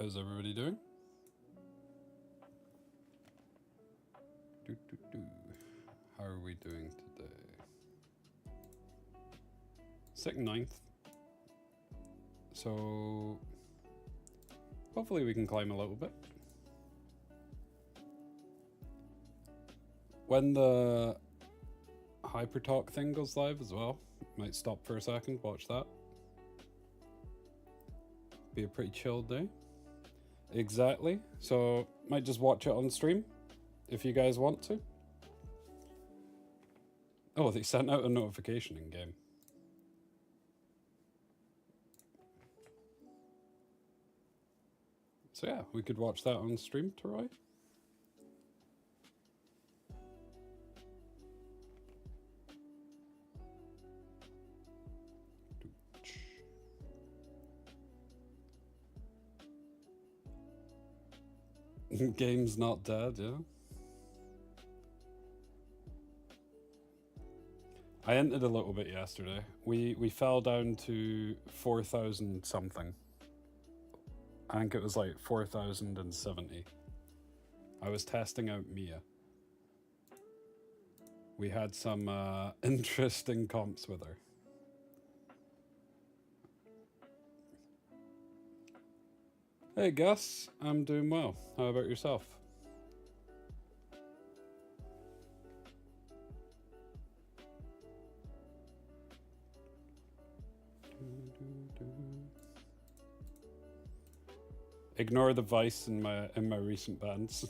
How's everybody doing? How are we doing today? 2nd 9th. So hopefully we can climb a little bit. When the Hypertalk thing goes live as well, might stop for a second, watch that. Be a pretty chill day. Exactly. So might just watch it on stream if you guys want to. Oh, they sent out a notification in game. So yeah, we could watch that on stream, Troy. Game's not dead, yeah. I entered a little bit yesterday. We fell down to 4,000 something. I think it was like 4,070. I was testing out Mia. We had some interesting comps with her. Hey Gus, I'm doing well. How about yourself? Ignore the vice in my recent bans.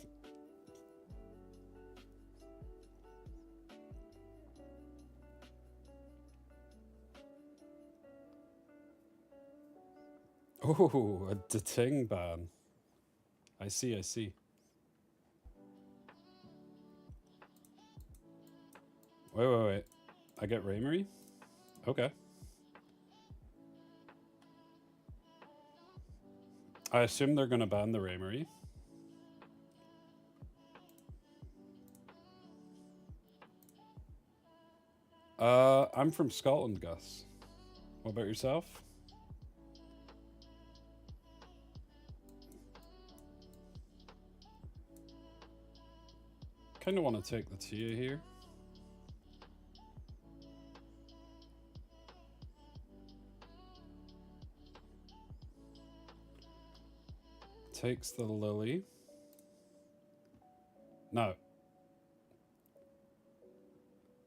Oh, a Dating ban. I see, I see. Wait. I get Raymery? Okay. I assume they're gonna ban the Raymery. I'm from Scotland, Gus. What about yourself? Kinda wanna take the Tia here. Takes the Lily. No.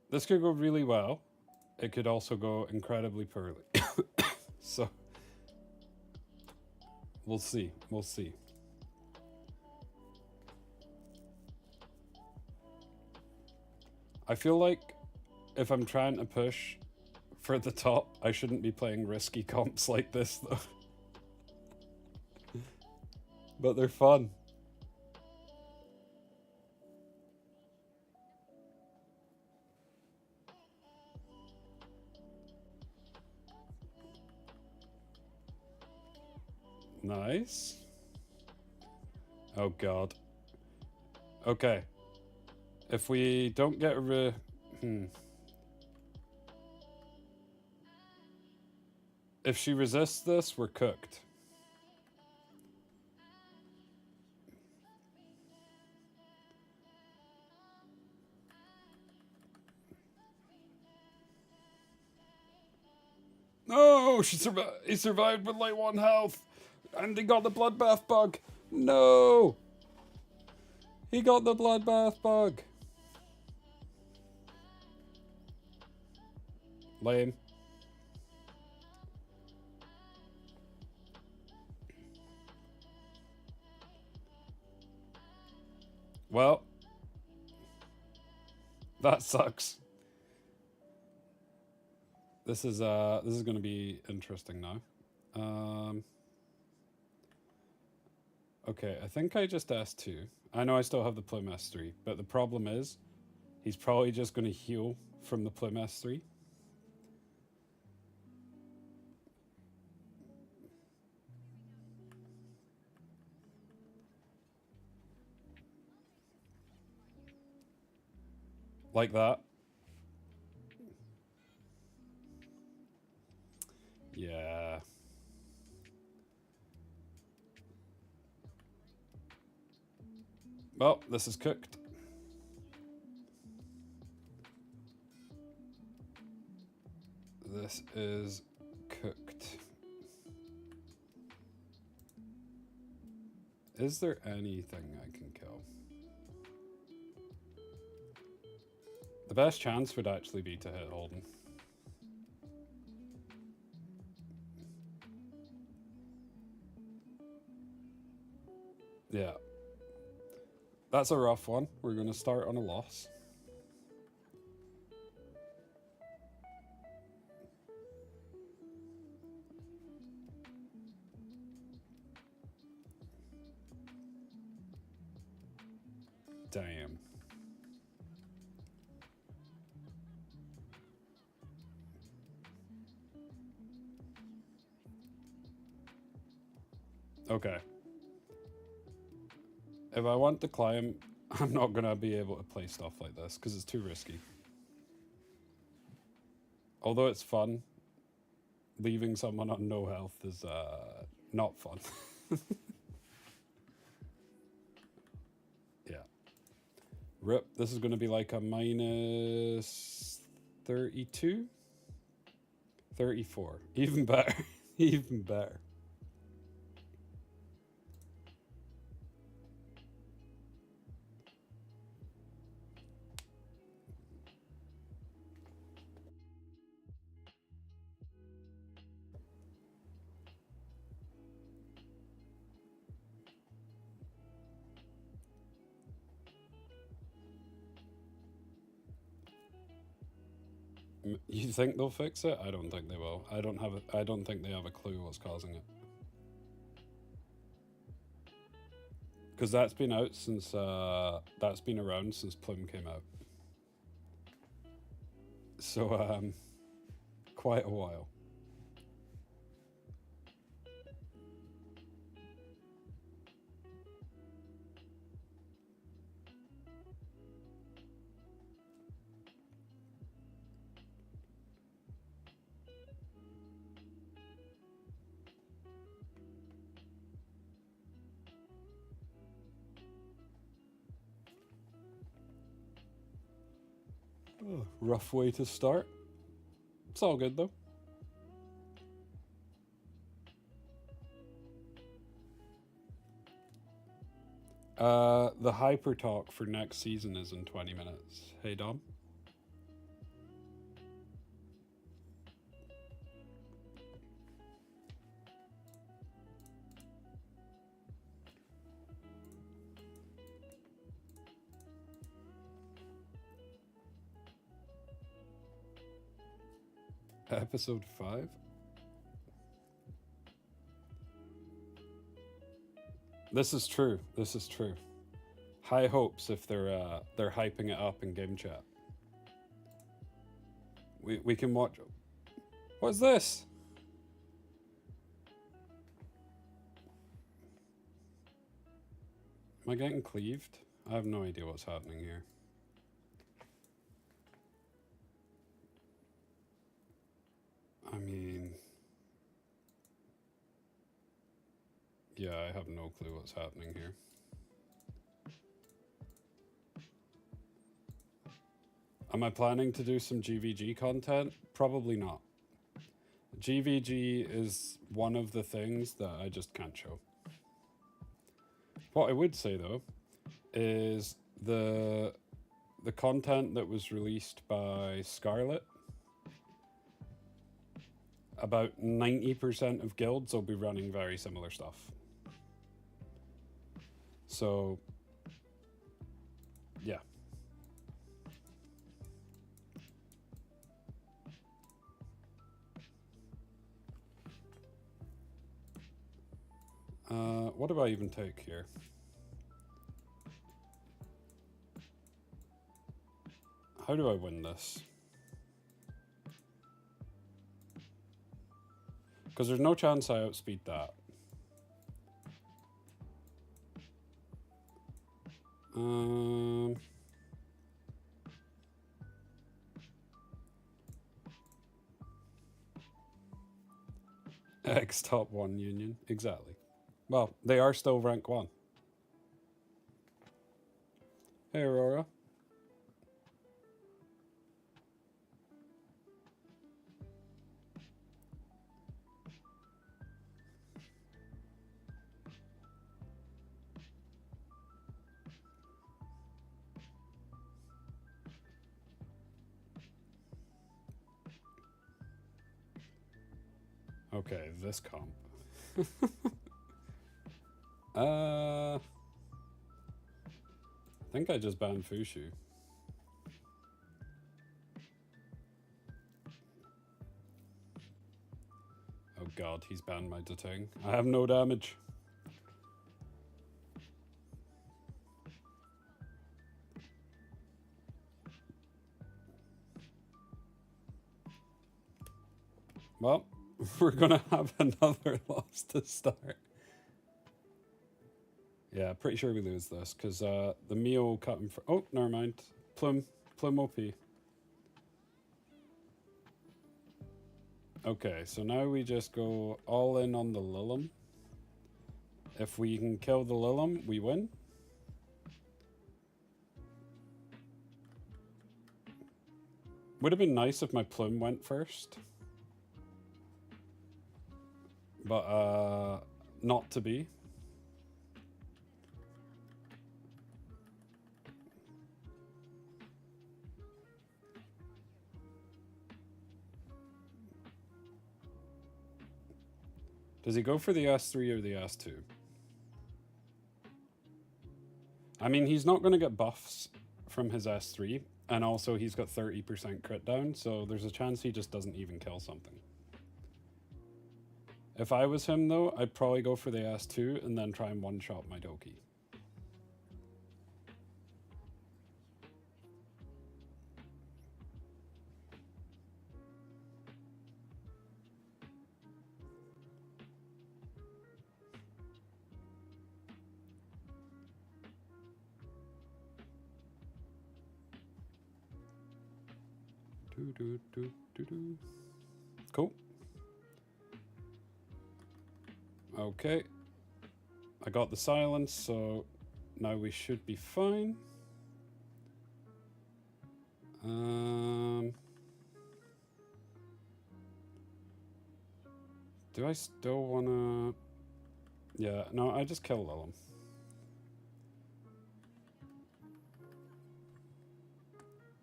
This could go really well. It could also go incredibly poorly. So we'll see. We'll see. I feel like if I'm trying to push for the top, I shouldn't be playing risky comps like this though. But they're fun. Nice. Oh god. Okay. If we don't get If she resists this, we're cooked. No, he survived with like 1 health. And he got the bloodbath bug. No! He got the bloodbath bug. Lame. Well, that sucks. This is going to be interesting now. Okay, I think I just S2. I know I still have the Plum S3, but the problem is he's probably just going to heal from the Plum S3. Like that. Yeah. Well, this is cooked. This is cooked. Is there anything I can kill? The best chance would actually be to hit Holden. Yeah. That's a rough one. We're going to start on a loss. Damn. Okay. If I want to climb, I'm not going to be able to play stuff like this because it's too risky. Although it's fun, leaving someone on no health is not fun. Yeah. Rip, this is going to be like a minus 32? 34. Even better. Even better. You think they'll fix it? I don't think they will. I don't think they have a clue what's causing it. Because that's been out since that's been around since Plum came out. So quite a while. Oh, rough way to start. It's all good though. The hyper talk for next season is in 20 minutes. Hey Dom. Episode 5? This is true. This is true. High hopes if they're hyping it up in game chat. We can watch. What's this? Am I getting cleaved? I have no idea what's happening here. I mean, yeah, I have no clue what's happening here. Am I planning to do some GVG content? Probably not. GVG is one of the things that I just can't show. What I would say though is the content that was released by Scarlet, about 90% of guilds will be running very similar stuff. So, yeah. What do I even take here? How do I win this? Because there's no chance I outspeed that. X top 1 union, exactly. Well, they are still rank 1. Hey, Aurora. Okay, this comp. I think I just banned Fushu. Oh god, he's banned my Datang. I have no damage. Well, we're gonna have another loss to start. Yeah, pretty sure we lose this, because the Mio cut him for... Oh, never mind. Plum OP. Okay, so now we just go all in on the Lilum. If we can kill the Lilum, we win. Would have been nice if my Plume went first. But, not to be. Does he go for the S3 or the S2? I mean, he's not going to get buffs from his S3, and also he's got 30% crit down, so there's a chance he just doesn't even kill something. If I was him, though, I'd probably go for the S2 and then try and one-shot my Doki. Cool. Okay. I got the silence, so now we should be fine. Do I still wanna... Yeah, no, I just kill Lilum.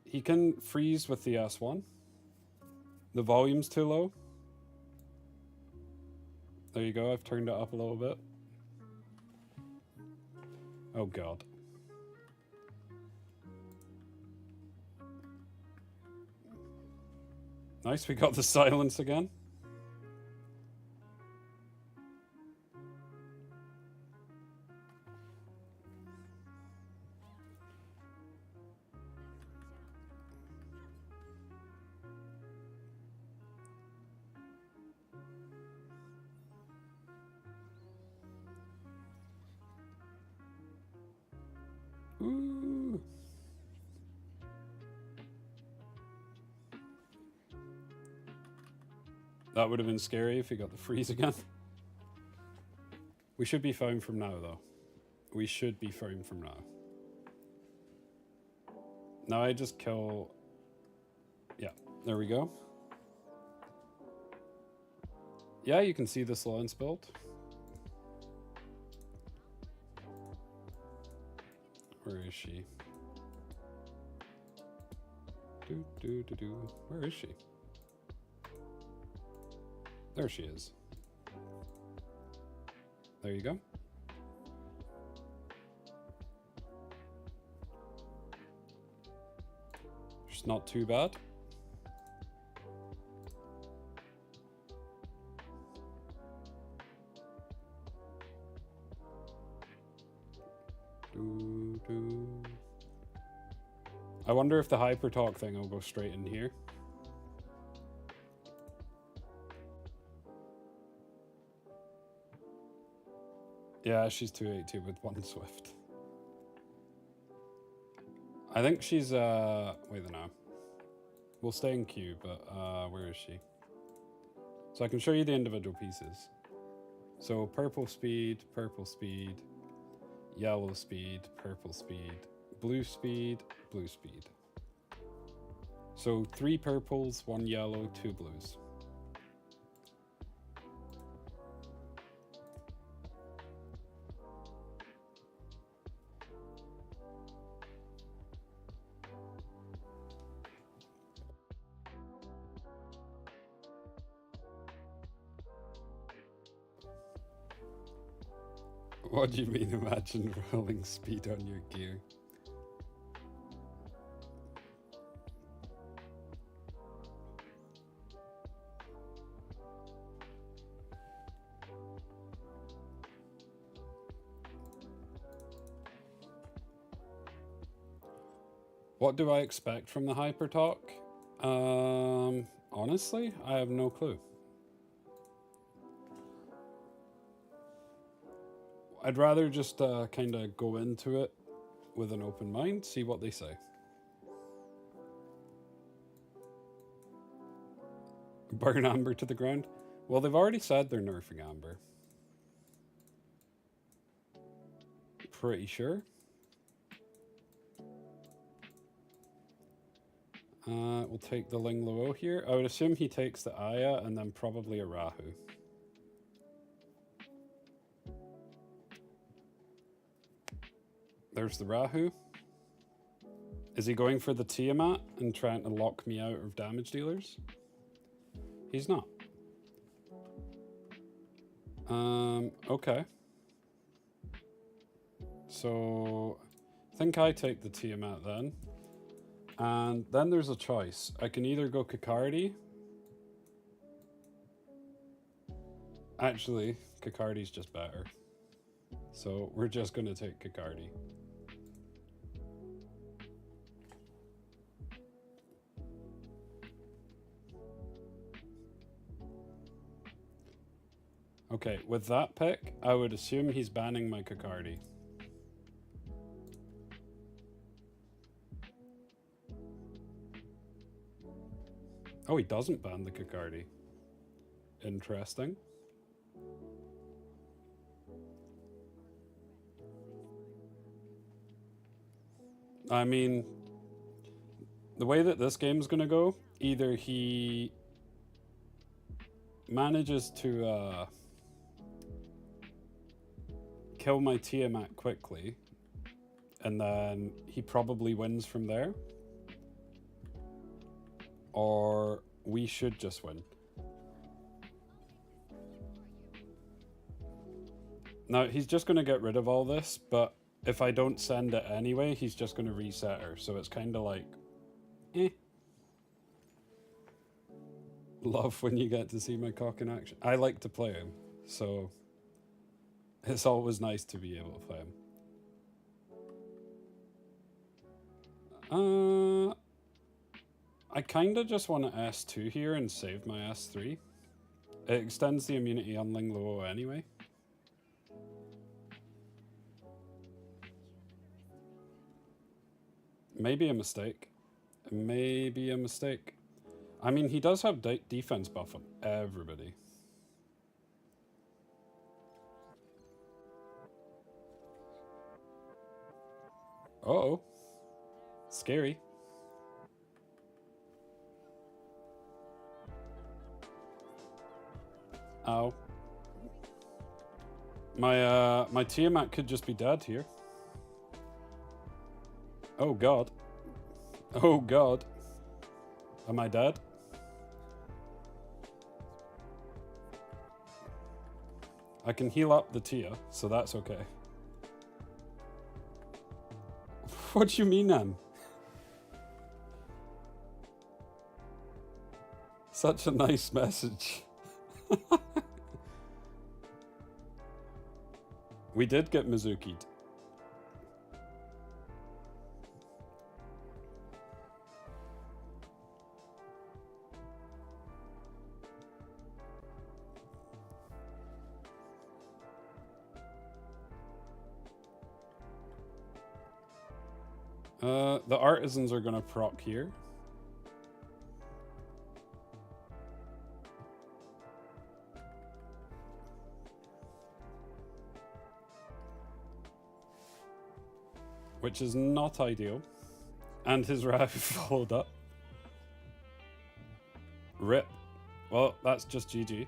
He can freeze with the S1. The volume's too low. There you go, I've turned it up a little bit. Oh god. Nice, we got the silence again. Ooh. That would have been scary if he got the freeze again. We should be fine from now, though. We should be fine from now. Now I just kill... Yeah, there we go. Yeah, you can see the silence build. Where is she? Where is she? There she is. There you go. She's not too bad. I wonder if the hyper talk thing will go straight in here. Yeah, she's 282 with 1 Swift. I think she's, wait no. We'll stay in queue, but, where is she? So I can show you the individual pieces. So purple speed, yellow speed, purple speed, blue speed, blue speed. So 3 purples, 1 yellow, 2 blues. What do you mean, imagine rolling speed on your gear? What do I expect from the hyper talk? Honestly, I have no clue. I'd rather just kind of go into it with an open mind, see what they say. Burn Amber to the ground? Well, they've already said they're nerfing Amber. Pretty sure. We'll take the Ling Luo here. I would assume he takes the Aya and then probably a Rahu. There's the Rahu. Is he going for the Tiamat and trying to lock me out of damage dealers? He's not. Okay. So, I think I take the Tiamat then. And then there's a choice. I can either go Kakardi. Actually, Kakardi's just better. So, we're just going to take Kakardi. Okay, with that pick, I would assume he's banning my Kakardi. Oh, he doesn't ban the Kakardi. Interesting. I mean, the way that this game's gonna go, either he manages to kill my Tiamat quickly, and then he probably wins from there, or we should just win. Now, he's just going to get rid of all this, but if I don't send it anyway, he's just going to reset her, so it's kind of like, eh. Love when you get to see my cock in action. I like to play him, so it's always nice to be able to play him. I kind of just want to S2 here and save my S3. It extends the immunity on Ling Luo anyway. Maybe a mistake. Maybe a mistake. I mean, he does have defense buff on everybody. Uh-oh. Scary. Ow. My Tiamat could just be dead here. Oh god. Oh god. Am I dead? I can heal up the Tia, so that's okay. What do you mean, Em? Such a nice message. We did get Mizuki'd. The artisans are gonna proc here. which is not ideal. And his Rahu followed up. Rip. Well, that's just GG.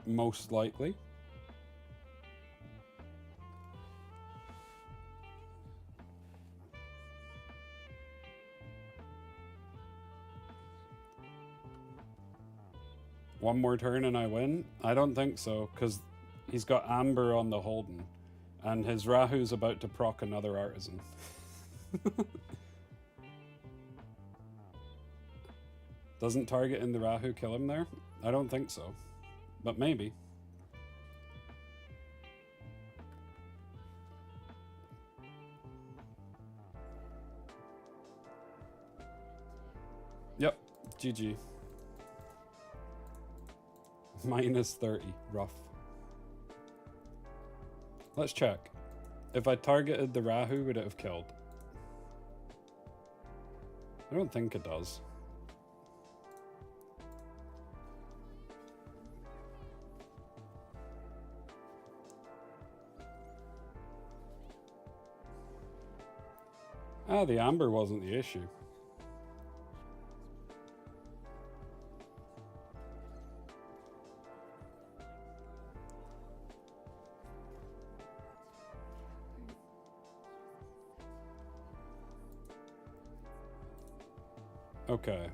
Most likely. One more turn and I win? I don't think so, because he's got Amber on the Holden, and his Rahu's about to proc another Artisan. Doesn't target in the Rahu kill him there? I don't think so, but maybe. Yep, GG. Minus 30, rough. Let's check. If I targeted the Rahu, would it have killed? I don't think it does. Ah, the Amber wasn't the issue. Okay.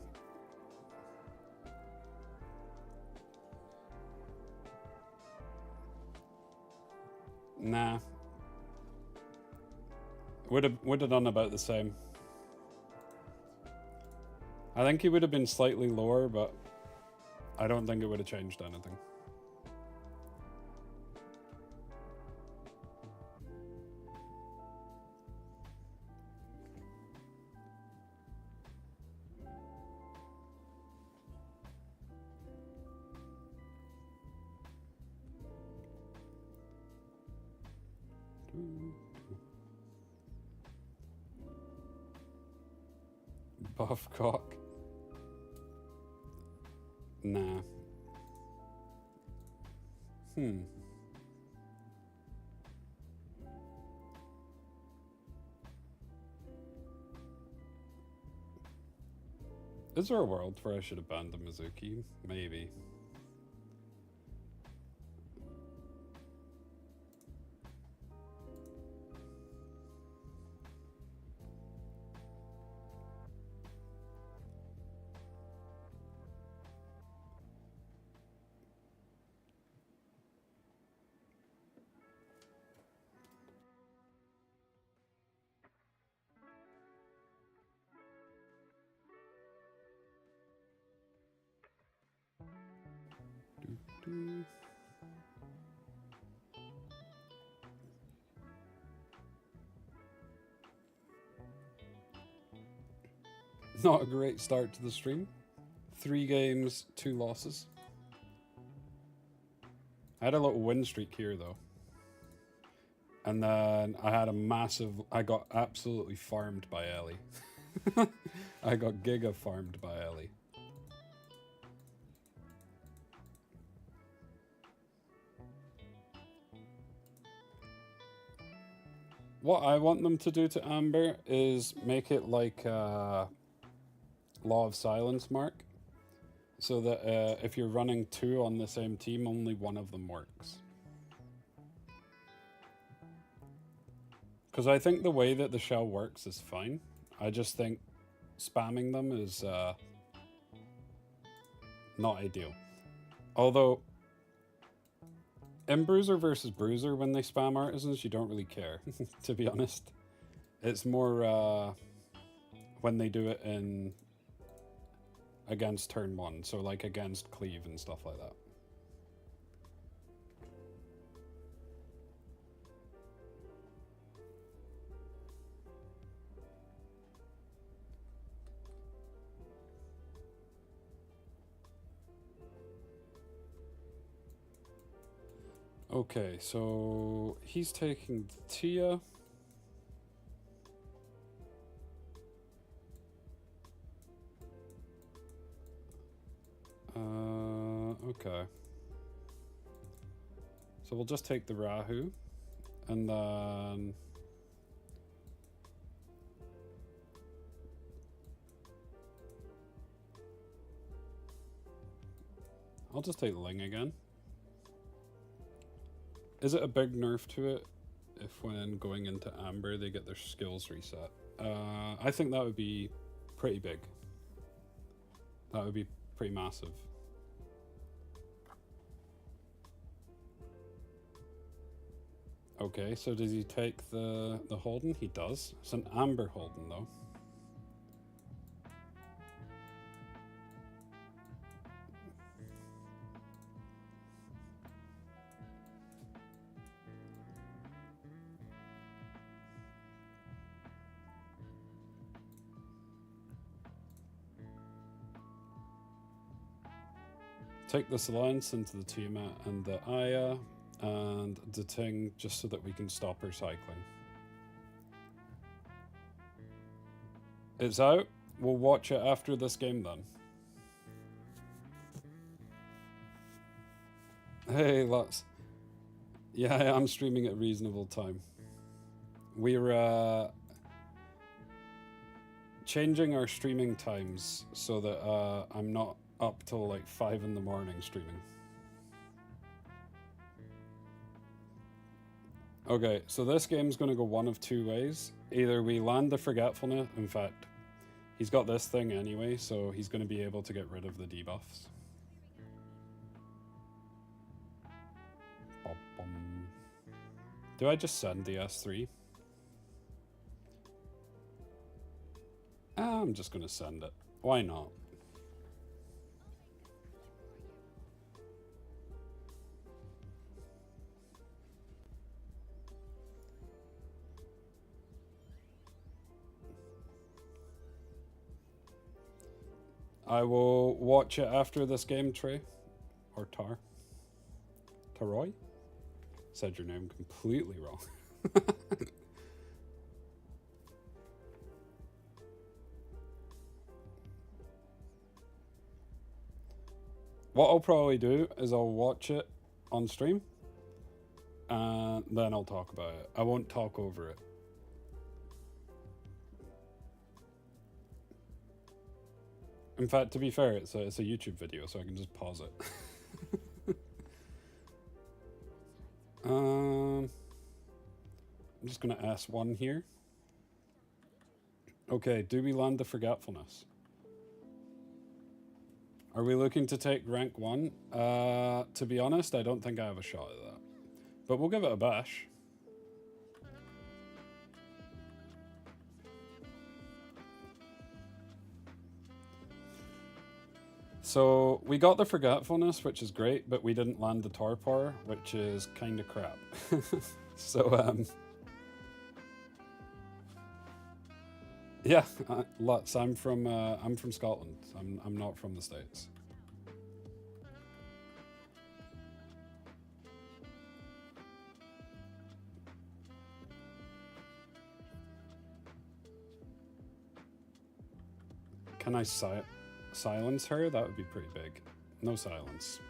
Nah. Would have done about the same. I think he would have been slightly lower, but I don't think it would have changed anything. Buff cock. Nah. Is there a world where I should have banned the Mizuki? Maybe. Not a great start to the stream. 3 games, 2 losses. I had a little win streak here though. And then I had a massive... I got absolutely farmed by Ellie. I got giga farmed by Ellie. What I want them to do to Amber is make it like Law of Silence mark, so that if you're running 2 on the same team, only one of them works. Because I think the way that the shell works is fine. I just think spamming them is not ideal. Although, in Bruiser versus Bruiser, when they spam Artisans, you don't really care, to be honest. It's more when they do it in against turn 1, so like against Cleave and stuff like that. Okay, so he's taking Tia. Okay. So we'll just take the Rahu, and then I'll just take Ling again. Is it a big nerf to it if when going into Amber they get their skills reset? I think that would be pretty big. That would be pretty massive. Okay, so does he take the Holden? He does. It's an Amber Holden though. Take this Lance into the Tiamat and the Aya and the Ting just so that we can stop her cycling. It's out. We'll watch it after this game then. Hey, lots. Yeah, I'm streaming at a reasonable time. We're changing our streaming times so that I'm not up till like 5 in the morning streaming. Okay, so this game's gonna go one of two ways. Either we land the Forgetfulness, in fact, he's got this thing anyway, so he's gonna be able to get rid of the debuffs. Do I just send the S3? I'm just gonna send it. Why not? I will watch it after this game, Trey. Or Tar. Taroy? Said your name completely wrong. What I'll probably do is I'll watch it on stream and then I'll talk about it. I won't talk over it. In fact, to be fair, it's a YouTube video, so I can just pause it. I'm just gonna S1 here. Okay, do we land the Forgetfulness? Are we looking to take rank 1? To be honest, I don't think I have a shot at that. But we'll give it a bash. So we got the Forgetfulness, which is great, but we didn't land the Torpor, which is kind of crap. So yeah, lots. I'm from Scotland. I'm not from the States. Can I silence her? That would be pretty big. No silence.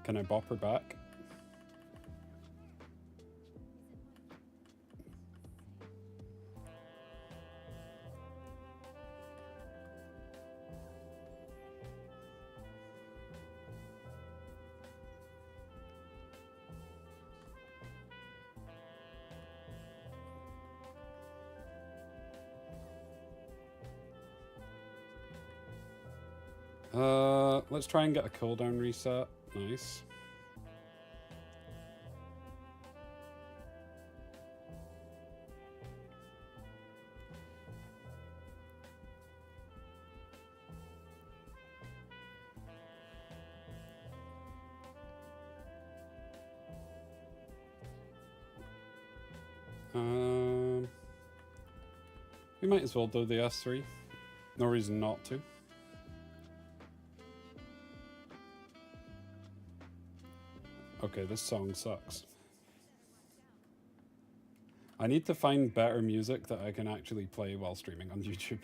Can I bop her back? Let's try and get a cooldown reset. Nice. We might as well do the S3. No reason not to. Okay, this song sucks. I need to find better music that I can actually play while streaming on YouTube.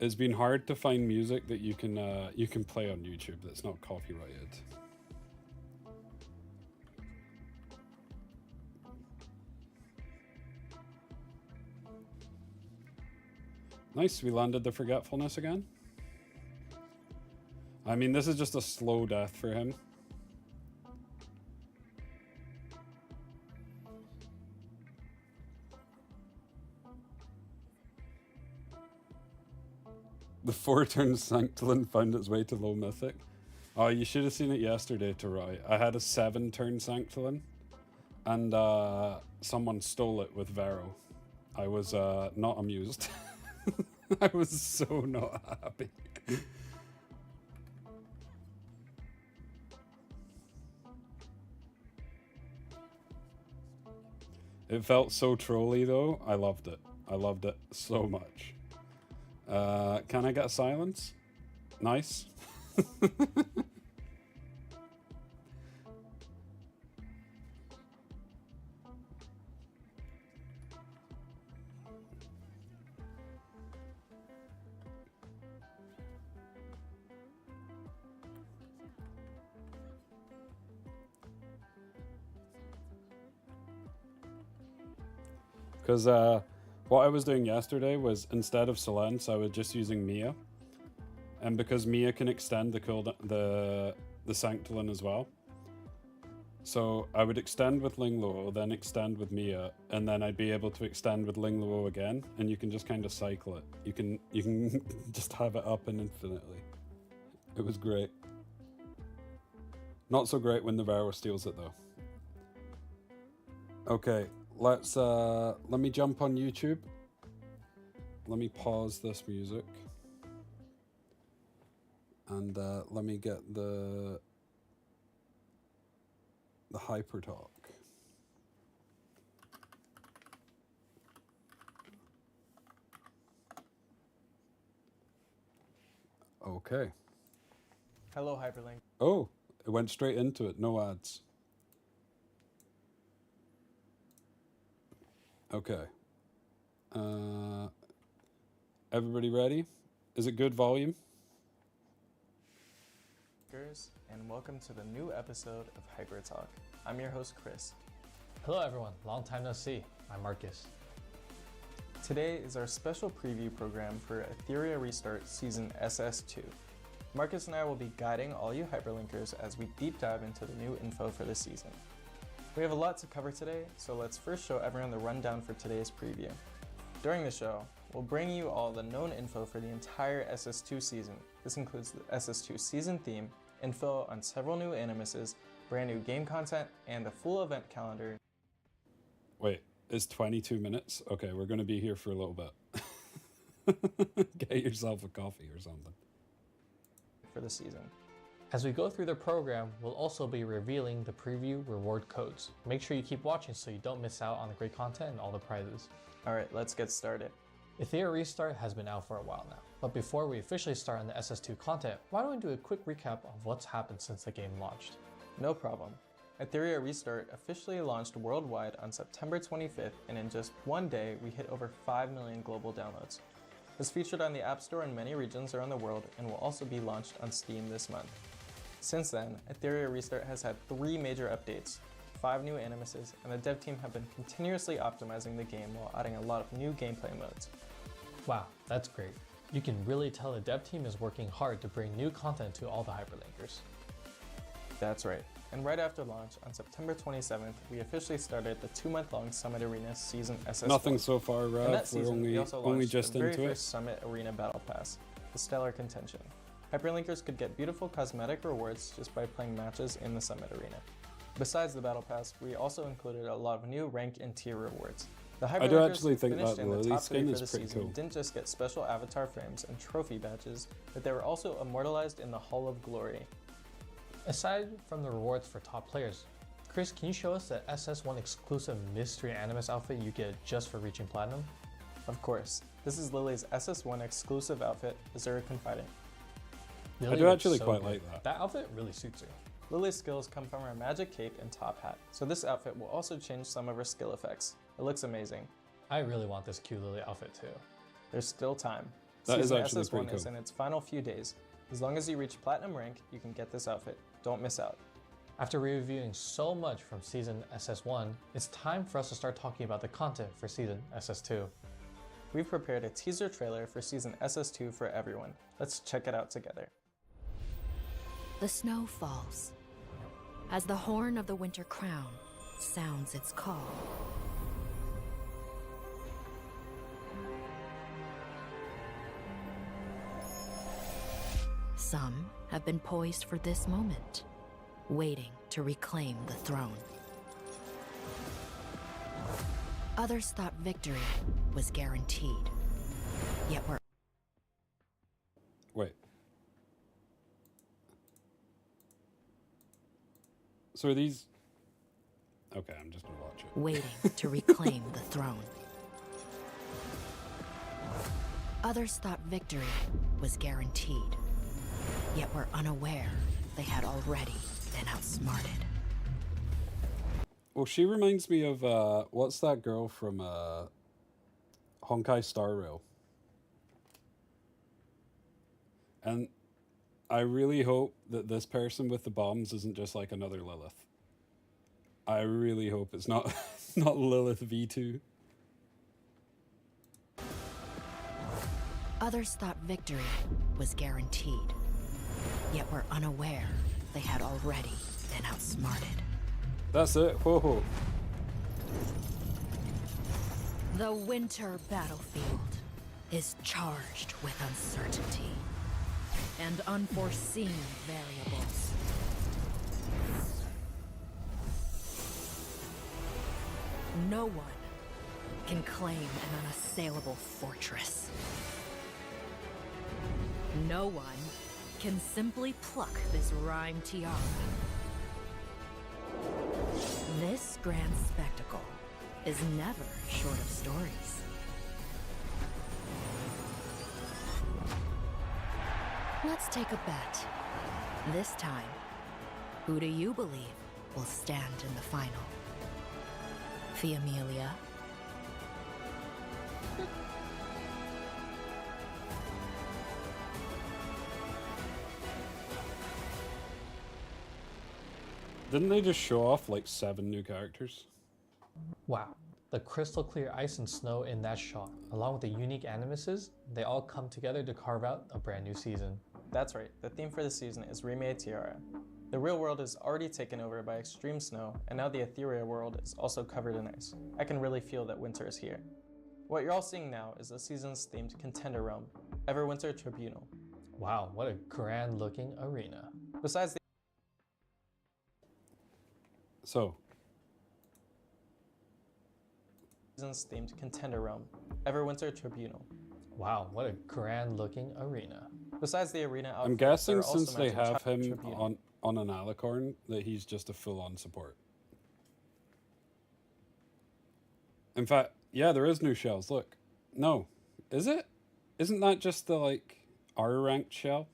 It's been hard to find music that you can play on YouTube that's not copyrighted. Nice, we landed the Forgetfulness again. I mean, this is just a slow death for him. The 4-turn Sanctolin found its way to low mythic. Oh, you should have seen it yesterday, Roy. I had a 7-turn Sanctolin, and someone stole it with Vero. I was not amused. I was so not happy. It felt so trolly though. I loved it. I loved it so much. Can I get a silence? Nice. Because what I was doing yesterday was, instead of Silence, I was just using Mia. And because Mia can extend the Sanctolin as well. So I would extend with Lingluo, then extend with Mia, and then I'd be able to extend with Lingluo again, and you can just kind of cycle it. You can just have it up infinitely. It was great. Not so great when the Vero steals it though. Okay. Let me jump on YouTube. Let me pause this music. And let me get the hyper talk. Okay. Hello, Hyperlink. Oh, it went straight into it. No ads. Okay. Everybody ready? Is it good volume? And welcome to the new episode of Hyper Talk. I'm your host, Chris. Hello everyone, long time no see. I'm Marcus. Today is our special preview program for Etheria Restart Season SS2. Marcus and I will be guiding all you hyperlinkers as we deep dive into the new info for the season. We have a lot to cover today, so let's first show everyone the rundown for today's preview. During the show, we'll bring you all the known info for the entire SS2 season. This includes the SS2 season theme, info on several new animuses, brand new game content, and the full event calendar. Wait, it's 22 minutes? Okay, we're going to be here for a little bit. Get yourself a coffee or something. For the season. As we go through the program, we'll also be revealing the preview reward codes. Make sure you keep watching so you don't miss out on the great content and all the prizes. Alright, let's get started. Etheria Restart has been out for a while now, but before we officially start on the SS2 content, why don't we do a quick recap of what's happened since the game launched? No problem. Etheria Restart officially launched worldwide on September 25th, and in just one day, we hit over 5 million global downloads. It's featured on the App Store in many regions around the world and will also be launched on Steam this month. Since then, Etheria Restart has had 3 major updates, 5 new animuses, and the dev team have been continuously optimizing the game while adding a lot of new gameplay modes. Wow, that's great. You can really tell the dev team is working hard to bring new content to all the hyperlinkers. That's right. And right after launch, on September 27th, we officially started the 2-month-long Summit Arena Season SS4. Nothing so far, In that Rav. We're season, we also only launched just the very into it. first Summit Arena Battle Pass, the Stellar Contention. Hyperlinkers could get beautiful cosmetic rewards just by playing matches in the Summit Arena. Besides the Battle Pass, we also included a lot of new rank and tier rewards. The I do Hyperlinkers actually who think finished that in the Lily top 3 skin for is the pretty season cool. didn't just get special avatar frames and trophy badges, but they were also immortalized in the Hall of Glory. Aside from the rewards for top players, Chris, can you show us the SS1 exclusive Mystery Animus outfit you get just for reaching Platinum? Of course, this is Lily's SS1 exclusive outfit, Azura Confidant. Lily I do looks actually so quite good. like that. That outfit really suits her. Lily's skills come from her magic cape and top hat, so this outfit will also change some of her skill effects. It looks amazing. I really want this cute Lily outfit too. There's still time. That is Season actually SS1 pretty is cool. in its final few days. As long as you reach Platinum rank, you can get this outfit. Don't miss out. After reviewing so much from Season SS1, it's time for us to start talking about the content for Season SS2. We've prepared a teaser trailer for Season SS2 for everyone. Let's check it out together. The snow falls as the horn of the winter crown sounds its call. Some have been poised for this moment, waiting to reclaim the throne. Others thought victory was guaranteed, yet were Wait. So are these... Okay, I'm just gonna watch it. waiting to reclaim the throne. Others thought victory was guaranteed, yet were unaware they had already been outsmarted. Well, she reminds me of, what's that girl from, Honkai Star Rail? And I really hope that this person with the bombs isn't just like another Lilith. I really hope it's not not Lilith V2. Others thought victory was guaranteed, yet were unaware they had already been outsmarted. That's it. Whoa. The winter battlefield is charged with uncertainty and unforeseen variables. No one can claim an unassailable fortress. No one can simply pluck this rhyme tiara. This grand spectacle is never short of stories. Let's take a bet. This time, who do you believe will stand in the final? Fiamelia? Didn't they just show off like 7 new characters? Wow, the crystal clear ice and snow in that shot, along with the unique animuses, they all come together to carve out a brand new season. That's right, the theme for the season is Remade Tiara. The real world is already taken over by extreme snow, and now the Etheria world is also covered in ice. I can really feel that winter is here. What you're all seeing now is the season's themed contender realm, Everwinter Tribunal. Wow, what a grand looking arena. Besides the So, season's themed contender realm, Everwinter Tribunal. Wow, what a grand looking arena. Besides the arena outfit, I'm guessing there are also since they matching have chocolate him Tribunal. on an alicorn, that he's just a full-on support. In fact, yeah, there is new shells. Look. No. Is it? Isn't that just the, like, R-ranked shell?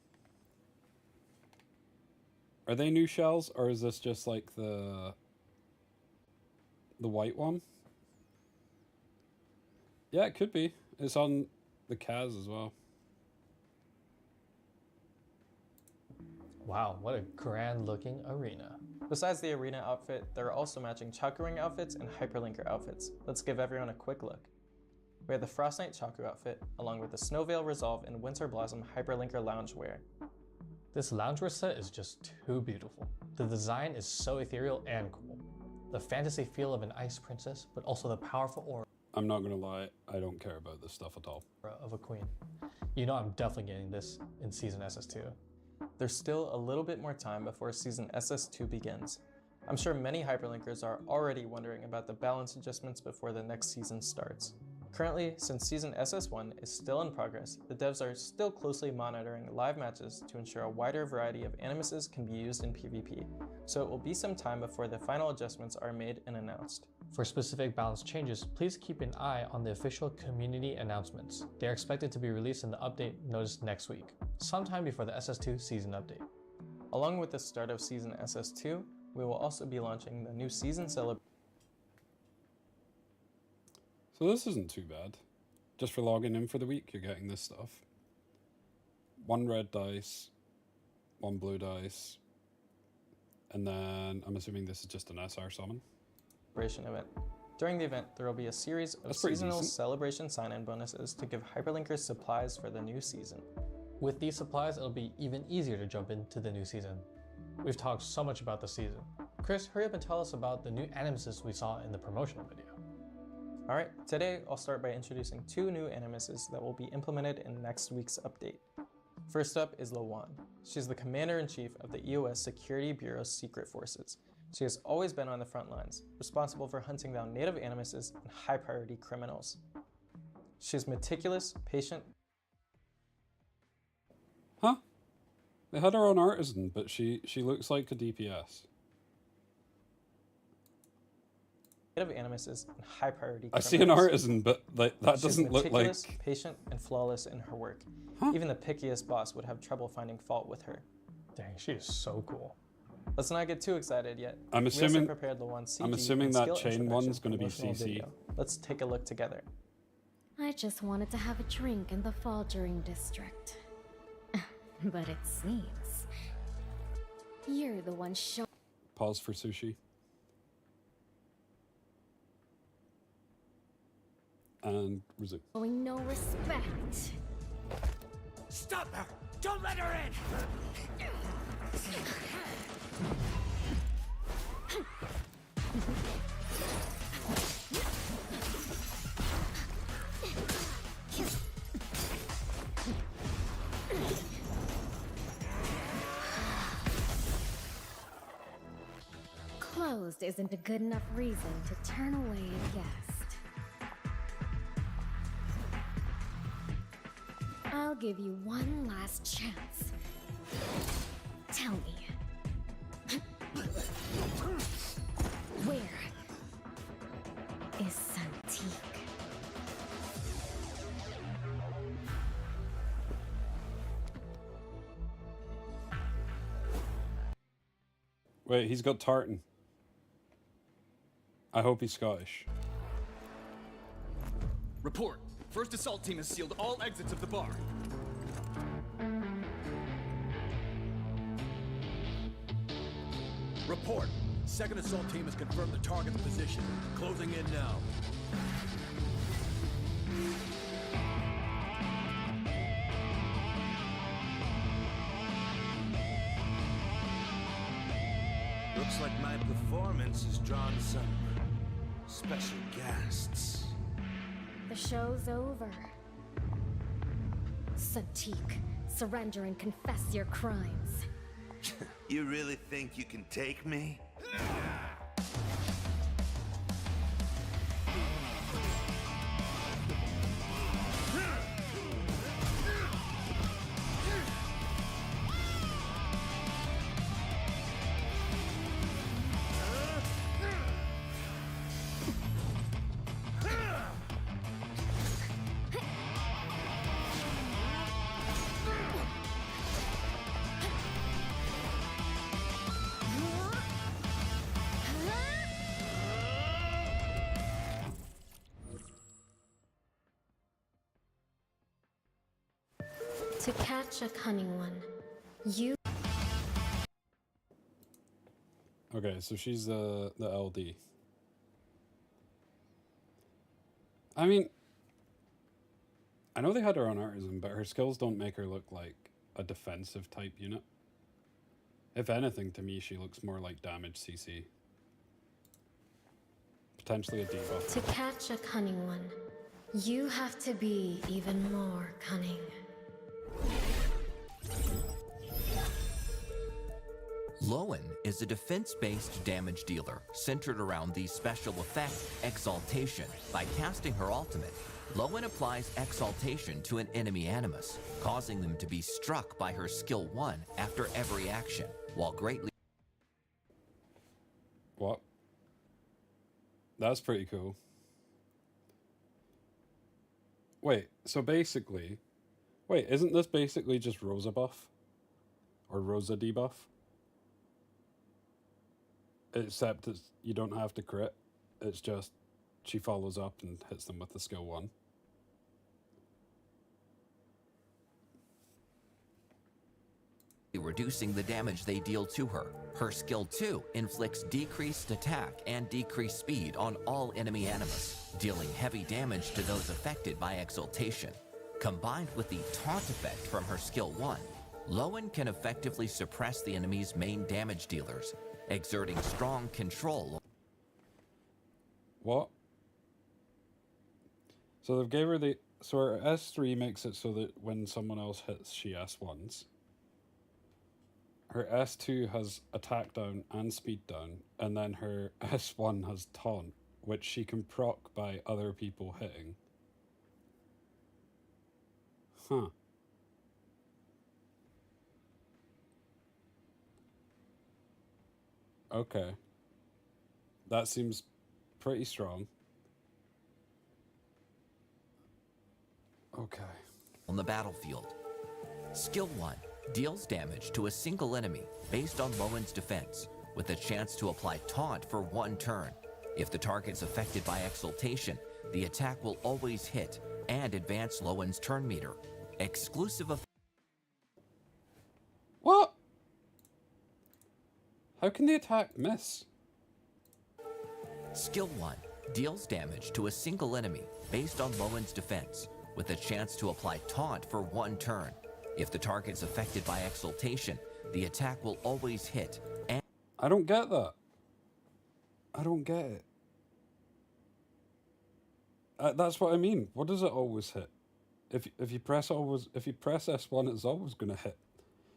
Are they new shells, or is this just, like, the white one? Yeah, it could be. It's on the Kaz as well. Wow, what a grand looking arena. Besides the arena outfit, there are also matching Chakuring outfits and Hyperlinker outfits. Let's give everyone a quick look. We have the Frost Knight Chaku outfit, along with the Snowveil Resolve and Winter Blossom Hyperlinker loungewear. This loungewear set is just too beautiful. The design is so ethereal and cool. The fantasy feel of an ice princess, but also the powerful aura I'm not gonna lie, I don't care about this stuff at all. of a queen. You know I'm definitely getting this in Season SS2. There's still a little bit more time before Season SS2 begins. I'm sure many hyperlinkers are already wondering about the balance adjustments before the next season starts. Currently, since Season SS1 is still in progress, the devs are still closely monitoring live matches to ensure a wider variety of animuses can be used in PvP, so it will be some time before the final adjustments are made and announced. For specific balance changes, please keep an eye on the official community announcements. They are expected to be released in the update notice next week, sometime before the SS2 season update. Along with the start of Season SS2, we will also be launching the new season celebration. So this isn't too bad. Just for logging in for the week, you're getting this stuff. one red dice, one blue dice, and then I'm assuming this is just an SR summon. Celebration event. During the event, there will be a series of That's pretty seasonal decent. celebration sign-in bonuses to give hyperlinkers supplies for the new season. With these supplies, it'll be even easier to jump into the new season. We've talked so much about the season. Chris, hurry up and tell us about the new animuses we saw in the promotional video. Alright, today I'll start by introducing two new animuses that will be implemented in next week's update. First up is Lawan. She's the Commander-in-Chief of the EOS Security Bureau's Secret Forces. She has always been on the front lines, responsible for hunting down native animuses and high-priority criminals. She's meticulous, patient, Huh? They had her on Artisan, but she looks like a DPS. native animuses and high-priority I criminals. see an Artisan, but that She's doesn't look like... meticulous, patient, and flawless in her work. Huh? Even the pickiest boss would have trouble finding fault with her. Dang, she is so cool. Let's not get too excited yet. I'm We also assuming... prepared Lawan's CG I'm assuming and that skill chain introduction one's gonna be promotional CC. video. Let's take a look together. I just wanted to have a drink in the Faltering district. But it seems you're the one showing. Pause for sushi. And resume. No respect. Stop her! Don't let her in! Closed isn't a good enough reason to turn away a guest. I'll give you one last chance. Tell me, where is Santique? Wait, he's got tartan. I hope he's Scottish. Report. First assault team has sealed all exits of the bar. Report. Second assault team has confirmed the target's position. Closing in now. Looks like my performance has drawn some special guests. The show's over. Santique, surrender and confess your crimes. You really think you can take me? To catch a cunning one, you Okay, so she's the LD. I mean, I know they had her on Artisan, but her skills don't make her look like a defensive type unit. If anything, to me, she looks more like damage CC. Potentially a debuff. to catch a cunning one, you have to be even more cunning. Lowen is a defense-based damage dealer centered around the special effect Exaltation. By casting her ultimate, Lowen applies Exaltation to an enemy animus, causing them to be struck by her skill 1 after every action, while greatly... What? That's pretty cool. Wait, so basically... Wait, isn't this basically just Rosa buff? Or Rosa debuff? Except that you don't have to crit. It's just she follows up and hits them with the skill 1. reducing the damage they deal to her. Her skill 2 inflicts decreased attack and decreased speed on all enemy animus, dealing heavy damage to those affected by exaltation. Combined with the taunt effect from her skill 1, Lowen can effectively suppress the enemy's main damage dealers, exerting strong control. What? So they've gave her the... So her S3 makes it so that when someone else hits, she S1s. Her S2 has attack down and speed down, and then her S1 has taunt, which she can proc by other people hitting. Huh. Okay. That seems pretty strong. Okay. On the battlefield. Skill 1 deals damage to a single enemy based on Lowen's defense, with a chance to apply taunt for 1 turn. If the target's affected by exaltation, the attack will always hit and advance Lowen's turn meter. Exclusive of... What? How can the attack miss? Skill 1 deals damage to a single enemy based on Lowen's defense, with a chance to apply taunt for 1 turn. If the target's affected by exaltation, the attack will always hit and... I don't get that. I don't get it. That's what I mean. What does it always hit? If you press S1, it's always gonna hit.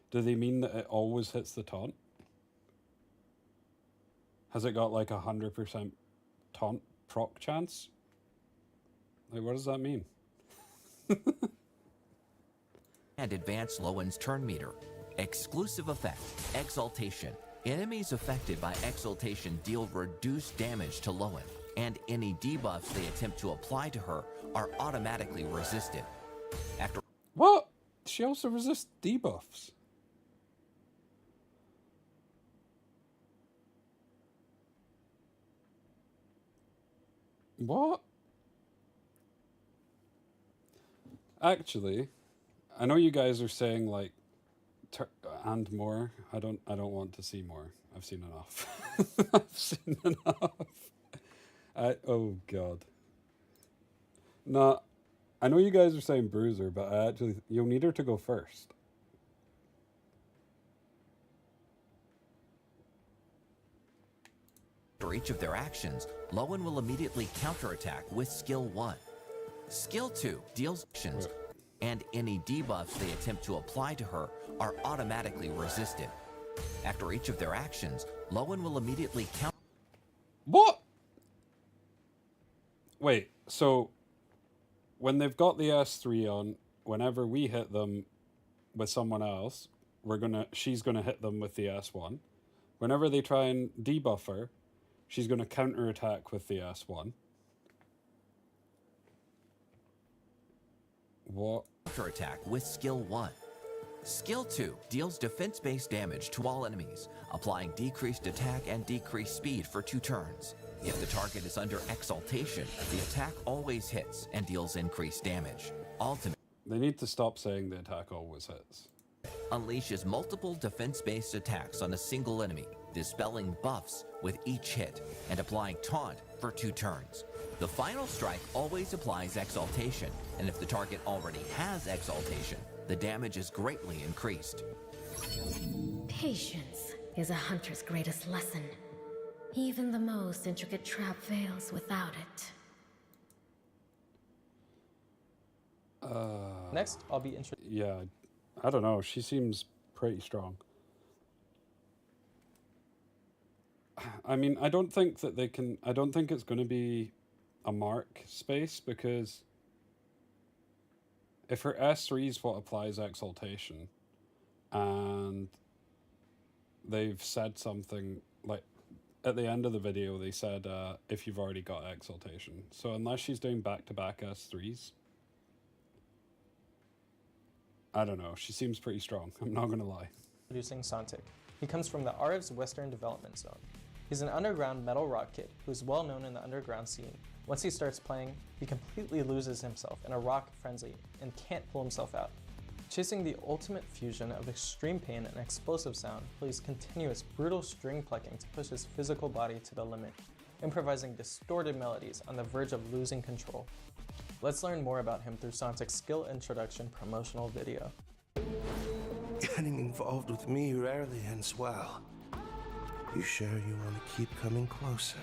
Do they mean that it always hits the taunt? Has it got like 100% taunt proc chance? Like, what does that mean? and advance Lowen's turn meter. Exclusive effect, Exaltation. Enemies affected by Exaltation deal reduced damage to Lowen, and any debuffs they attempt to apply to her are automatically resisted. After... What? She also resists debuffs. What? Actually, I know you guys are saying like, and more. I don't want to see more. I've seen enough. I've seen enough. Oh god. Nah, I know you guys are saying Bruiser, but you'll need her to go first. After each of their actions, Lowen will immediately counterattack with Skill 1. Skill 2 deals actions, and any debuffs they attempt to apply to her are automatically resisted. After each of their actions, Lowen will immediately counter... What? Wait, so when they've got the S3 on, whenever we hit them with someone else, she's gonna hit them with the S1. Whenever they try and debuff her, she's gonna counterattack with the S1. What? Counterattack with Skill 1. Skill 2 deals defense-based damage to all enemies, applying decreased attack and decreased speed for 2 turns. If the target is under Exaltation, the attack always hits and deals increased damage. Ultimate... They need to stop saying the attack always hits. Unleashes multiple defense-based attacks on a single enemy, dispelling buffs with each hit, and applying taunt for 2 turns. The final strike always applies Exaltation, and if the target already has Exaltation, the damage is greatly increased. Patience is a hunter's greatest lesson. Even the most intricate trap fails without it. Next, I'll be interested. Yeah, I don't know. She seems pretty strong. I mean, I don't think that they can... I don't think it's going to be a mark space, because if her S3 is what applies Exaltation, and they've said something like at the end of the video, they said if you've already got Exaltation. So unless she's doing back-to-back S3s, I don't know. She seems pretty strong. I'm not gonna lie. Introducing Santic. He comes from the Ariv's Western Development Zone. He's an underground metal rock kid who's well known in the underground scene. Once he starts playing, he completely loses himself in a rock frenzy and can't pull himself out. Chasing the ultimate fusion of extreme pain and explosive sound plays continuous, brutal string plucking to push his physical body to the limit, improvising distorted melodies on the verge of losing control. Let's learn more about him through Sonic's skill introduction promotional video. Getting involved with me rarely ends well. You sure you want to keep coming closer?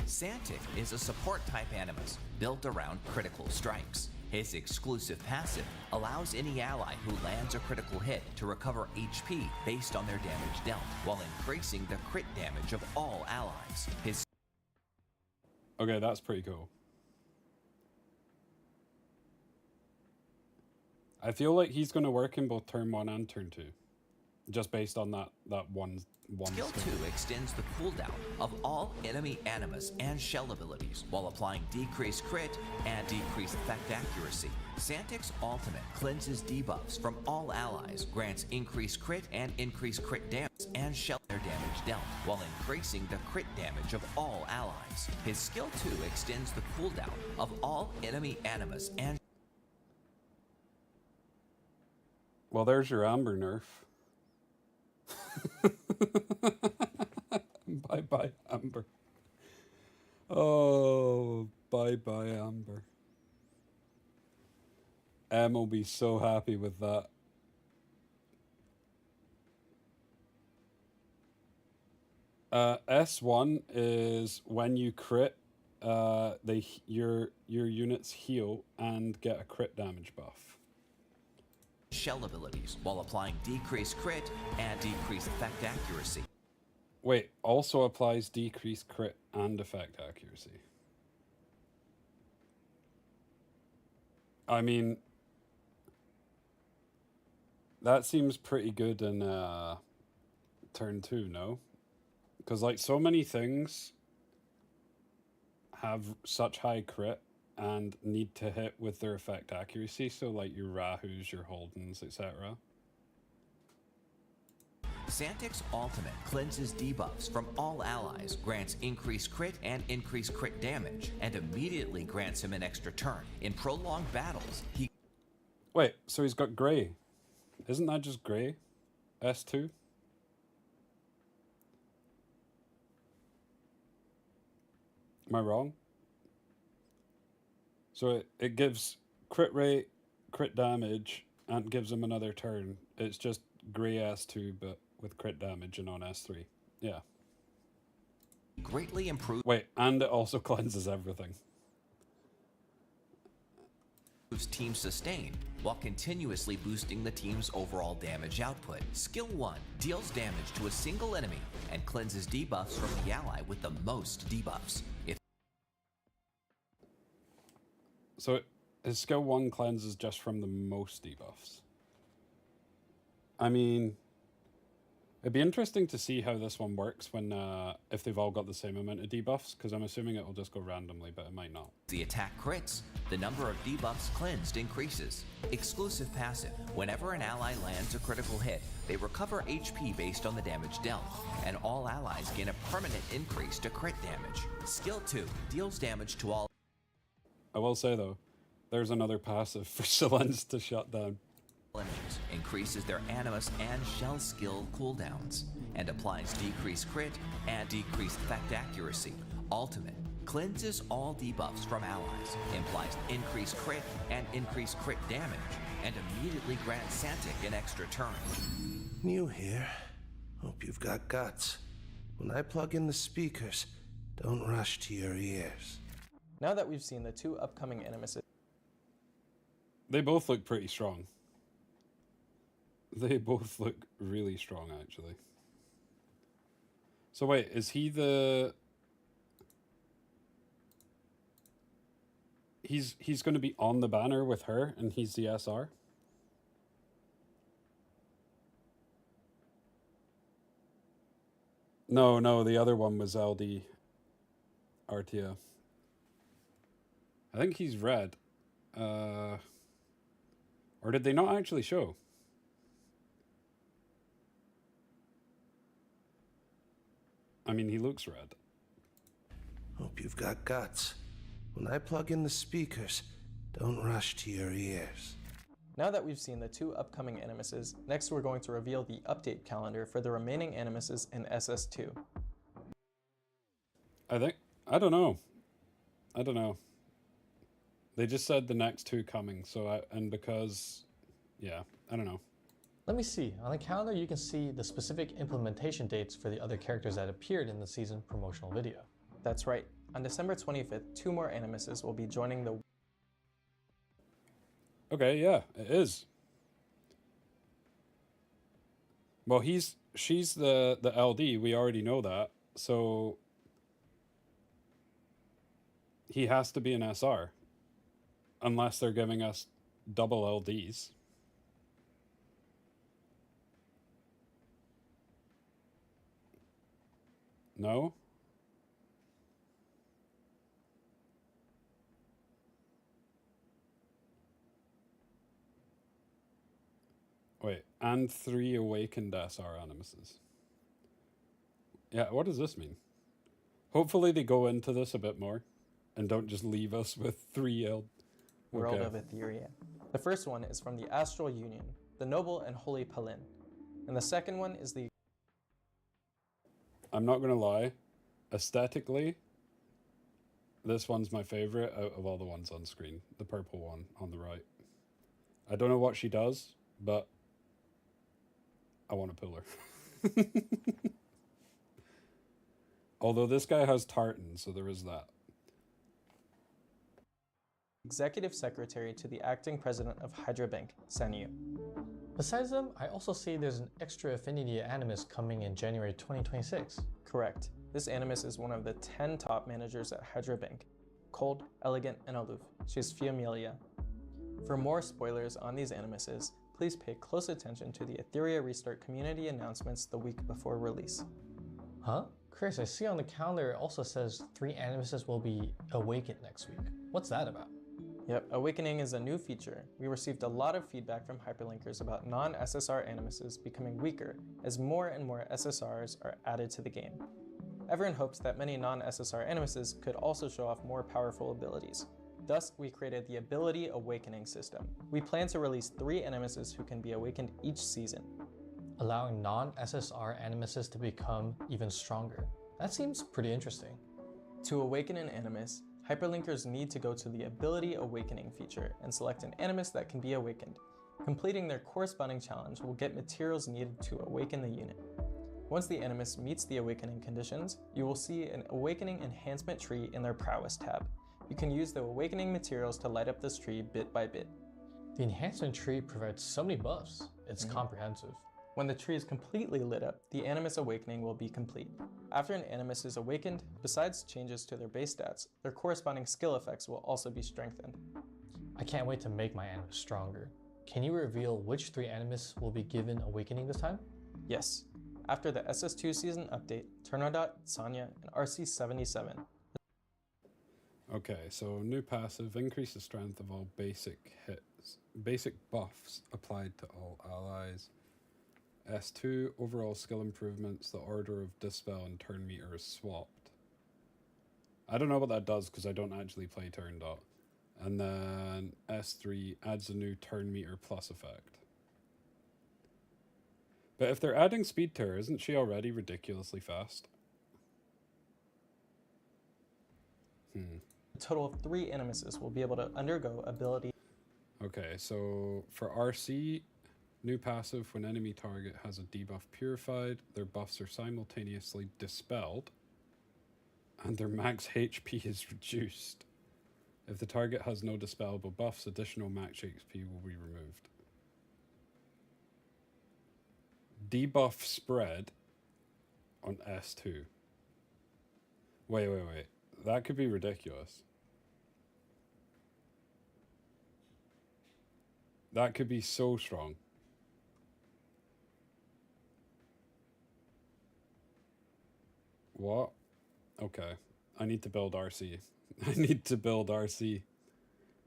Santic is a support type Animus built around critical strikes. His exclusive passive allows any ally who lands a critical hit to recover HP based on their damage dealt, while increasing the crit damage of all allies. Okay, that's pretty cool. I feel like he's going to work in both turn 1 and turn 2. Just based on that one Skill 2 extends the cooldown of all enemy Animus and shell abilities while applying decreased crit and decreased effect accuracy. Santic's ultimate cleanses debuffs from all allies, grants increased crit and increased crit damage and shell their damage dealt, while increasing the crit damage of all allies. His skill 2 extends the cooldown of all enemy Animus and... Well, there's your Amber nerf. Bye-bye, Amber. Oh, bye-bye, Amber. Em will be so happy with that. S1 is when you crit, your units heal and get a crit damage buff. Shell abilities while applying decreased crit and decreased effect accuracy. Wait, also applies decreased crit and effect accuracy. I mean, that seems pretty good in turn 2, no? Because like so many things have such high crit and need to hit with their effect accuracy, so like your Rahus, your Holdens, etc. Santic's ultimate cleanses debuffs from all allies, grants increased crit and increased crit damage, and immediately grants him an extra turn. In prolonged battles, he... Wait, so he's got Grey. Isn't that just Grey? S2? Am I wrong? So it gives crit rate, crit damage, and gives him another turn. It's just Grey S2, but with crit damage and on S3. Yeah. greatly improves Wait, and it also cleanses everything. team sustain while continuously boosting the team's overall damage output. Skill 1 deals damage to a single enemy and cleanses debuffs from the ally with the most debuffs. So his skill 1 cleanses just from the most debuffs. I mean, it'd be interesting to see how this one works when if they've all got the same amount of debuffs, because I'm assuming it will just go randomly, but it might not. The attack crits, the number of debuffs cleansed increases. Exclusive passive. Whenever an ally lands a critical hit, they recover HP based on the damage dealt, and all allies gain a permanent increase to crit damage. Skill 2 deals damage to all I will say though, there's another passive for Selens to shut down. enemies, increases their Animus and Shell skill cooldowns, and applies decreased crit and decreased effect accuracy. Ultimate cleanses all debuffs from allies, implies increased crit and increased crit damage, and immediately grants Santic an extra turn. New here. Hope you've got guts. When I plug in the speakers, don't rush to your ears. Now that we've seen the two upcoming Animuses, They both look pretty strong. They both look really strong, actually. So wait, is he the... He's going to be on the banner with her, and he's the SR? No, the other one was LD RTA. I think he's red. Or did they not actually show? I mean, he looks red. Hope you've got guts. When I plug in the speakers, don't rush to your ears. Now that we've seen the 2 upcoming animuses, next we're going to reveal the update calendar for the remaining animuses in SS2. I don't know. They just said the next 2 coming, yeah, I don't know. Let me see. On the calendar, you can see the specific implementation dates for the other characters that appeared in the season promotional video. That's right. On December 25th, 2 more animuses will be joining the... Okay, yeah, it is. Well, she's the LD, we already know that, so he has to be an SR. Unless they're giving us double LDs. No? Wait, and 3 awakened SR animuses. Yeah, what does this mean? Hopefully they go into this a bit more and don't just leave us with 3 L. World Okay. of Etheria. The first one is from the Astral Union, the Noble and Holy Palin. And the second one is the... I'm not gonna lie, aesthetically, this one's my favorite out of all the ones on screen. The purple one on the right. I don't know what she does, but I want to pull her. Although this guy has tartan, so there is that. Executive Secretary to the Acting President of Hydra Bank, Sanyu. Besides them, I also see there's an extra Affinity Animus coming in January 2026. Correct. This Animus is one of the 10 top managers at Hydra Bank. Cold, elegant, and aloof. She's Fiamelia. For more spoilers on these Animuses, please pay close attention to the Etheria Restart community announcements the week before release. Huh? Chris, I see on the calendar it also says 3 Animuses will be awakened next week. What's that about? Yep, Awakening is a new feature. We received a lot of feedback from hyperlinkers about non-SSR animuses becoming weaker as more and more SSRs are added to the game. Everyone hopes that many non-SSR animuses could also show off more powerful abilities. Thus, we created the Ability Awakening system. We plan to release 3 animuses who can be awakened each season, Allowing non-SSR animuses to become even stronger. That seems pretty interesting. To awaken an animus, hyperlinkers need to go to the Ability Awakening feature and select an animus that can be awakened. Completing their corresponding challenge will get materials needed to awaken the unit. Once the animus meets the awakening conditions, you will see an Awakening Enhancement tree in their Prowess tab. You can use the awakening materials to light up this tree bit by bit. The enhancement tree provides so many buffs. It's comprehensive. When the tree is completely lit up, the Animus Awakening will be complete. After an Animus is awakened, besides changes to their base stats, their corresponding skill effects will also be strengthened. I can't wait to make my Animus stronger. Can you reveal which 3 Animus will be given awakening this time? Yes. After the SS2 season update, Turnodot, Sanya, and RC77. Okay, so new passive, increase the strength of all basic hits. Basic buffs applied to all allies. S2, overall skill improvements, the order of dispel and turn meter is swapped. I don't know what that does because I don't actually play turn dot. And then S3 adds a new turn meter plus effect. But if they're adding speed to her, isn't she already ridiculously fast? A total of 3 animuses will be able to undergo ability. Okay, so for RC, new passive, when enemy target has a debuff purified, their buffs are simultaneously dispelled, and their max HP is reduced. If the target has no dispellable buffs, additional max HP will be removed. Debuff spread on S2. Wait. That could be ridiculous. That could be so strong. What? Okay. I need to build RC. I need to build RC.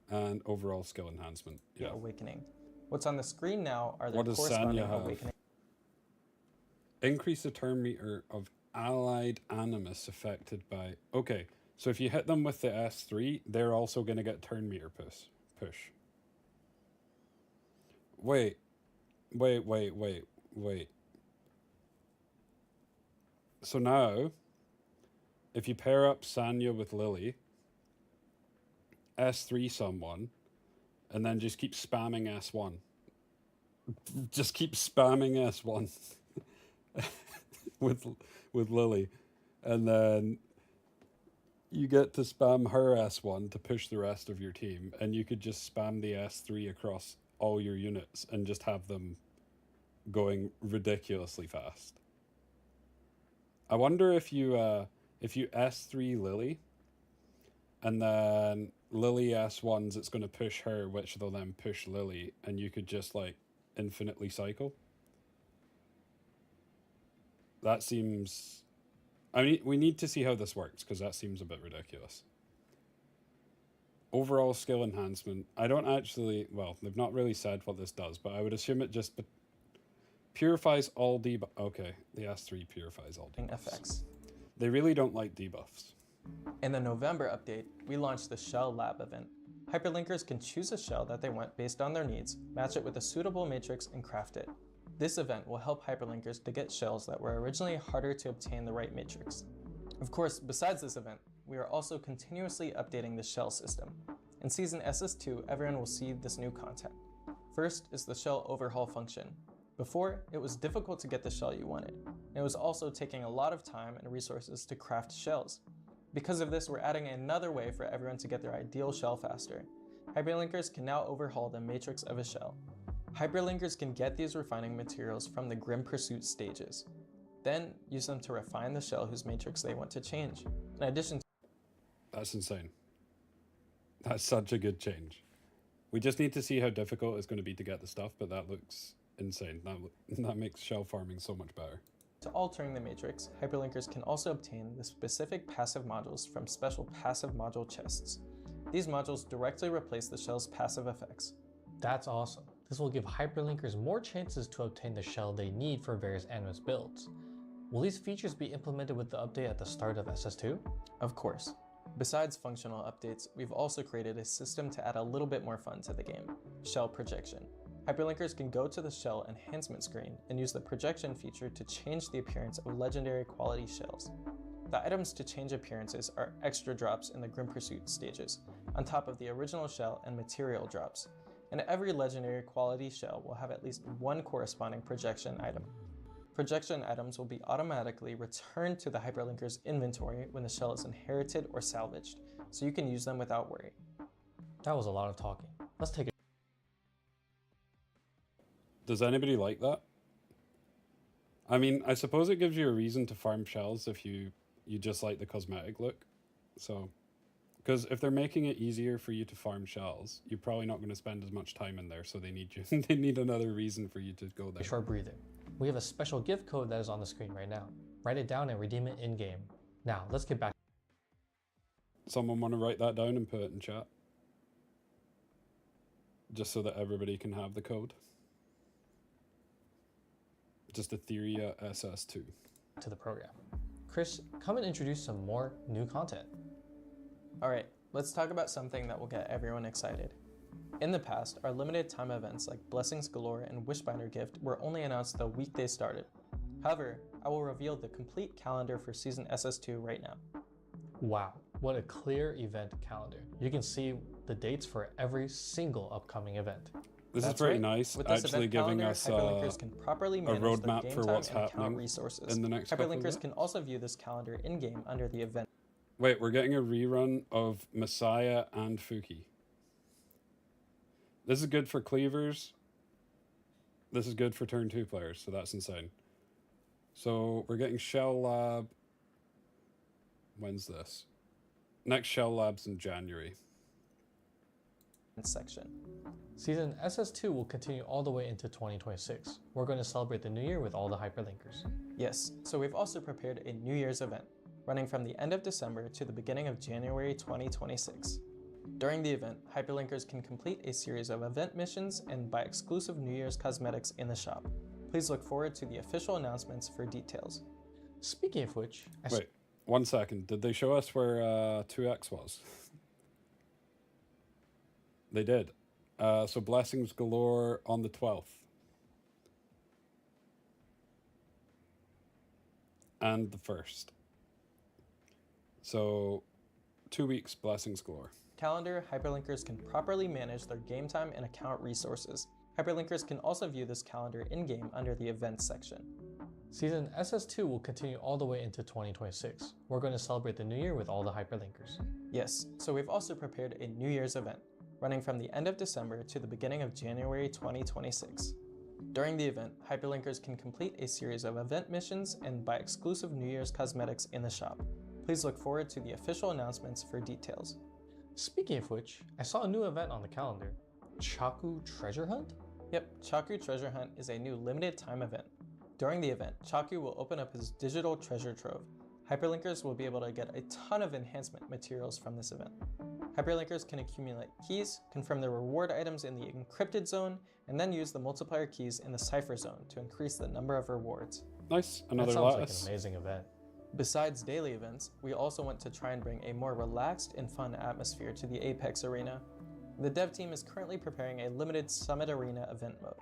And overall skill enhancement. Yeah. Awakening. What's on the screen now are the What does corresponding Sanya have? awakening. Increase the turn meter of allied animus affected by... Okay, So if you hit them with the S3, they're also going to get turn meter push. Wait. So now, if you pair up Sanya with Lily, S3 someone, and then just keep spamming S1. Just keep spamming S1 with Lily, and then you get to spam her S1 to push the rest of your team, and you could just spam the S3 across all your units and just have them going ridiculously fast. I wonder if you S3 Lily, and then Lily S1s, it's going to push her, which they'll then push Lily, and you could just like infinitely cycle. That seems... I mean, we need to see how this works, because that seems a bit ridiculous. Overall skill enhancement. I don't actually... Well, they've not really said what this does, but I would assume it just purifies all debuffs. Okay, the S3 purifies all debuffs. Effects. They really don't like debuffs. In the November update, we launched the Shell Lab event. Hyperlinkers can choose a shell that they want based on their needs, match it with a suitable matrix, and craft it. This event will help hyperlinkers to get shells that were originally harder to obtain the right matrix. Of course, besides this event, we are also continuously updating the shell system. In Season SS2, everyone will see this new content. First is the shell overhaul function. Before, it was difficult to get the shell you wanted, and it was also taking a lot of time and resources to craft shells. Because of this, we're adding another way for everyone to get their ideal shell faster. Hyperlinkers can now overhaul the matrix of a shell. Hyperlinkers can get these refining materials from the Grim Pursuit stages, then use them to refine the shell whose matrix they want to change. In addition to... That's insane. That's such a good change. We just need to see how difficult it's going to be to get the stuff, but that looks insane. That makes shell farming so much better. To altering the matrix, hyperlinkers can also obtain the specific passive modules from special passive module chests. These modules directly replace the shell's passive effects. That's awesome. This will give hyperlinkers more chances to obtain the shell they need for various Animus builds. Will these features be implemented with the update at the start of SS2? Of course. Besides functional updates, we've also created a system to add a little bit more fun to the game: shell projection. Hyperlinkers can go to the shell enhancement screen and use the projection feature to change the appearance of legendary quality shells. The items to change appearances are extra drops in the Grim Pursuit stages, on top of the original shell and material drops. And every legendary quality shell will have at least one corresponding projection item. Projection items will be automatically returned to the hyperlinker's inventory when the shell is inherited or salvaged, so you can use them without worry. That was a lot of talking. Let's take it. Does anybody like that? I mean, I suppose it gives you a reason to farm shells if you just like the cosmetic look. So, because if they're making it easier for you to farm shells, you're probably not going to spend as much time in there, so they need you. They need another reason for you to go there. A short breather. We have a special gift code that is on the screen right now. Write it down and redeem it in-game. Now, let's get back. Someone want to write that down and put it in chat? Just so that everybody can have the code. Just Etheria SS2. To the program. Chris, come and introduce some more new content. Alright, let's talk about something that will get everyone excited. In the past, our limited time events like Blessings Galore and Wishbinder Gift were only announced the week they started. However, I will reveal the complete calendar for Season SS2 right now. Wow, what a clear event calendar. You can see the dates for every single upcoming event. This is pretty nice, With this actually event giving calendar, us hyperlinkers can properly manage roadmap their game for time what's and account happening resources. in the next couple of Hyperlinkers weeks. can also view this calendar in-game under the event. Wait, we're getting a rerun of Messiah and Fuki. This is good for cleavers. This is good for turn 2 players, so that's insane. So we're getting Shell Lab. When's this? Next Shell Lab's in January. Section. Season SS2 will continue all the way into 2026. We're going to celebrate the new year with all the hyperlinkers. Yes, so we've also prepared a New Year's event, running from the end of December to the beginning of January 2026. During the event, hyperlinkers can complete a series of event missions and buy exclusive New Year's cosmetics in the shop. Please look forward to the official announcements for details. Speaking of which... Wait, 1 second. Did they show us where 2x was? They did. So blessings galore on the 12th. And the 1st. So 2 weeks, blessings galore. Calendar, hyperlinkers can properly manage their game time and account resources. Hyperlinkers can also view this calendar in-game under the events section. Season SS2 will continue all the way into 2026. We're going to celebrate the new year with all the hyperlinkers. Yes, so we've also prepared a New Year's event, running from the end of December to the beginning of January 2026. During the event, hyperlinkers can complete a series of event missions and buy exclusive New Year's cosmetics in the shop. Please look forward to the official announcements for details. Speaking of which, I saw a new event on the calendar. Chaku Treasure Hunt? Yep, Chaku Treasure Hunt is a new limited time event. During the event, Chaku will open up his digital treasure trove. Hyperlinkers will be able to get a ton of enhancement materials from this event. Hyperlinkers can accumulate keys, confirm their reward items in the encrypted zone, and then use the multiplier keys in the cipher zone to increase the number of rewards. Nice, That another sounds like lattice. an amazing event. Besides daily events, we also want to try and bring a more relaxed and fun atmosphere to the Apex Arena. The dev team is currently preparing a limited Summit Arena event mode.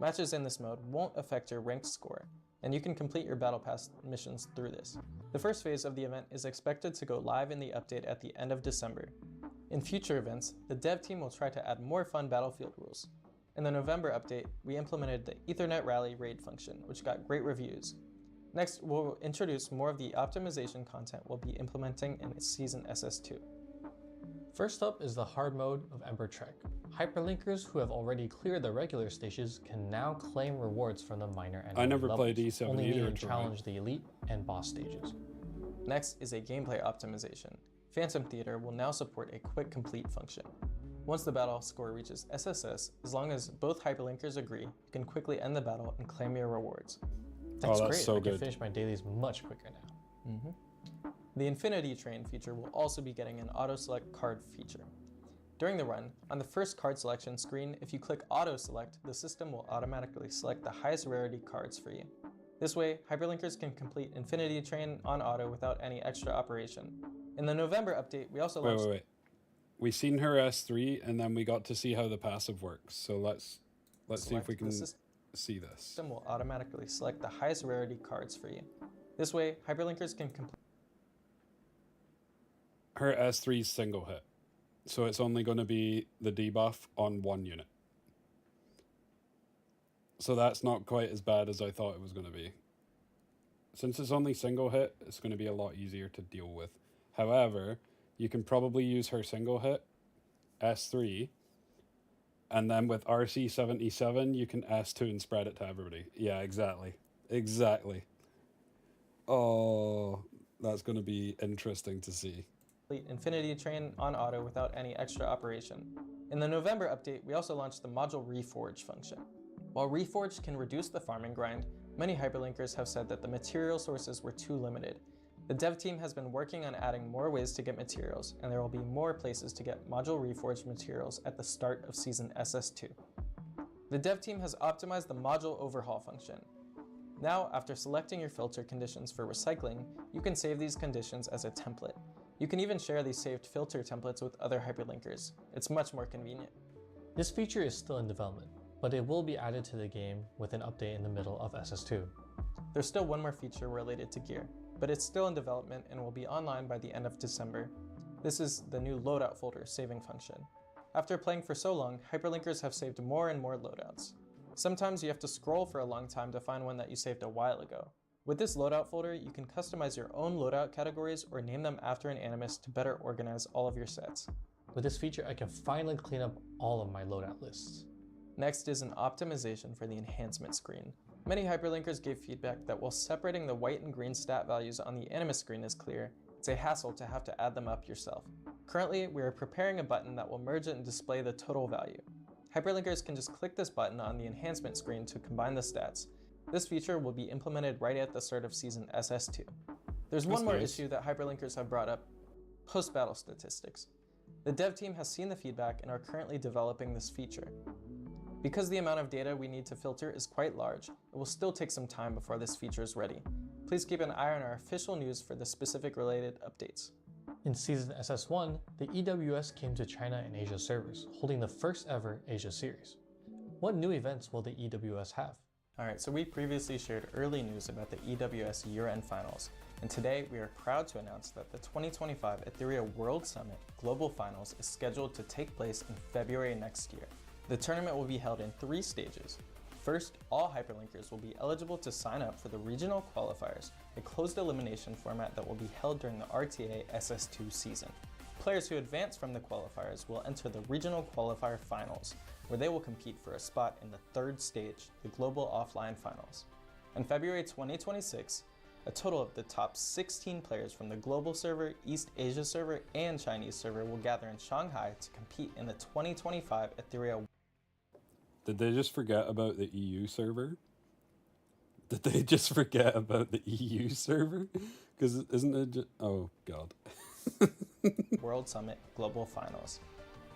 Matches in this mode won't affect your ranked score, and you can complete your Battle Pass missions through this. The first phase of the event is expected to go live in the update at the end of December. In future events, the dev team will try to add more fun battlefield rules. In the November update, we implemented the Ethernet Rally raid function, which got great reviews. Next, we'll introduce more of the optimization content we'll be implementing in Season SS2. First up is the hard mode of Ember Trek. Hyperlinkers who have already cleared the regular stages can now claim rewards from the minor enemy I never levels, played E7 only either, needing to Troy. challenge the elite and boss stages. Next is a gameplay optimization. Phantom Theater will now support a quick complete function. Once the battle score reaches SSS, as long as both hyperlinkers agree, you can quickly end the battle and claim your rewards. That's that's great. so I can good. finish my dailies much quicker now. The Infinity Train feature will also be getting an auto-select card feature. During the run, on the first card selection screen, if you click auto-select, the system will automatically select the highest rarity cards for you. This way, hyperlinkers can complete Infinity Train on auto without any extra operation. In the November update, we also launched... Wait. We seen her S3 and then we got to see how the passive works. So let's see if we can see this. system will automatically select the highest rarity cards for you. This way, hyperlinkers can complete... Her S3 is single hit. So it's only going to be the debuff on one unit. So that's not quite as bad as I thought it was going to be. Since it's only single hit, it's going to be a lot easier to deal with. However, you can probably use her single hit, S3, and then with RC77, you can S2 and spread it to everybody. Yeah, exactly. Exactly. Oh, that's going to be interesting to see. Infinity Train on auto without any extra operation. In the November update, we also launched the module Reforge function. While Reforge can reduce the farming grind, many hyperlinkers have said that the material sources were too limited. The dev team has been working on adding more ways to get materials, and there will be more places to get module Reforge materials at the start of Season SS2. The dev team has optimized the module overhaul function. Now, after selecting your filter conditions for recycling, you can save these conditions as a template. You can even share these saved filter templates with other hyperlinkers. It's much more convenient. This feature is still in development, but it will be added to the game with an update in the middle of SS2. There's still one more feature related to gear, but it's still in development and will be online by the end of December. This is the new loadout folder saving function. After playing for so long, hyperlinkers have saved more and more loadouts. Sometimes you have to scroll for a long time to find one that you saved a while ago. With this loadout folder, you can customize your own loadout categories or name them after an animus to better organize all of your sets. With this feature, I can finally clean up all of my loadout lists. Next is an optimization for the enhancement screen. Many hyperlinkers gave feedback that while separating the white and green stat values on the animus screen is clear, it's a hassle to have to add them up yourself. Currently, we are preparing a button that will merge it and display the total value. Hyperlinkers can just click this button on the enhancement screen to combine the stats. This feature will be implemented right at the start of Season SS2. There's one more issue that hyperlinkers have brought up: post-battle statistics. The dev team has seen the feedback and are currently developing this feature. Because the amount of data we need to filter is quite large, it will still take some time before this feature is ready. Please keep an eye on our official news for the specific related updates. In Season SS1, the EWS came to China and Asia servers, holding the first ever Asia series. What new events will the EWS have? Alright, so we previously shared early news about the EWS year-end finals, and today we are proud to announce that the 2025 Etheria World Summit Global Finals is scheduled to take place in February next year. The tournament will be held in 3 stages. First, all hyperlinkers will be eligible to sign up for the regional qualifiers, a closed elimination format that will be held during the RTA SS2 season. Players who advance from the qualifiers will enter the regional qualifier finals, where they will compete for a spot in the 3rd stage, the Global Offline Finals. In February 2026, a total of the top 16 players from the global server, East Asia server, and Chinese server will gather in Shanghai to compete in the 2025 Etheria. Did they just forget about the EU server? Did they just forget about the EU server? Because isn't it just... Oh, God. World Summit Global Finals.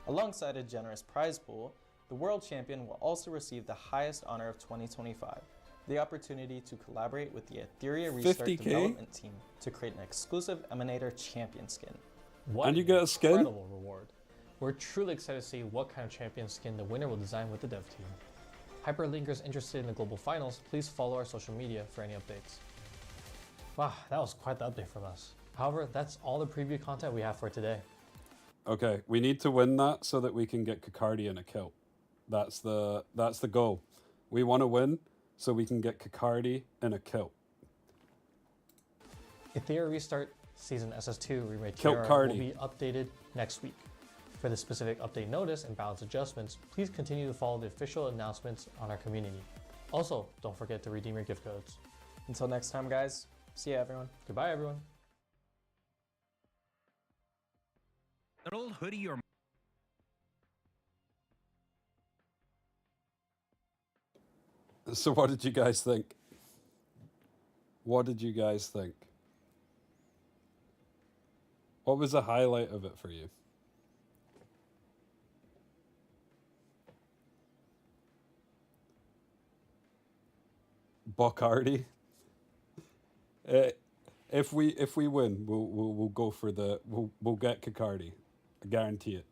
Alongside a generous prize pool, the world champion will also receive the highest honor of 2025, the opportunity to collaborate with the Etheria Restart 50K? development team to create an exclusive Emanator champion skin. What And you an get a skin? incredible reward. We're truly excited to see what kind of champion skin the winner will design with the dev team. Hyperlinkers interested in the global finals, please follow our social media for any updates. Wow, that was quite the update from us. However, that's all the preview content we have for today. Okay, we need to win that so that we can get Kakardi in a kilt. That's the goal. We want to win so we can get Kakardi in a kilt. Etheria Restart Season SS2 Remake Kilt Tiara Cardi. will be updated next week. For the specific update notice and balance adjustments, please continue to follow the official announcements on our community. Also, don't forget to redeem your gift codes. Until next time, guys, see ya, everyone. Goodbye, everyone. An old hoodie or So what did you guys think? What did you guys think? What was the highlight of it for you? Bacardi. If we win, we'll go for the we'll get Kakardi. I guarantee it.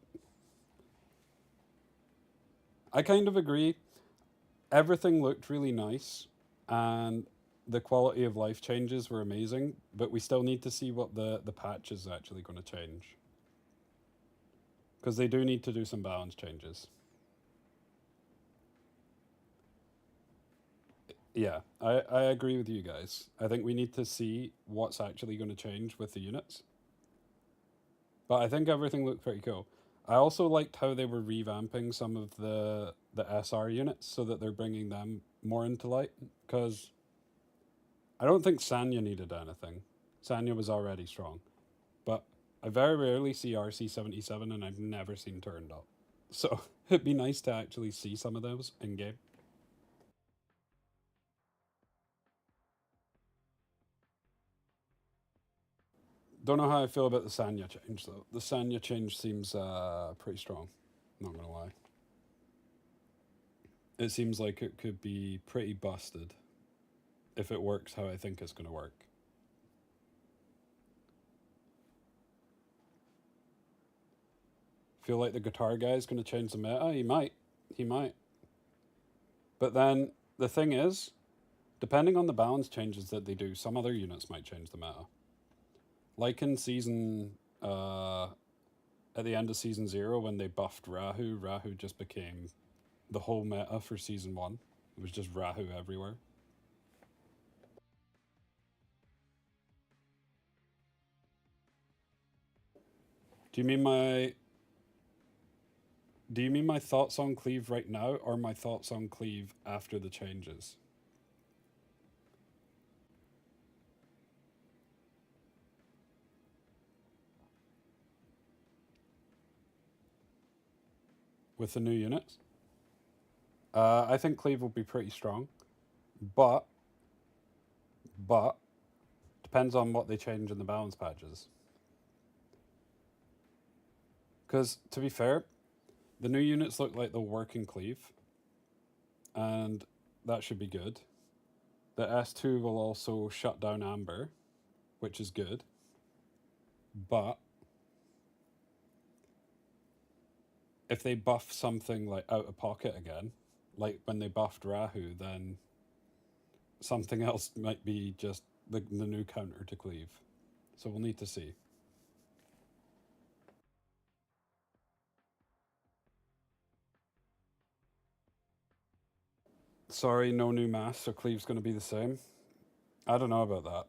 I kind of agree. Everything looked really nice, and the quality of life changes were amazing. But we still need to see what the patch is actually going to change, because they do need to do some balance changes. Yeah, I agree with you guys. I think we need to see what's actually going to change with the units. But I think everything looked pretty cool. I also liked how they were revamping some of the SR units so that they're bringing them more into light. Because I don't think Sanya needed anything. Sanya was already strong. But I very rarely see RC77, and I've never seen turned up. So it'd be nice to actually see some of those in game. Don't know how I feel about the Sanya change, though. The Sanya change seems pretty strong, not gonna lie. It seems like it could be pretty busted if it works how I think it's gonna work. Feel like the guitar guy is gonna change the meta? He might. He might. But then, the thing is, depending on the balance changes that they do, some other units might change the meta. Like in season, at the end of season 0, when they buffed Rahu, Rahu just became the whole meta for season 1. It was just Rahu everywhere. Do you mean my thoughts on Cleave right now, or my thoughts on Cleave after the changes? With the new units? I think Cleave will be pretty strong, but depends on what they change in the balance patches. Because, to be fair, the new units look like they'll work in Cleave, and that should be good. The S2 will also shut down Amber, which is good. But if they buff something like out of pocket again, like when they buffed Rahu, then something else might be just the new counter to Cleave. So we'll need to see. Sorry, no new mass, so Cleave's going to be the same. I don't know about that.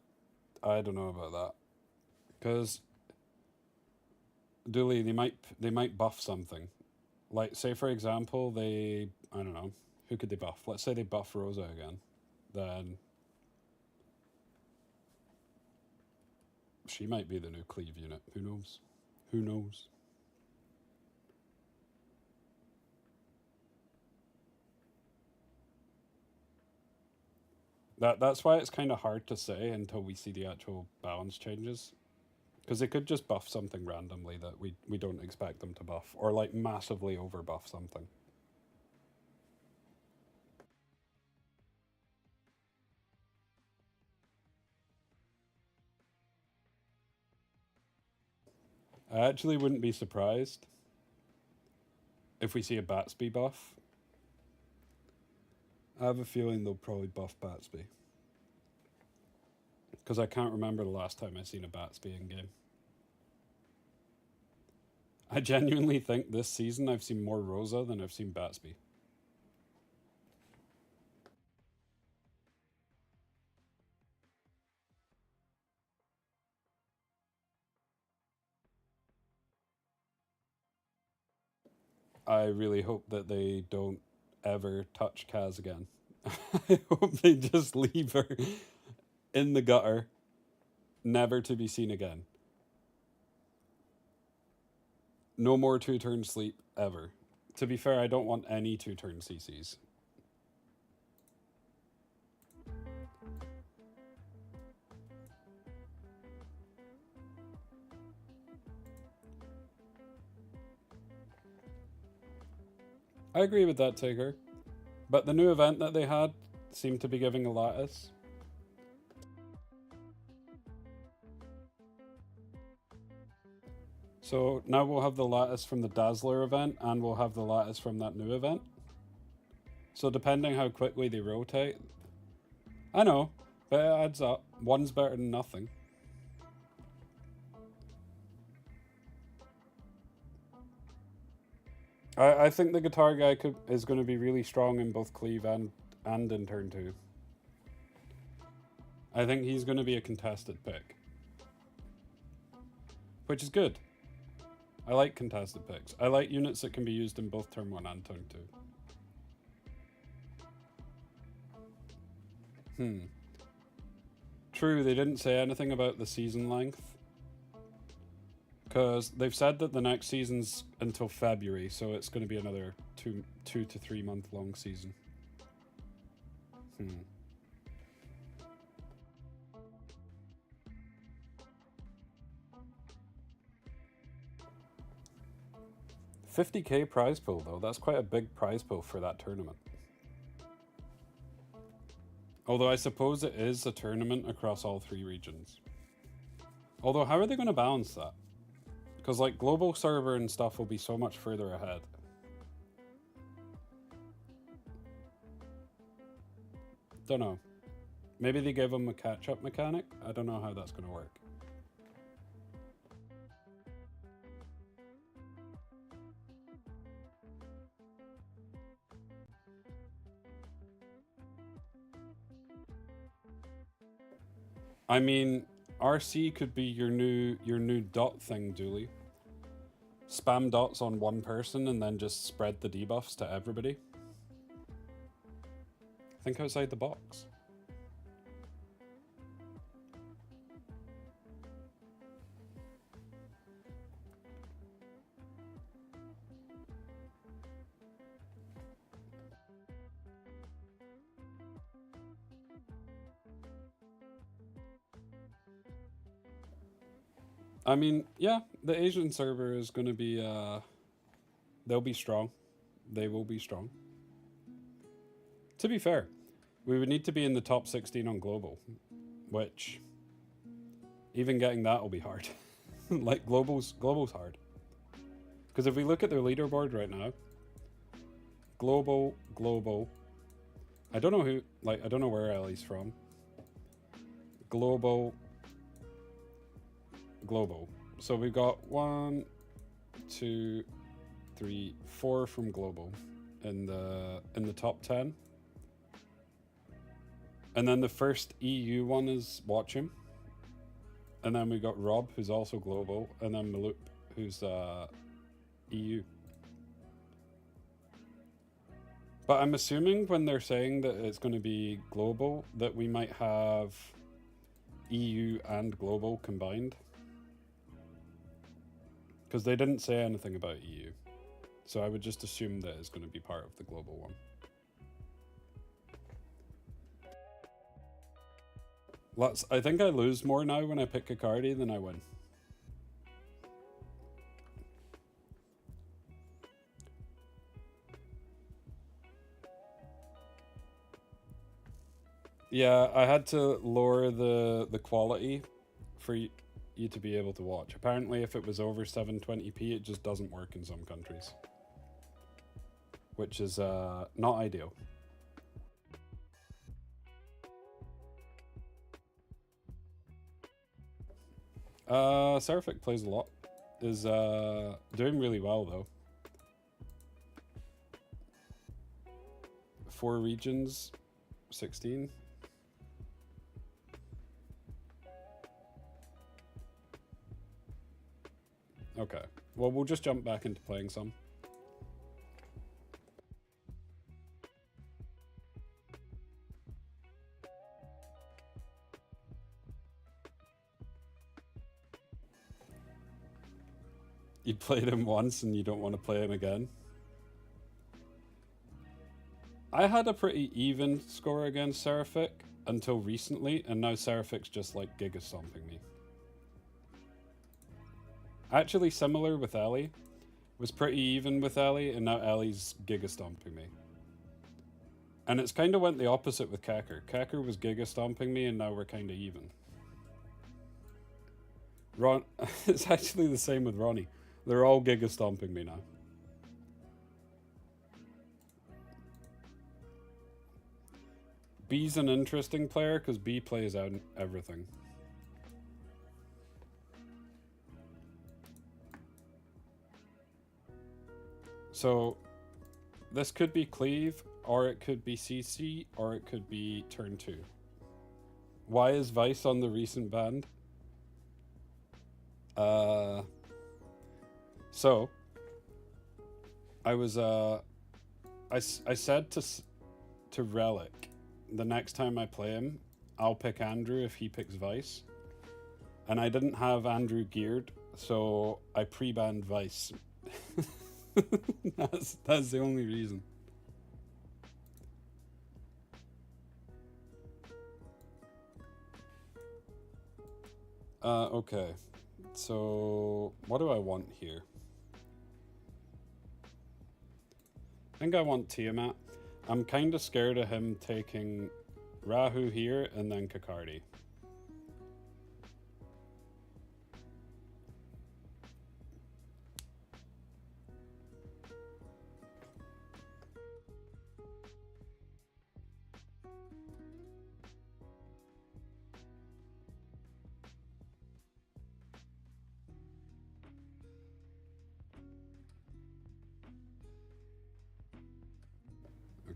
I don't know about that. Because Dooley, they might buff something. Like, say for example, I don't know, who could they buff? Let's say they buff Rosa again. Then she might be the new Cleave unit. Who knows? Who knows? That's why it's kind of hard to say until we see the actual balance changes. Because they could just buff something randomly that we don't expect them to buff. Or like massively over buff something. I actually wouldn't be surprised if we see a Batsby buff. I have a feeling they'll probably buff Batsby. Because I can't remember the last time I seen a Batsby in game. I genuinely think this season I've seen more Rosa than I've seen Batsby. I really hope that they don't ever touch Kaz again. I hope they just leave her in the gutter, never to be seen again. No more 2-turn sleep, ever. To be fair, I don't want any 2-turn CCs. I agree with that, Tigger. But the new event that they had seemed to be giving a lattice. So now we'll have the lattice from the Dazzler event, and we'll have the lattice from that new event. So depending how quickly they rotate... I know, but it adds up. One's better than nothing. I think the guitar guy is going to be really strong in both Cleave and in turn 2. I think he's going to be a contested pick. Which is good. I like contested picks. I like units that can be used in both turn 1 and turn 2. True, they didn't say anything about the season length. Because they've said that the next season's until February, so it's going to be another 2 to 3 month long season. 50k prize pool though, that's quite a big prize pool for that tournament. Although I suppose it is a tournament across all 3 regions. Although how are they going to balance that? Because like global server and stuff will be so much further ahead. Don't know. Maybe they give them a catch-up mechanic? I don't know how that's going to work. I mean, RC could be your new dot thing, Dooley. Spam dots on one person and then just spread the debuffs to everybody. Think outside the box. I mean, yeah, the Asian server is going to be, they'll be strong. They will be strong. To be fair, We would need to be in the top 16 on global, which even getting that will be hard. Like global's hard. Because if we look at their leaderboard right now, global, I don't know who, like, I don't know where Ellie's from. Global. So we've got 1, 2, 3, 4 from global in the top 10. And then the first EU one is Watching. And then we got Rob, who's also global, and then Maloop, who's EU. But I'm assuming when they're saying that it's going to be global, that we might have EU and global combined. Because they didn't say anything about EU. So I would just assume that it's going to be part of the global one. I think I lose more now when I pick Kakardi than I win. Yeah, I had to lower the quality for you to be able to watch. Apparently if it was over 720p, it just doesn't work in some countries. Which is not ideal. Seraphic plays a lot. Is doing really well though. 4 regions, 16. Okay, well we'll just jump back into playing some. You played him once and you don't want to play him again. I had a pretty even score against Seraphic until recently, and now Seraphic's just like giga stomping me. Actually similar with Ellie. Was pretty even with Ellie, and now Ellie's giga stomping me. And it's kind of went the opposite with Kacker. Kacker was giga stomping me, and now we're kind of even. It's actually the same with Ronnie. They're all giga stomping me now. B's an interesting player because B plays out everything. So this could be cleave, or it could be CC, or it could be turn 2. Why is Vice on the recent band? So I was I said to Relic, the next time I play him, I'll pick Andrew if he picks Vice. And I didn't have Andrew geared, so I pre-banned Vice. That's the only reason. Okay. So what do I want here? I think I want Tiamat. I'm kind of scared of him taking Rahu here and then Kakardi.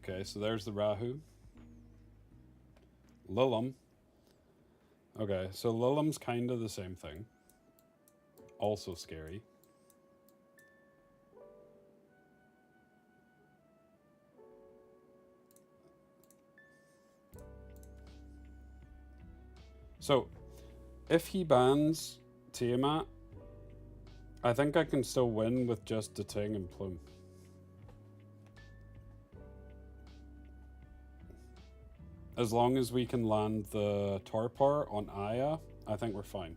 Okay, so there's the Rahu. Lilim. Okay, so Lilim's kind of the same thing. Also scary. So, if he bans Tiamat, I think I can still win with just Deting and Plume. As long as we can land the Torpor on Aya, I think we're fine.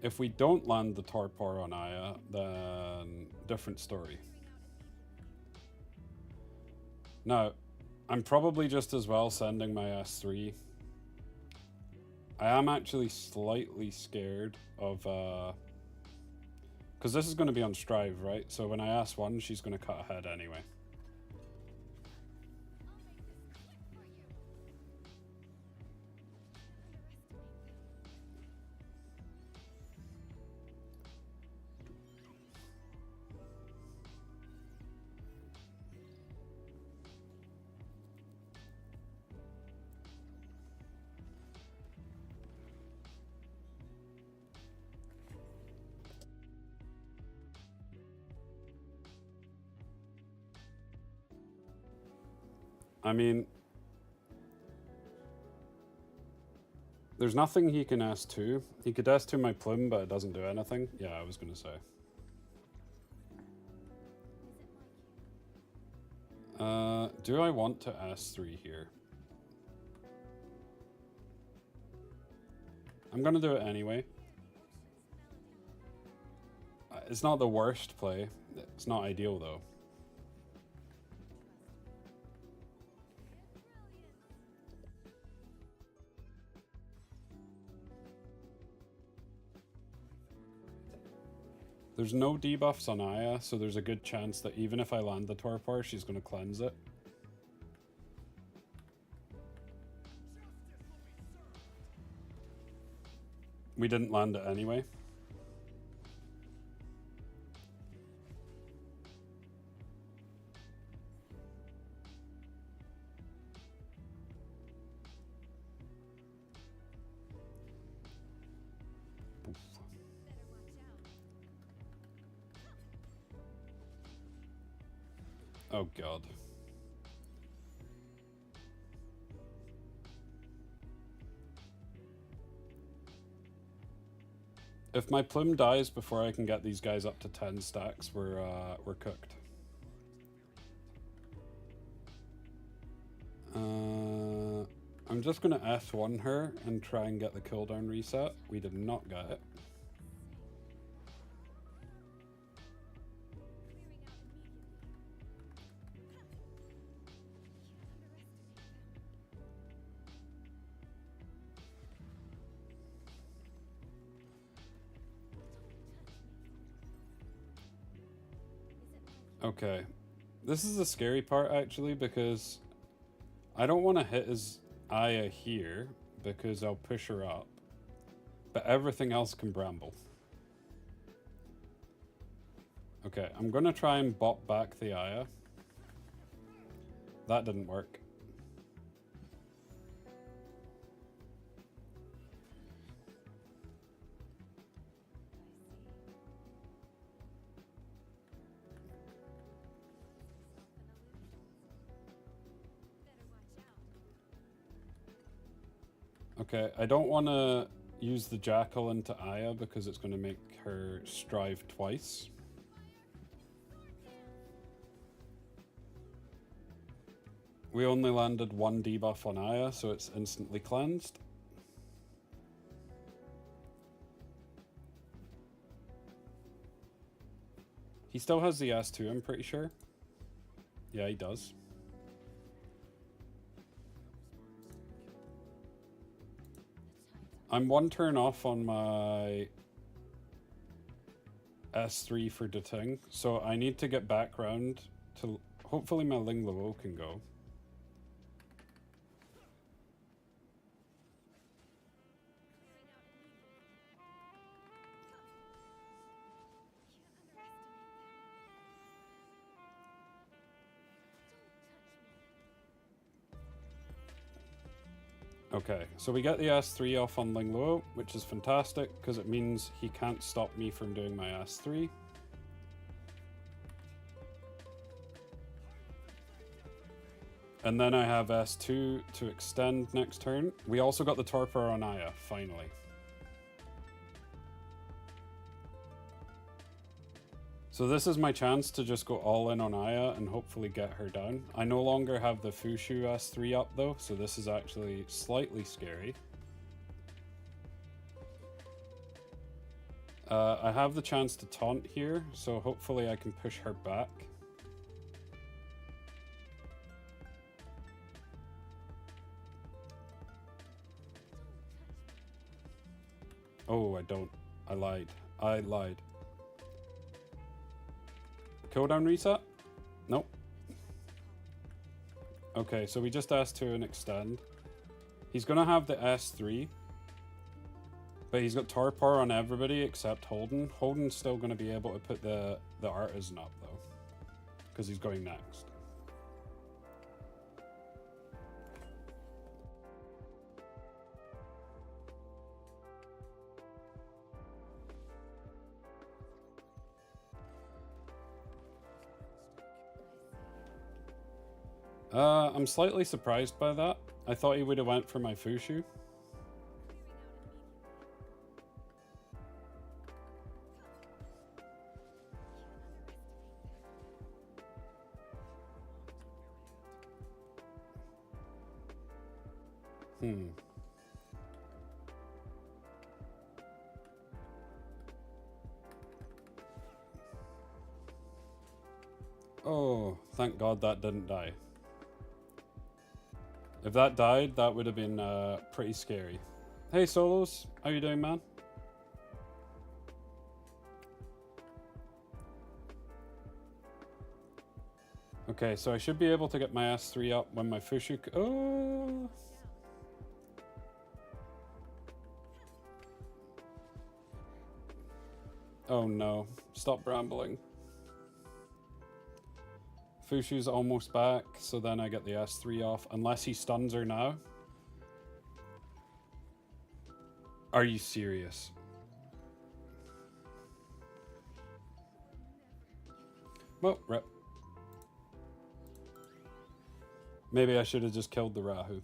If we don't land the Torpor on Aya, then different story. Now, I'm probably just as well sending my S3. I am actually slightly scared of... because this is going to be on Strive, right? So when I S1, she's going to cut ahead anyway. I mean, there's nothing he can S2. He could S2 my plume, but it doesn't do anything. Yeah, I was going to say. Do I want to S3 here? I'm going to do it anyway. It's not the worst play. It's not ideal, though. There's no debuffs on Aya, so there's a good chance that even if I land the Torpor, she's going to cleanse it. We didn't land it anyway. Oh god. If my plume dies before I can get these guys up to 10 stacks, we're cooked. I'm just gonna F1 her and try and get the cooldown reset. We did not get it. Okay, this is the scary part actually, because I don't want to hit his Aya here because I'll push her up, but everything else can bramble. Okay, I'm gonna try and bop back the Aya. That didn't work. Okay, I don't want to use the Jackal into Aya because it's going to make her strive twice. We only landed one debuff on Aya, so it's instantly cleansed. He still has the S2, I'm pretty sure. Yeah, he does. I'm one turn off on my S3 for Deting, so I need to get back round to... Hopefully my Ling Luo can go. Okay, so we get the S3 off on Ling Luo, which is fantastic, because it means he can't stop me from doing my S3. And then I have S2 to extend next turn. We also got the Torpor on Aya, finally. So this is my chance to just go all in on Aya and hopefully get her down. I no longer have the Fushu S3 up though, so this is actually slightly scary. I have the chance to taunt here, so hopefully I can push her back. Oh, I don't. I lied. I lied. Cooldown reset? Nope. Okay, so we just S2 and extend. He's gonna have the S3. But he's got Torpor on everybody except Holden. Holden's still gonna be able to put the artisan up though. Because he's going next. I'm slightly surprised by that. I thought he would have went for my Fushu. Oh, thank God that didn't die. If that died, that would have been pretty scary. Hey Solos, how you doing, man? Okay, so I should be able to get my S3 up when my Fushu... Oh! Oh no, stop rambling. Fushu's almost back, so then I get the S3 off, unless he stuns her now. Are you serious? Well, rip. Maybe I should have just killed the Rahu.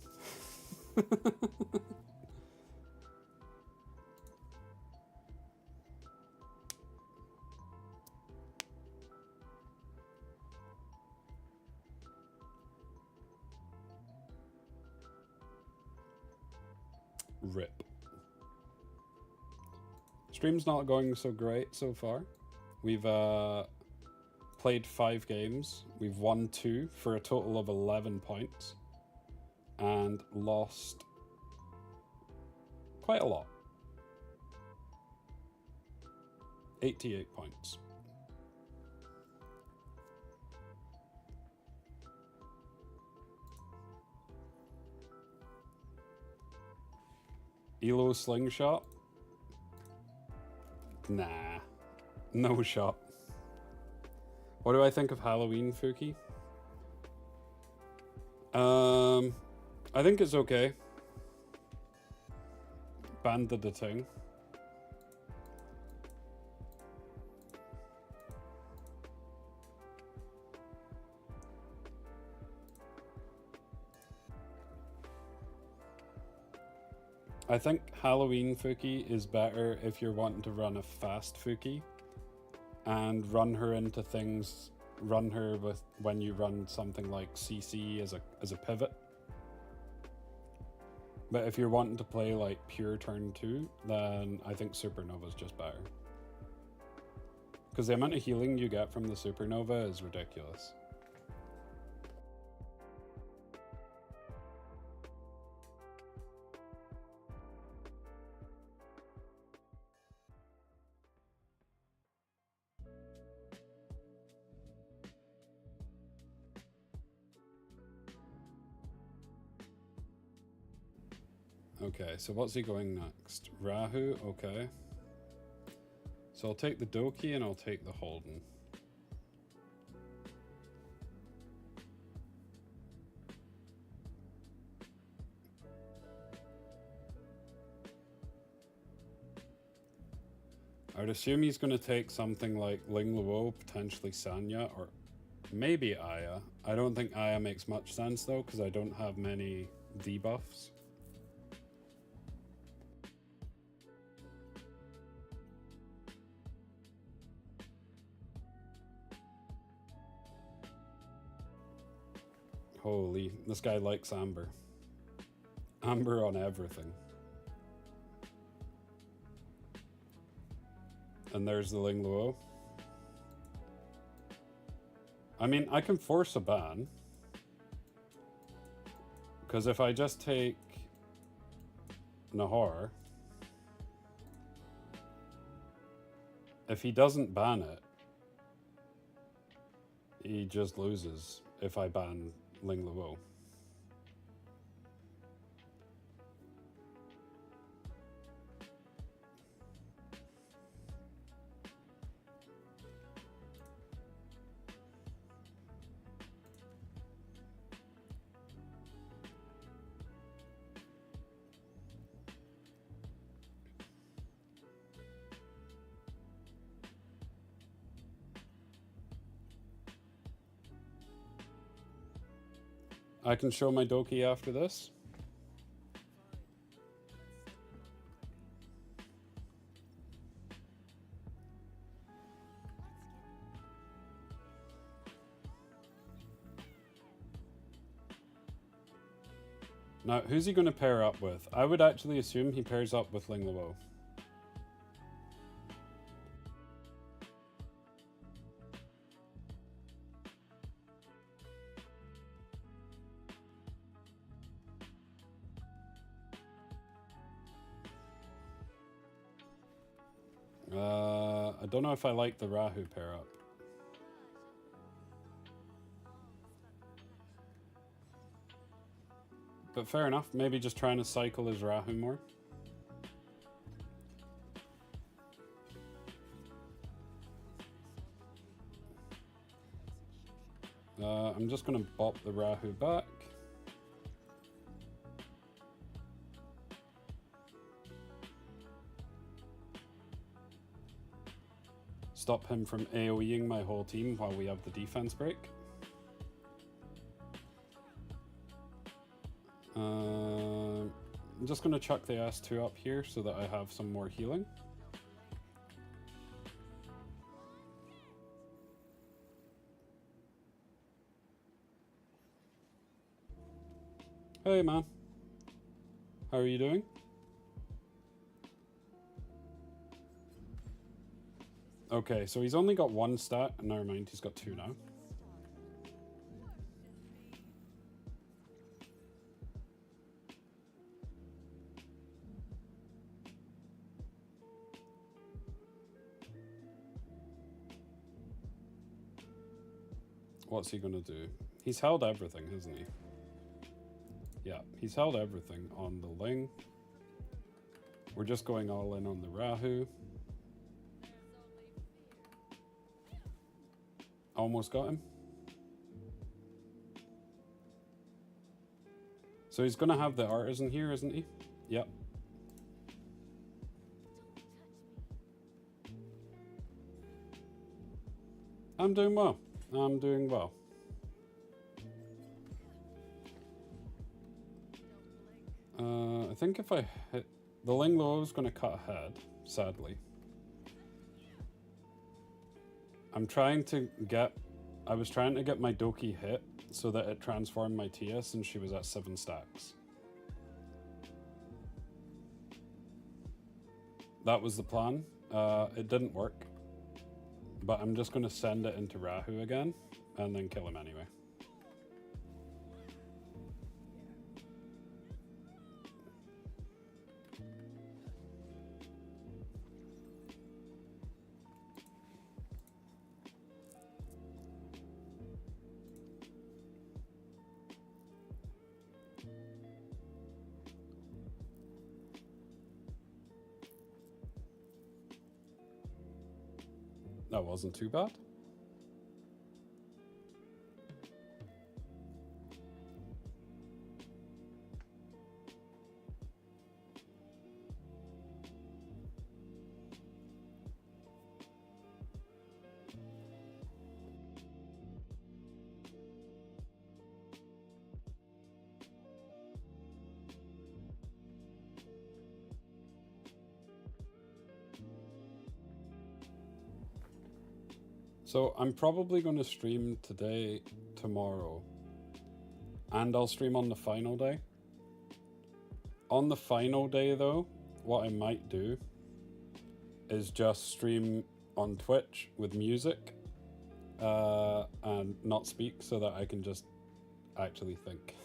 Rip. Stream's not going so great so far. We've played 5 games. We've won 2 for a total of 11 points. And lost quite a lot. 88 points. Elo slingshot? Nah. No shot. What do I think of Halloween Fuki? I think it's okay. Banned the thing. I think Halloween Fuki is better if you're wanting to run a fast Fuki and run her into things, run her with when you run something like CC as a pivot. But if you're wanting to play like pure turn 2, then I think Supernova's just better. Because the amount of healing you get from the Supernova is ridiculous. Okay, so what's he going next? Rahu, okay. So I'll take the Doki and I'll take the Holden. I would assume he's going to take something like Ling Luo, potentially Sanya, or maybe Aya. I don't think Aya makes much sense though, because I don't have many debuffs. Holy, this guy likes Amber. Amber on everything. And there's the Ling Luo. I mean, I can force a ban. Because if I just take Nahor, If he doesn't ban it, he just loses if I ban Ling Luo. I can show my Doki after this. Now, who's he going to pair up with? I would actually assume he pairs up with Ling Luo. I don't know if I like the Rahu pair up. But fair enough, maybe just trying to cycle his Rahu more. I'm just going to bop the Rahu back. Stop him from AoEing my whole team while we have the defense break. I'm just going to chuck the S2 up here so that I have some more healing. Hey man, how are you doing? Okay, so he's only got one stat, never mind, he's got two now. What's he gonna do? He's held everything, hasn't he? Yeah, he's held everything on the Ling. We're just going all in on the Rahu. Almost got him. So he's gonna have the artisan here, isn't he? Yep. I'm doing well. I'm doing well. I think if I hit... The Ling Luo is going to cut ahead, sadly. I'm trying to get... I was trying to get my Doki hit so that it transformed my TS and she was at 7 stacks. That was the plan. It didn't work. But I'm just going to send it into Rahu again and then kill him anyway. That wasn't too bad. So I'm probably going to stream today, tomorrow, and I'll stream on the final day. On the final day though, what I might do is just stream on Twitch with music and not speak so that I can just actually think.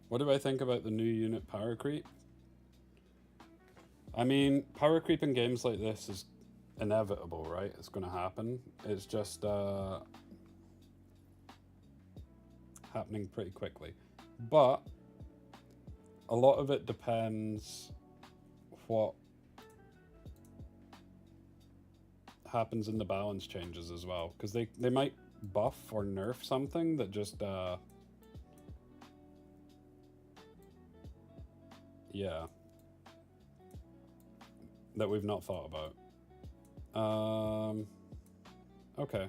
What do I think about the new unit power creep? I mean, power creep in games like this is inevitable, right? It's going to happen. It's just happening pretty quickly. But a lot of it depends what happens in the balance changes as well, because they might buff or nerf something that just yeah, that we've not thought about. Okay,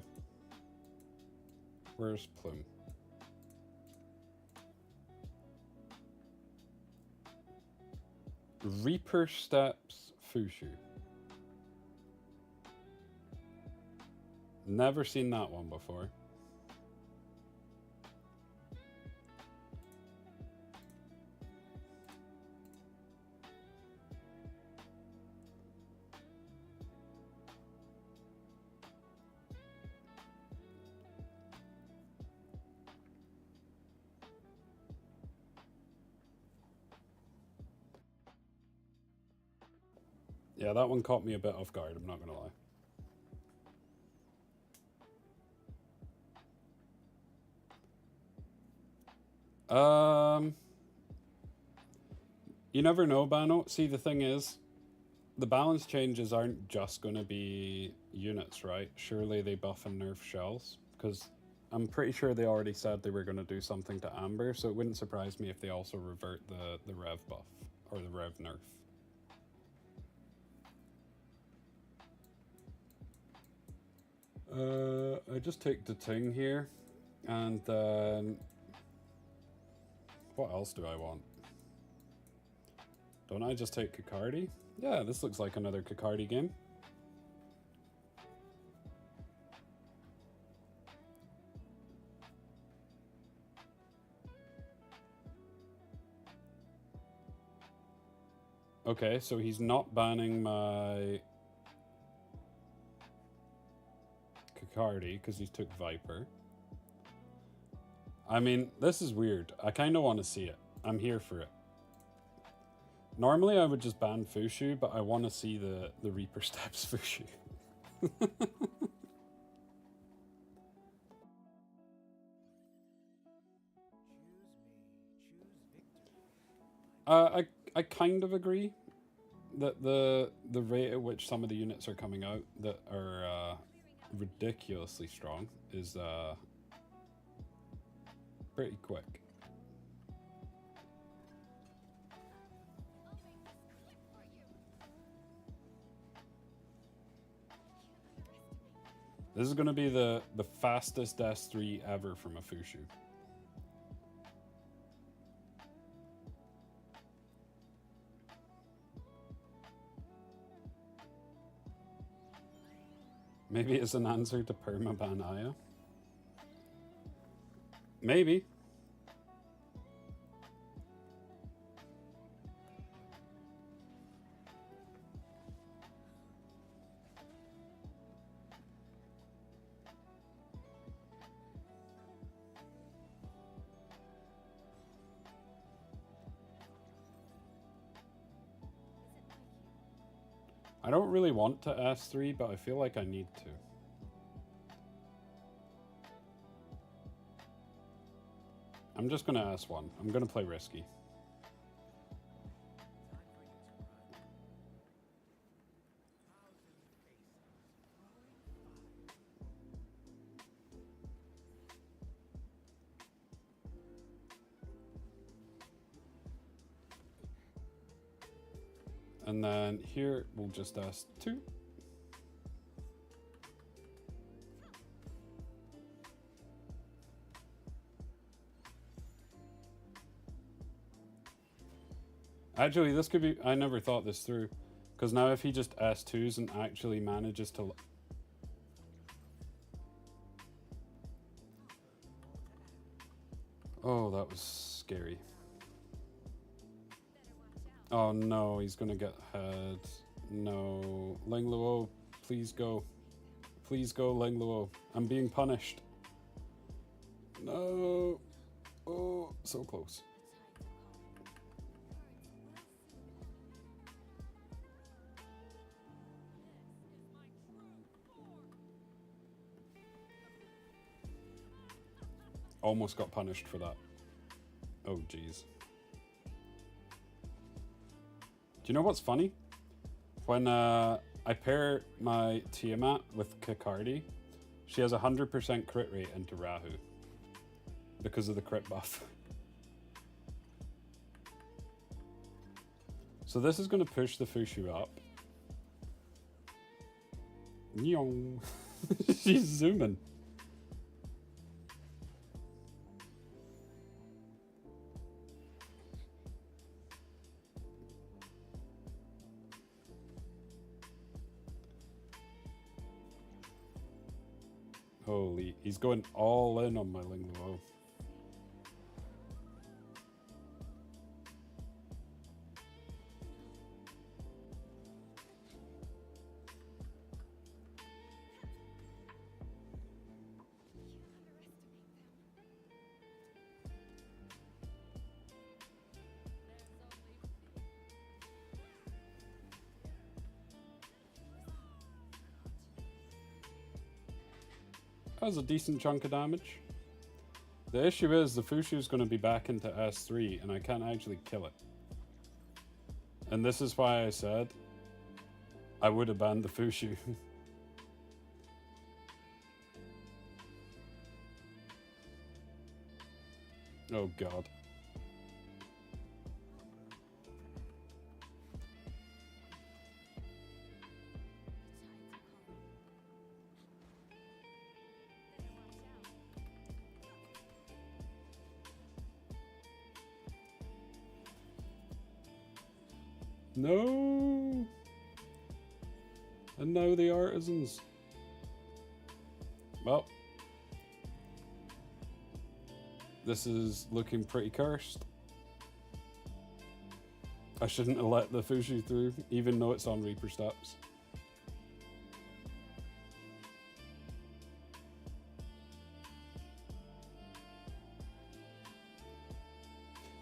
where's Plume? Reaper Steps Fushu. Never seen that one before. Yeah, that one caught me a bit off guard, I'm not gonna lie. You never know, Bano. See, the thing is, the balance changes aren't just gonna be units, right? Surely they buff and nerf shells, because I'm pretty sure they already said they were gonna do something to Amber, so it wouldn't surprise me if they also revert the Rev buff, or the Rev nerf. I just take the Ting here, and then what else do I want? Don't I just take Kakardi? Yeah, this looks like another Kakardi game. Okay, so he's not banning my Kakardi because he took Viper. I mean, this is weird. I kind of want to see it. I'm here for it. Normally I would just ban Fushu, but I want to see the Reaper Steps Fushu. I kind of agree that the rate at which some of the units are coming out that are ridiculously strong is pretty quick. This is going to be the fastest S3 ever from a Fushu. Maybe it's an answer to permaban Aya. Maybe. I don't really want to S3, but I feel like I need to. I'm just gonna S1. I'm gonna play risky. And then here we'll just S2. Actually, this could be... I never thought this through. Because now if he just S2s and actually manages to... Oh, that was scary. Oh no, he's gonna get head. No. Lingluo, please go. Please go, Lingluo. I'm being punished. No. Oh, so close. Almost got punished for that. Oh, jeez. Do you know what's funny? When I pair my Tiamat with Kikardi, she has 100% crit rate into Rahu because of the crit buff. So this is going to push the Fushu up. Nyong. She's zooming. Holy, he's going all in on my Ling Luo. That was a decent chunk of damage. The issue is the Fushu's going to be back into S3 and I can't actually kill it. And this is why I said I would have banned the Fushu. Oh god. No! And now the artisans. Well. This is looking pretty cursed. I shouldn't have let the Fushu through, even though it's on Reaper steps.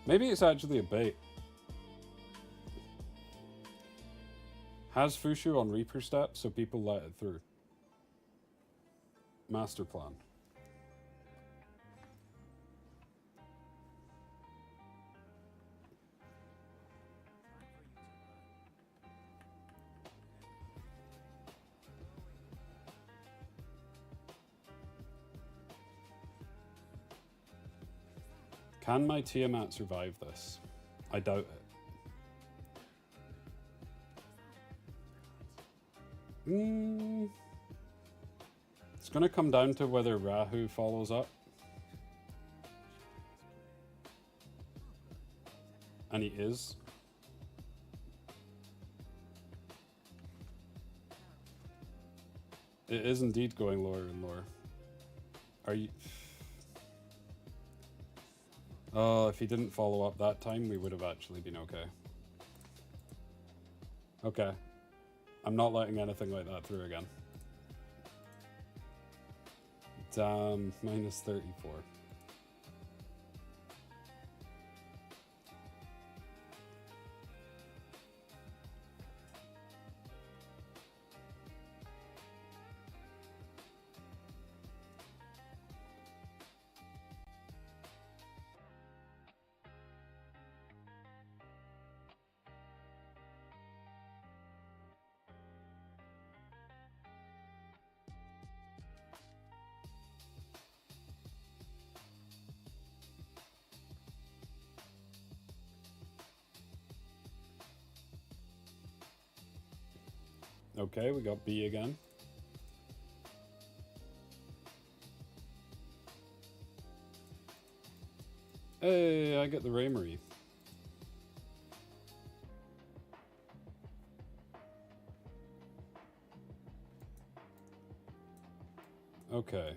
Maybe it's actually a bait. Has Fushu on Reaper steps, so people let it through. Master plan. Can my Tiamat survive this? I doubt it. It's going to come down to whether Rahu follows up. And he is. It is indeed going lower and lower. Are you... Oh, if he didn't follow up that time, we would have actually been okay. Okay. I'm not letting anything like that through again. Damn, minus 34. Okay, we got B again. Hey, I get the Raymery. Okay.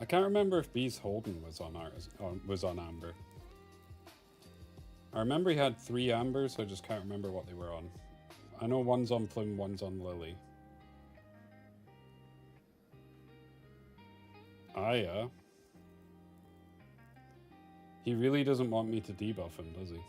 I can't remember if B's Holden was on ours, was on Amber. I remember he had 3 Ambers, I just can't remember what they were on. I know one's on Plume, one's on Lily. Aya. He really doesn't want me to debuff him, does he?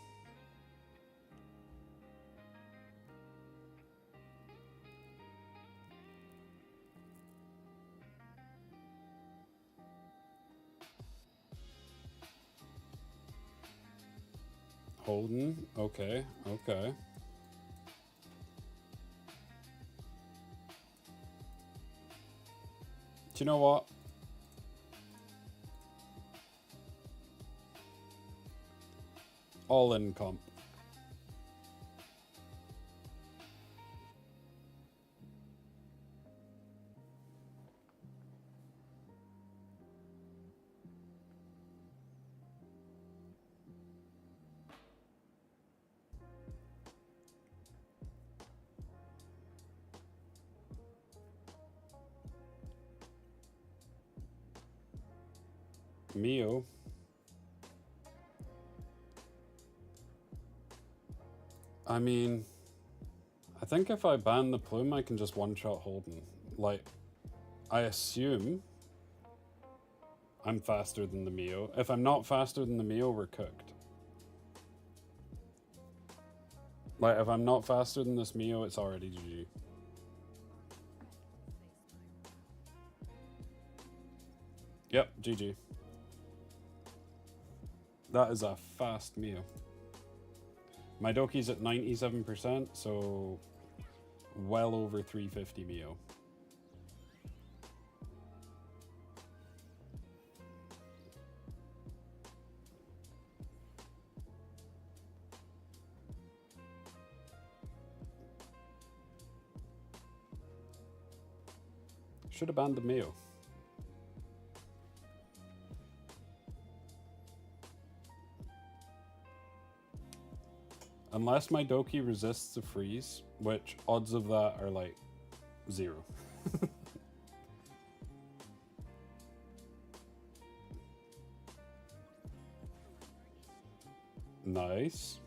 Holden, okay, okay. Do you know what? All in comp. Mio. I mean, I think if I ban the plume, I can just one-shot Holden. Like, I assume I'm faster than the Mio. If I'm not faster than the Mio, we're cooked. Like, if I'm not faster than this Mio, it's already GG. Yep, GG. That is a fast Mio. My Doki's at 97%, so well over 350 Mio. Should have banned the Mio. Unless my Doki resists the freeze, which odds of that are like 0. Nice.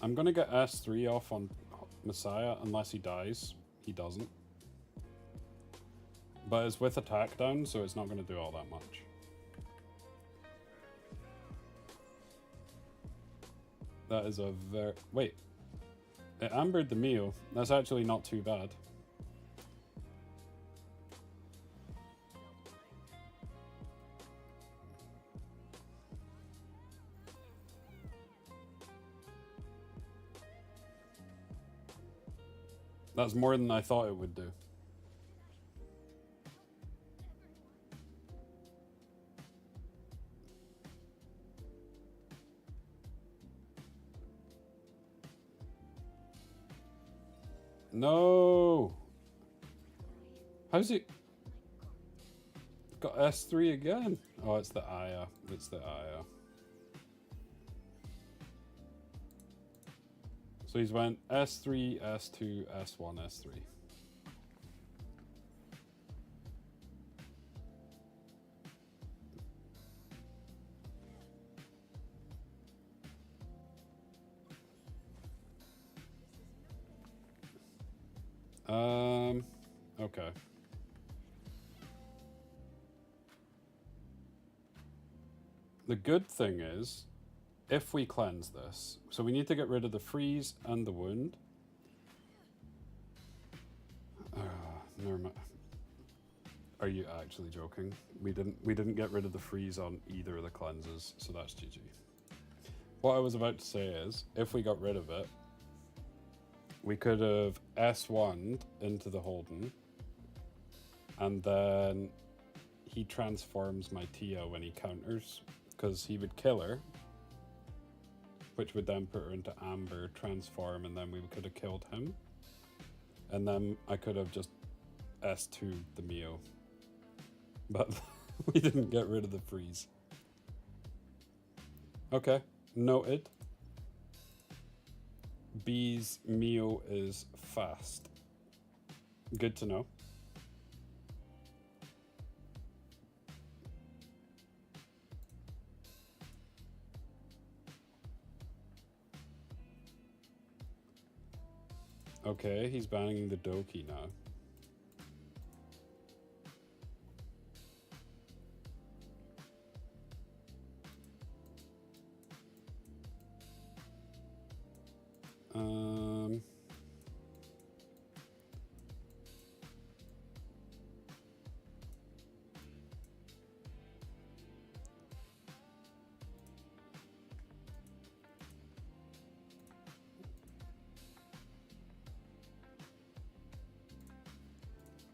I'm gonna get S3 off on Messiah unless he dies. He doesn't. But it's with attack down, so it's not gonna do all that much. That is a very... Wait. It ambered the Mio. That's actually not too bad. That's more than I thought it would do. No! How's it? Got S3 again? Oh, it's the Aya. It's the Aya. So he's went S3, S2, S1, S3. Okay. The good thing is, if we cleanse this, so we need to get rid of the freeze and the wound. Never mind. Are you actually joking? We didn't get rid of the freeze on either of the cleanses, so that's GG. What I was about to say is, if we got rid of it, we could have S1'd into the Holden, and then he transforms my Tia when he counters, because he would kill her, which would then put her into Amber, transform, and then we could have killed him. And then I could have just S2'd the Mio. But we didn't get rid of the freeze. Okay, noted. B's meal is fast. Good to know. Okay, he's banning the Doki now.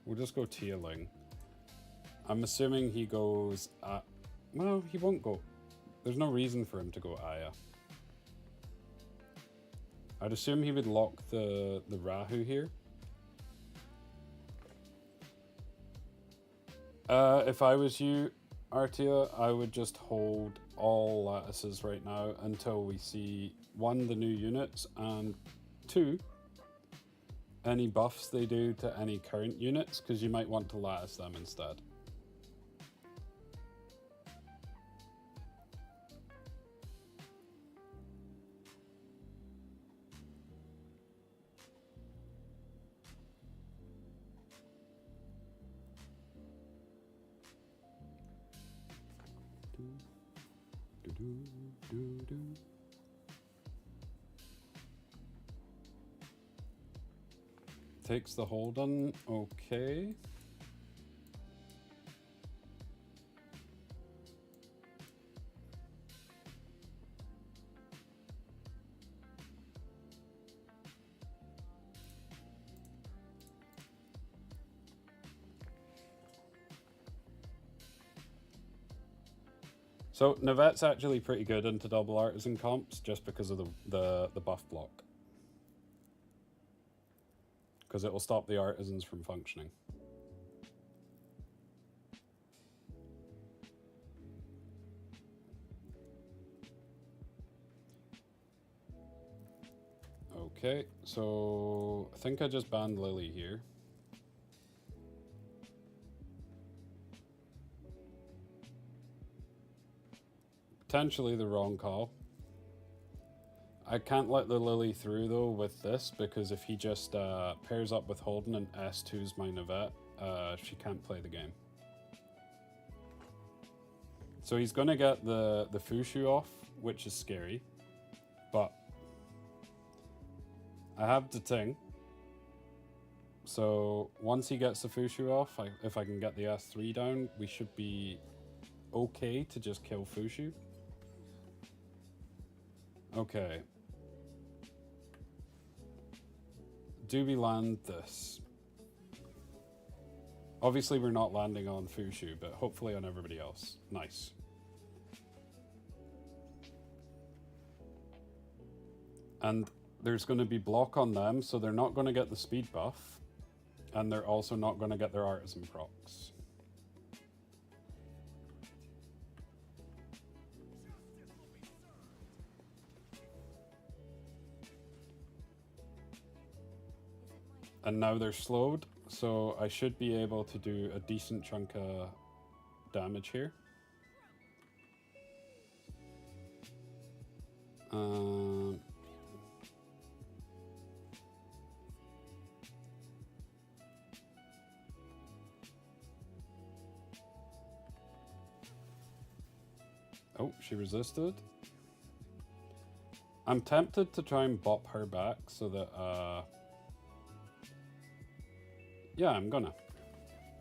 We'll just go Tealing. I'm assuming he goes at... Well, he won't go... There's no reason for him to go Aya. I'd assume he would lock the Rahu here. If I was you, Artia, I would just hold all lattices right now until we see, 1, the new units, and 2, any buffs they do to any current units, because you might want to lattice them instead. Takes the hold on, okay. So Navet's actually pretty good into double artisan comps just because of the buff block. Because it will stop the artisans from functioning. Okay, so I think I just banned Lily here. Potentially the wrong call. I can't let the Lily through though with this, because if he just pairs up with Holden and S2's my Navet, she can't play the game. So he's gonna get the Fushu off, which is scary, but I have the Ting. So once he gets the Fushu off, if I can get the S3 down, we should be okay to just kill Fushu. Okay. Do we land this? Obviously we're not landing on Fushu, but hopefully on everybody else. Nice. And there's going to be block on them, so they're not going to get the speed buff. And they're also not going to get their artisan procs. And now they're slowed, so I should be able to do a decent chunk of damage here. Oh, she resisted. I'm tempted to try and bop her back so that, yeah, I'm gonna.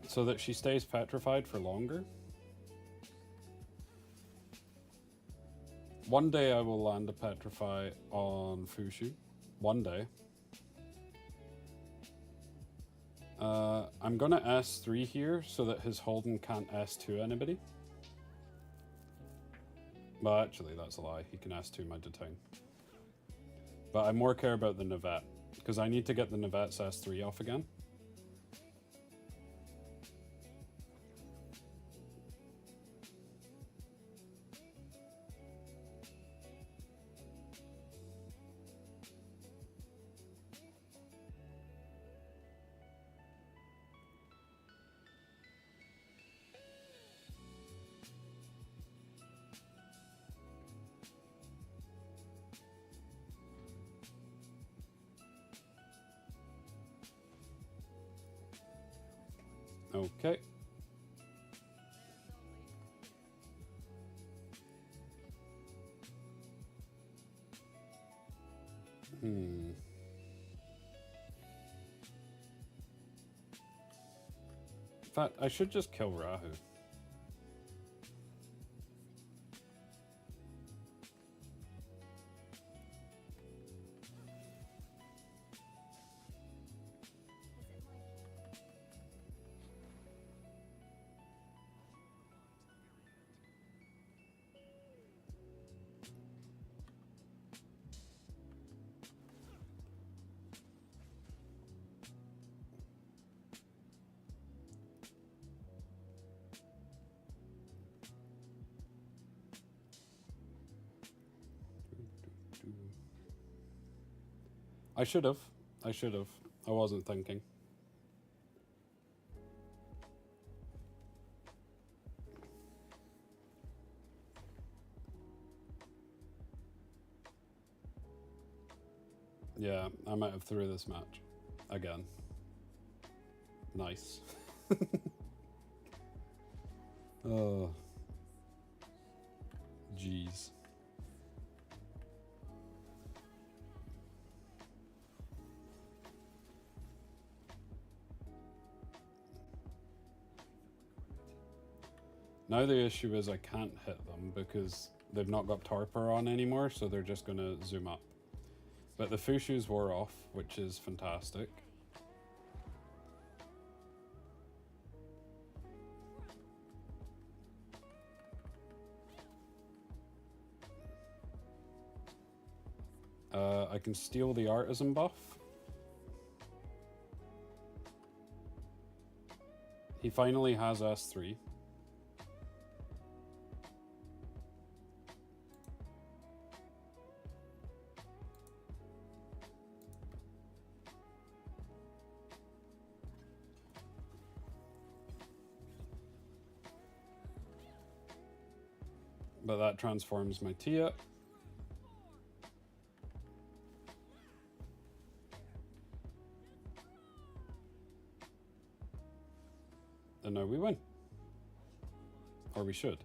So that she stays petrified for longer. One day I will land a petrify on Fushu. One day. I'm gonna S3 here so that his Holden can't S2 anybody. Well, actually, that's a lie. He can S2 my Detain. But I more care about the Navet, because I need to get the Navet's S3 off again. Okay. In fact, I should just kill Rahu. I should have. I should have. I wasn't thinking. Yeah, I might have threw this match. Again. Nice. Oh. Jeez. Now the issue is I can't hit them because they've not got Tarper on anymore, so they're just going to zoom up. But the Fushus wore off, which is fantastic. I can steal the Artisan buff. He finally has S3. But that transforms my Tia. And now we win. Or we should.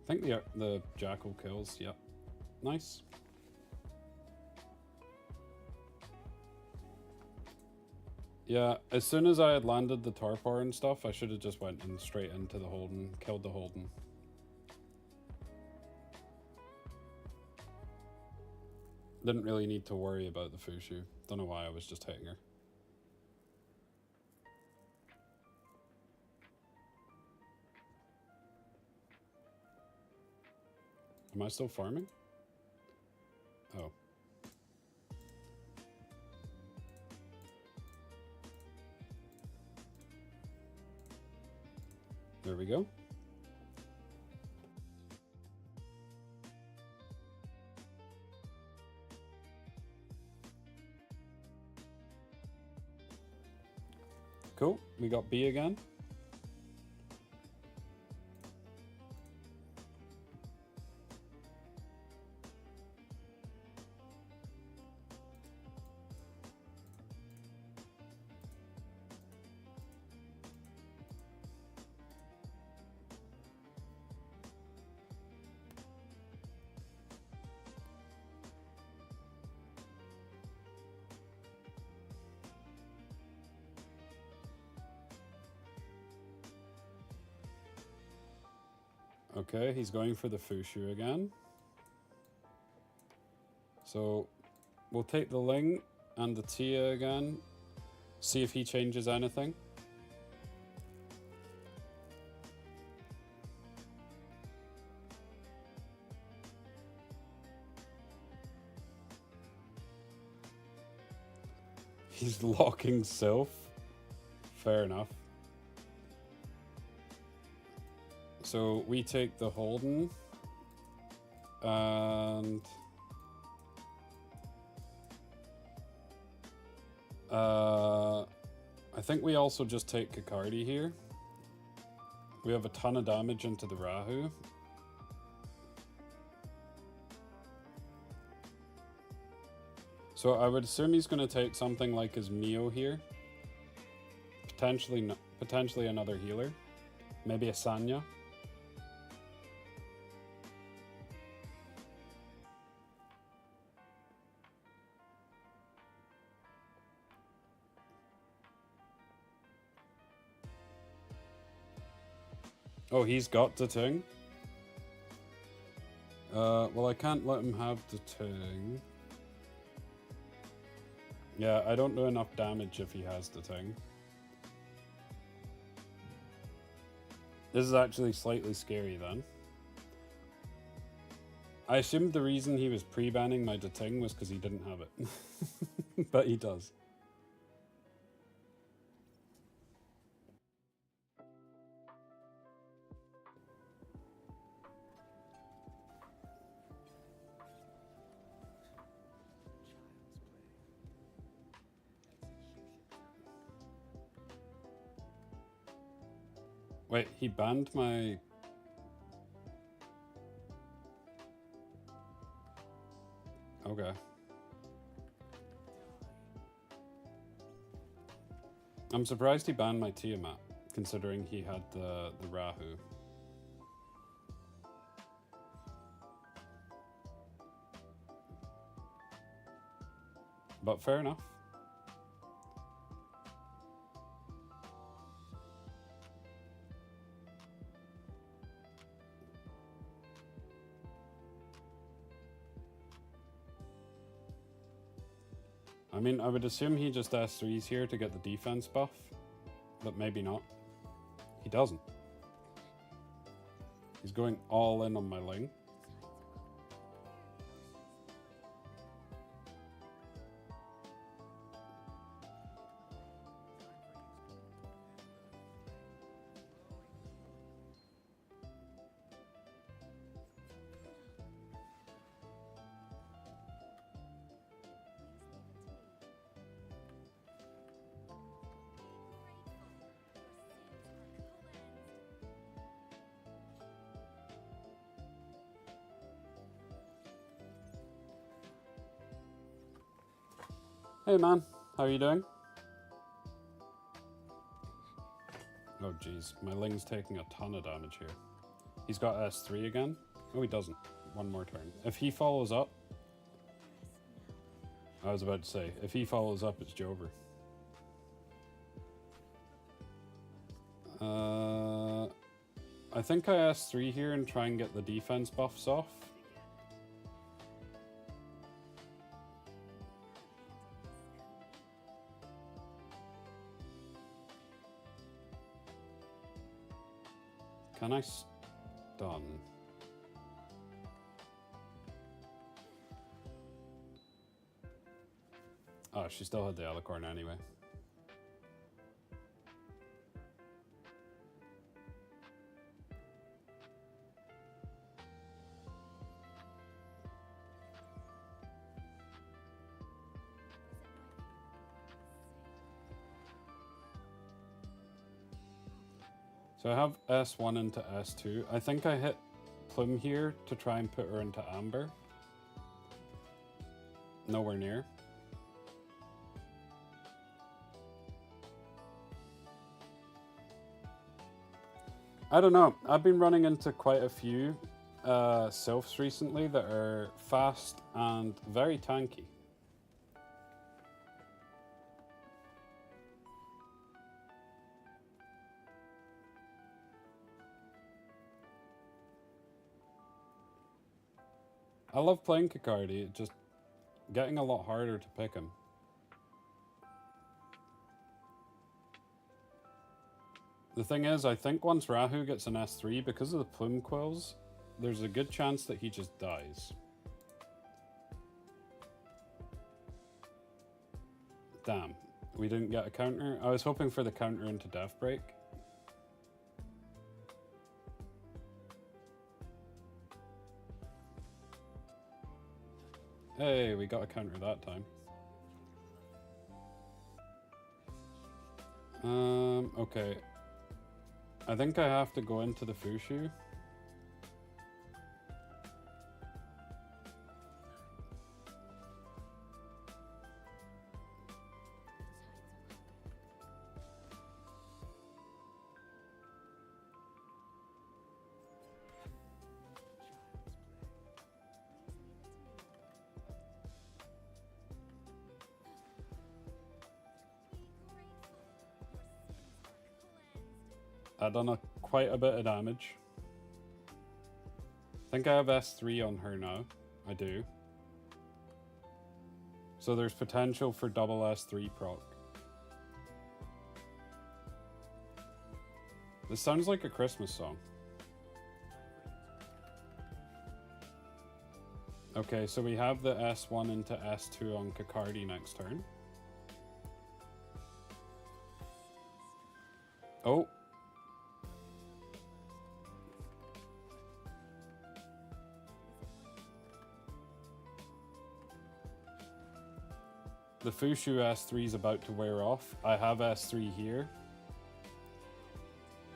I think the Jackal kills, yep. Nice. Yeah, as soon as I had landed the Tarpar and stuff, I should have just went in straight into the Holden, killed the Holden. Didn't really need to worry about the Fushu. Don't know why I was just hitting her. Am I still farming? Oh. There we go. Cool, we got B again. Okay, he's going for the Fushu again. So we'll take the Ling and the Tia again. See if he changes anything. He's locking Sylph. Fair enough. So we take the Holden, and I think we also just take Kakardi here. We have a ton of damage into the Rahu. So I would assume he's going to take something like his Mio here. Potentially another healer. Maybe a Sanya. Oh, he's got the Ting. Well, I can't let him have the Ting. Yeah, I don't do enough damage if he has the Ting. This is actually slightly scary then. I assumed the reason he was pre-banning my Ting was because he didn't have it. But he does. Wait, he banned my... Okay. I'm surprised he banned my Tiamat, considering he had the Rahu. But fair enough. I mean, I would assume he just S3s here to get the defense buff, but maybe not. He doesn't. He's going all in on my Ling. Hey man, how are you doing? Oh jeez, my Ling's taking a ton of damage here. He's got S3 again? No, he doesn't. One more turn. If he follows up... I was about to say, if he follows up, it's Jover. I think I S3 here and try and get the defense buffs off. Can I stun? Oh, she still had the Alicorn anyway. So I have S1 into S2. I think I hit Plume here to try and put her into Amber. Nowhere near. I don't know. I've been running into quite a few sylphs recently that are fast and very tanky. I love playing Kakardi, it's just getting a lot harder to pick him. The thing is, I think once Rahu gets an S3, because of the Plume Quills, there's a good chance that he just dies. Damn, we didn't get a counter. I was hoping for the counter into Death Break. Hey, we got a counter that time. Okay. I think I have to go into the Fushu. I've done quite a bit of damage. I think I have S3 on her now. I do. So there's potential for double S3 proc. This sounds like a Christmas song. Okay, so we have the S1 into S2 on Kakardi next turn. Oh. The Fushu S3 is about to wear off. I have S3 here,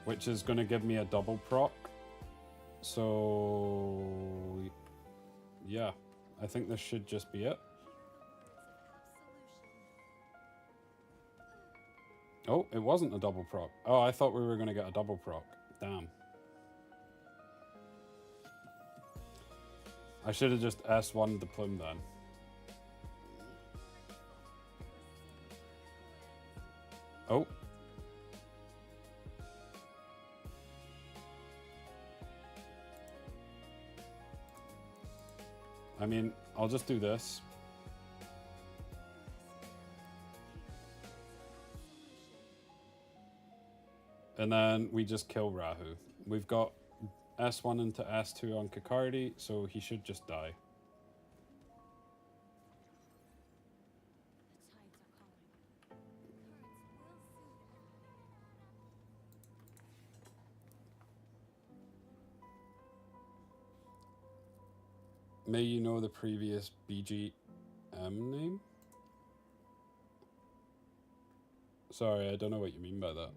which is going to give me a double proc. So, yeah, I think this should just be it. Oh, it wasn't a double proc. Oh, I thought we were going to get a double proc. Damn. I should have just S1'd the plume then. Oh. I mean, I'll just do this. And then we just kill Rahu. We've got S1 into S2 on Kakardi, so he should just die. May you know the previous BGM name? Sorry, I don't know what you mean by that.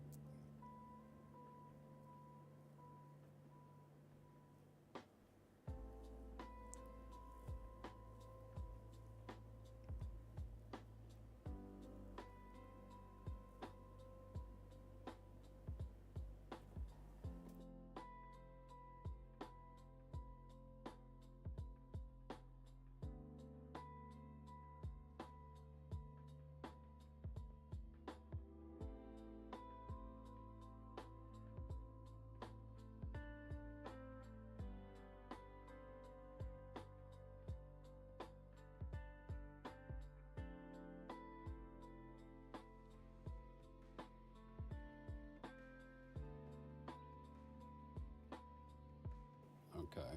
Okay.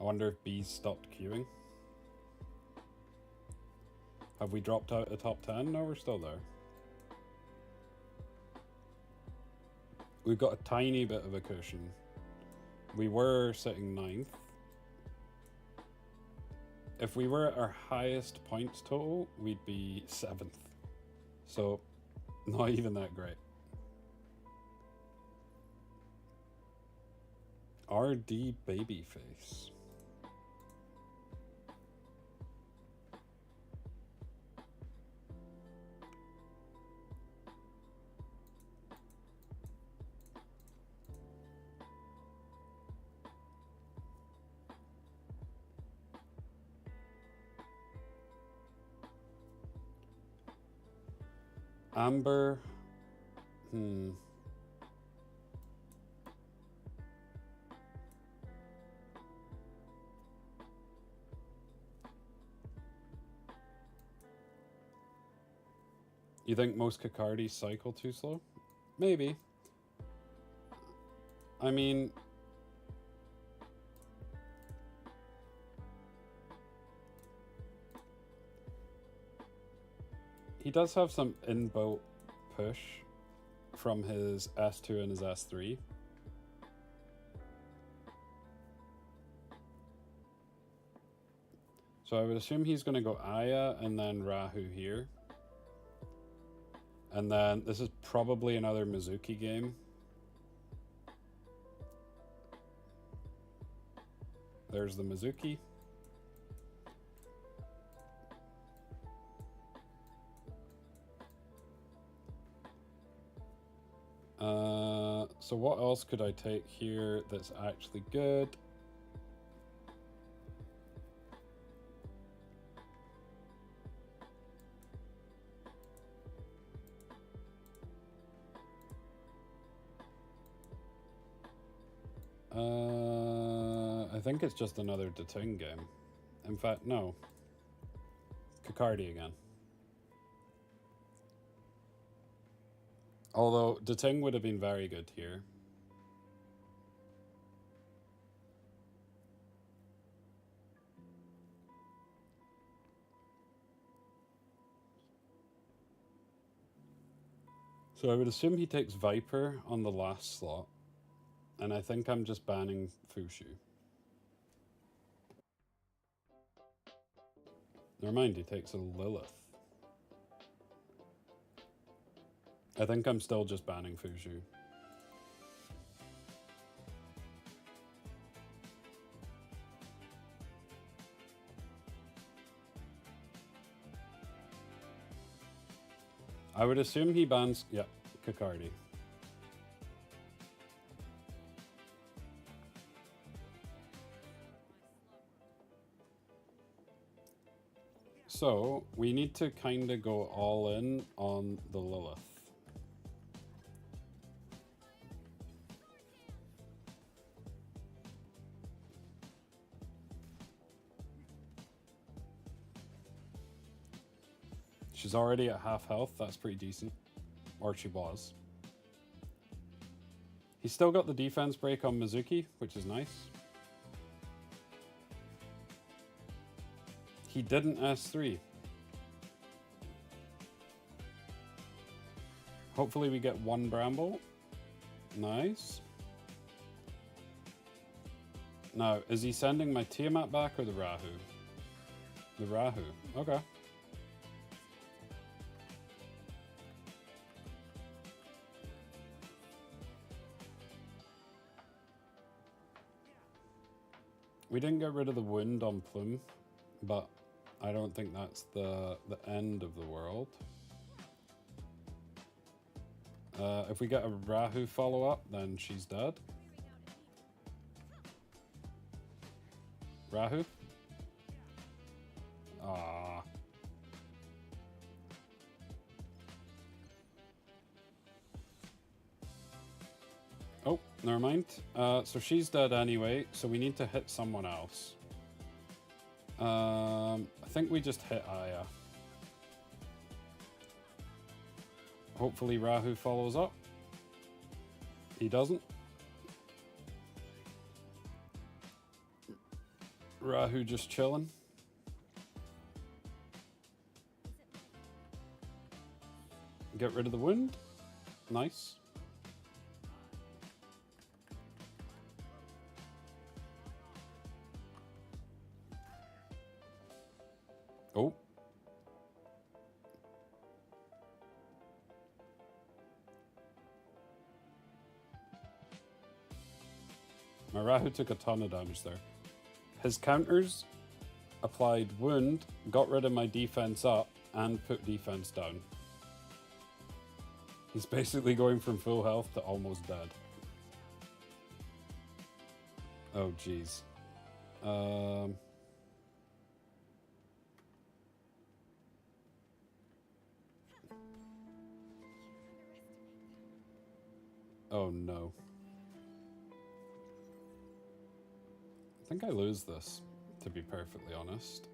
I wonder if B's stopped queuing. Have we dropped out of top 10? No, we're still there. We've got a tiny bit of a cushion. We were sitting 9th. If we were at our highest points total, we'd be 7th. So, not even that great. RD Babyface. Amber. You think most Kakardi cycle too slow? Maybe. I mean, he does have some inbuilt push from his S2 and his S3. So I would assume he's going to go Aya and then Rahu here. And then this is probably another Mizuki game. There's the Mizuki. So what else could I take here that's actually good? I think it's just another Dating game. In fact, no. Kakardi again. Although Dating would have been very good here. So I would assume he takes Viper on the last slot. And I think I'm just banning Fushu. Never mind, he takes a Lilith. I think I'm still just banning Fushu. I would assume he bans, yeah, Kakardi. So, we need to kind of go all in on the Lilith. She's already at half health, that's pretty decent. Or she was. He's still got the defense break on Mizuki, which is nice. He didn't S3. Hopefully we get one Bramble. Nice. Now, is he sending my Tiamat back or the Rahu? The Rahu, okay. We didn't get rid of the wound on Plume, but I don't think that's the end of the world. If we get a Rahu follow-up, then she's dead. Rahu? Ah. Oh, never mind. So she's dead anyway, so we need to hit someone else. I think we just hit Aya. Hopefully Rahu follows up. He doesn't. Rahu just chilling. Get rid of the wound. Nice. Oh. My Rahu took a ton of damage there. His counters applied wound, got rid of my defense up, and put defense down. He's basically going from full health to almost dead. Oh, jeez. Oh, no. I think I lose this, to be perfectly honest.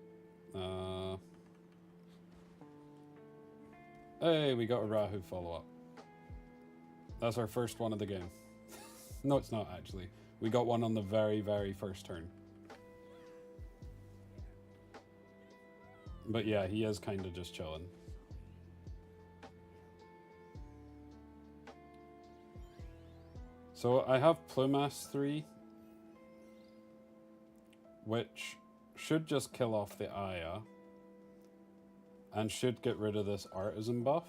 Hey, we got a Rahu follow-up. That's our first one of the game. No, it's not, actually. We got one on the very, very first turn. But yeah, he is kind of just chilling. So I have Plumas 3, which should just kill off the Aya and should get rid of this Artisan buff.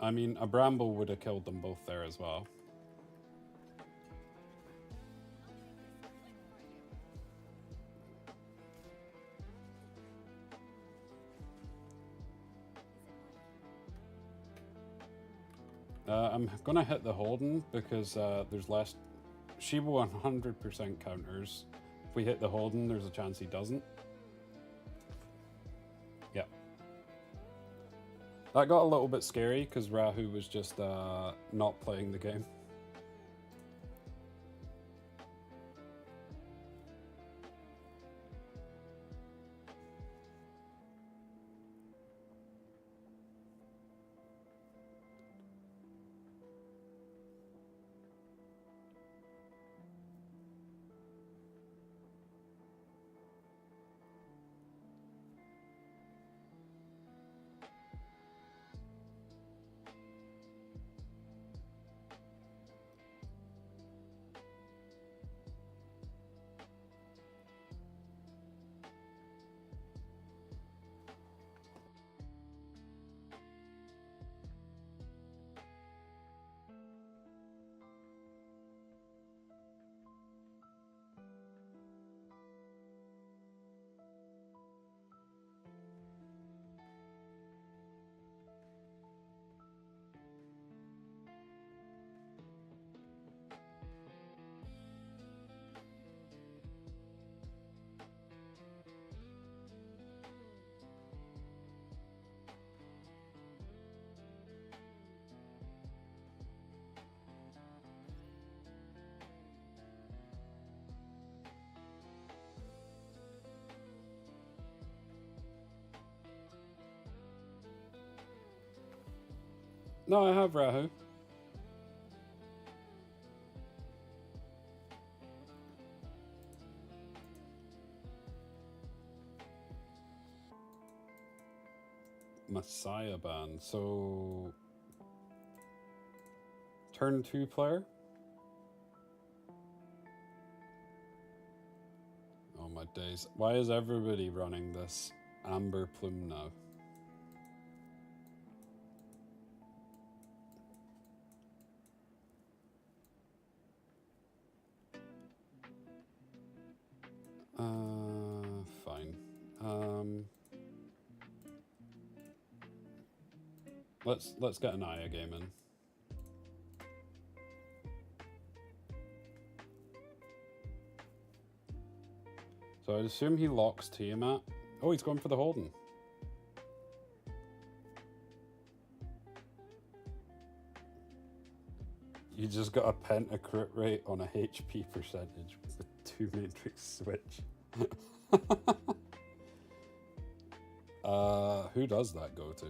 I mean, a Bramble would have killed them both there as well. I'm gonna hit the Holden because there's less. She will 100% counters. If we hit the Holden, there's a chance he doesn't. Yeah. That got a little bit scary because Rahu was just not playing the game. No, I have Rahu. Messiah ban. So turn 2 player. Oh my days. Why is everybody running this amber plume now? Fine. Let's get an Aya game in. So I'd assume he locks Tiamat. Oh, he's going for the Holden. You just got a penta crit rate on a HP percentage with 2 matrix switch. Who does that go to?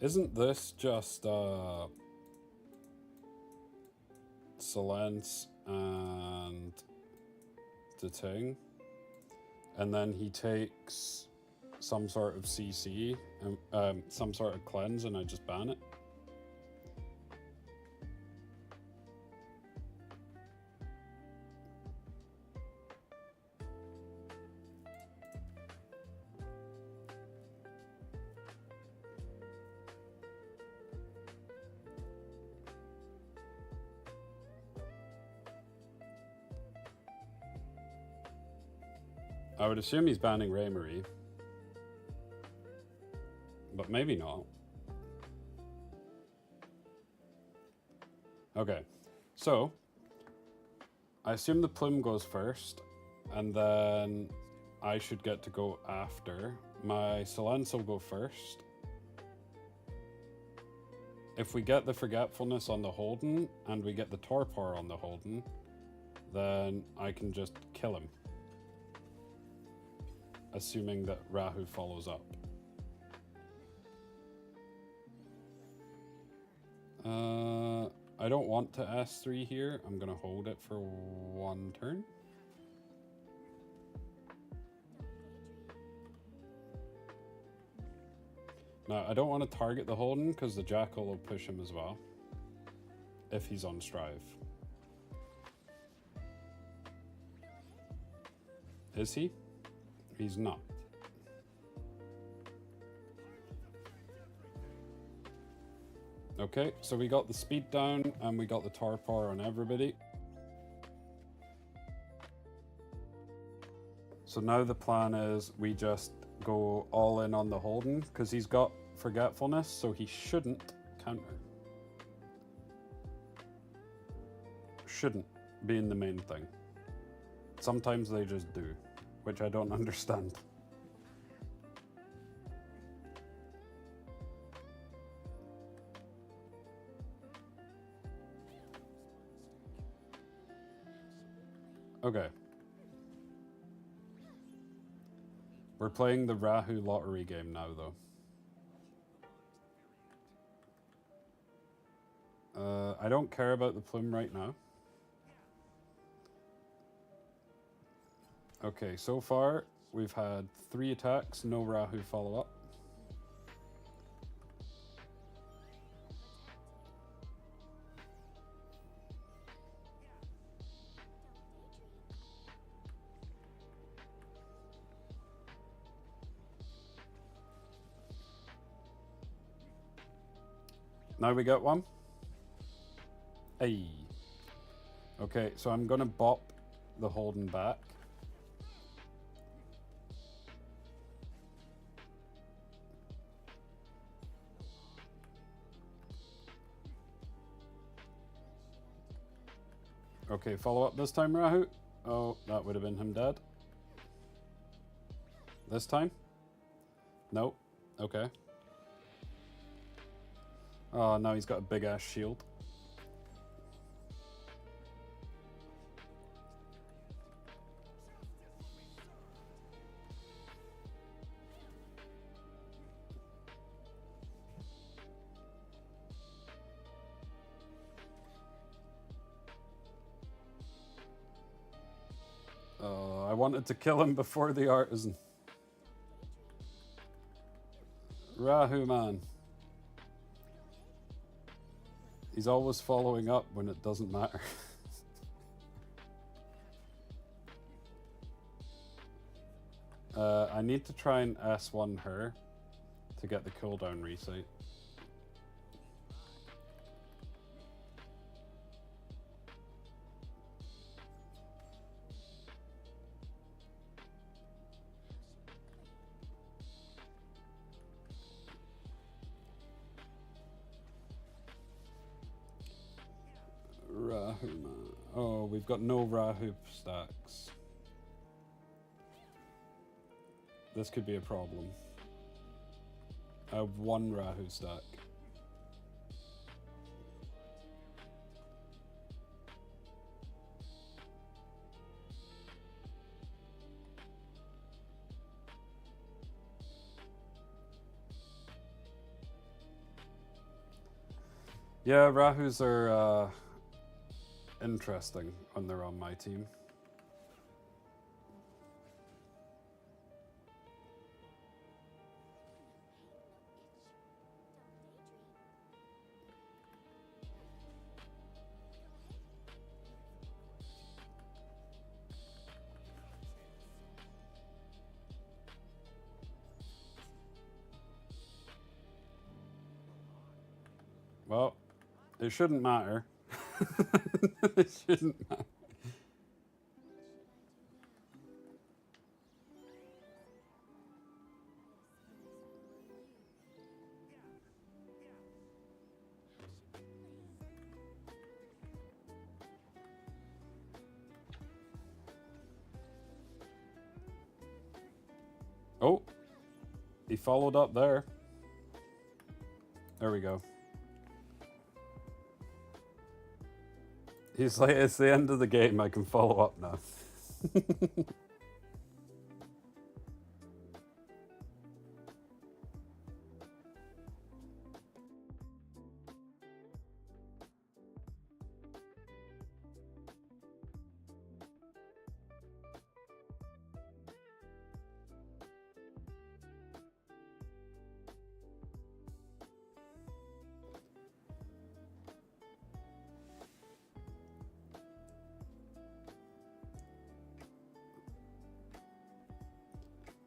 Isn't this just Silence and the Ting? And then he takes some sort of CC, and some sort of cleanse, and I just ban it? I would assume he's banning Raymarie. But maybe not. Okay, so I assume the plume goes first, and then I should get to go after. My Silence will go first. If we get the Forgetfulness on the Holden, and we get the Torpor on the Holden, then I can just kill him. Assuming that Rahu follows up. I don't want to S3 here. I'm gonna hold it for 1 turn. Now, I don't want to target the Holden because the Jackal will push him as well. If he's on Strive. Is he? He's not. Okay, so we got the speed down and we got the tar power on everybody. So now the plan is we just go all in on the Holden because he's got forgetfulness, so he shouldn't counter. Shouldn't being the main thing. Sometimes they just do, which I don't understand. Okay. We're playing the Rahu lottery game now, though. I don't care about the plume right now. Okay, so far we've had 3 attacks, no Rahu follow-up. Now we get one. Hey. Okay, so I'm gonna bop the Holden back. Okay, follow up this time, Rahu. Oh, that would have been him dead. This time? Nope. Okay. Oh, now he's got a big ass shield. I wanted to kill him before the artisan. Rahu, man. He's always following up when it doesn't matter. I need to try and S1 her to get the cooldown reset. Rahu, man. Oh, we've got no Rahu stacks. This could be a problem. I have 1 Rahu stack. Yeah, Rahus are interesting when they're on my team. Well, it shouldn't matter. It shouldn't matter. Oh, he followed up there. There we go. He's like, it's the end of the game, I can follow up now.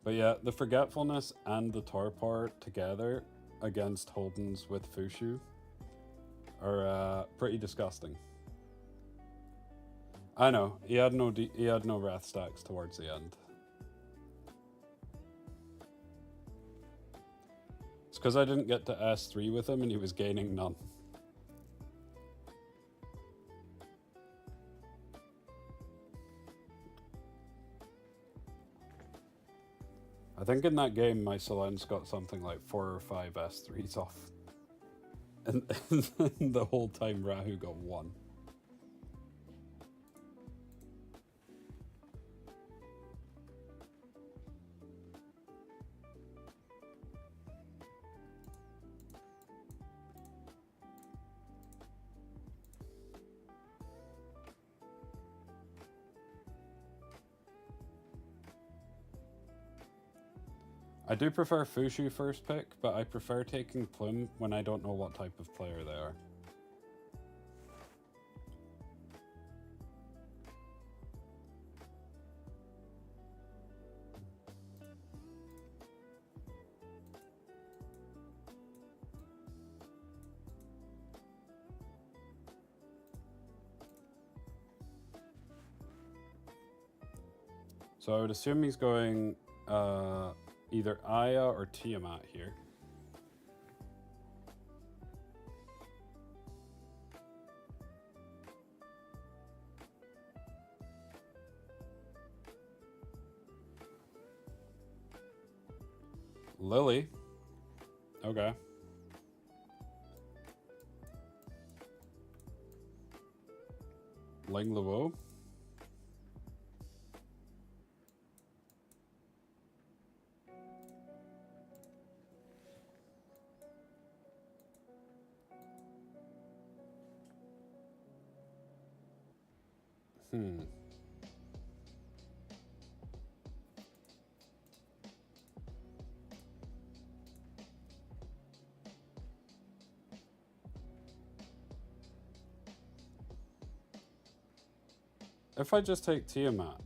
But yeah, the forgetfulness and the torpor together against Holdens with Fushu are pretty disgusting. I know he had no wrath stacks towards the end. It's because I didn't get to S3 with him and he was gaining none. I think in that game my Solen's got something like 4 or 5 S3s off. And the whole time Rahu got 1. I do prefer Fushu first pick, but I prefer taking Plume when I don't know what type of player they are. So I would assume he's going either Aya or Tiamat here. Lily. Okay. Ling Luo. If I just take Tiamat.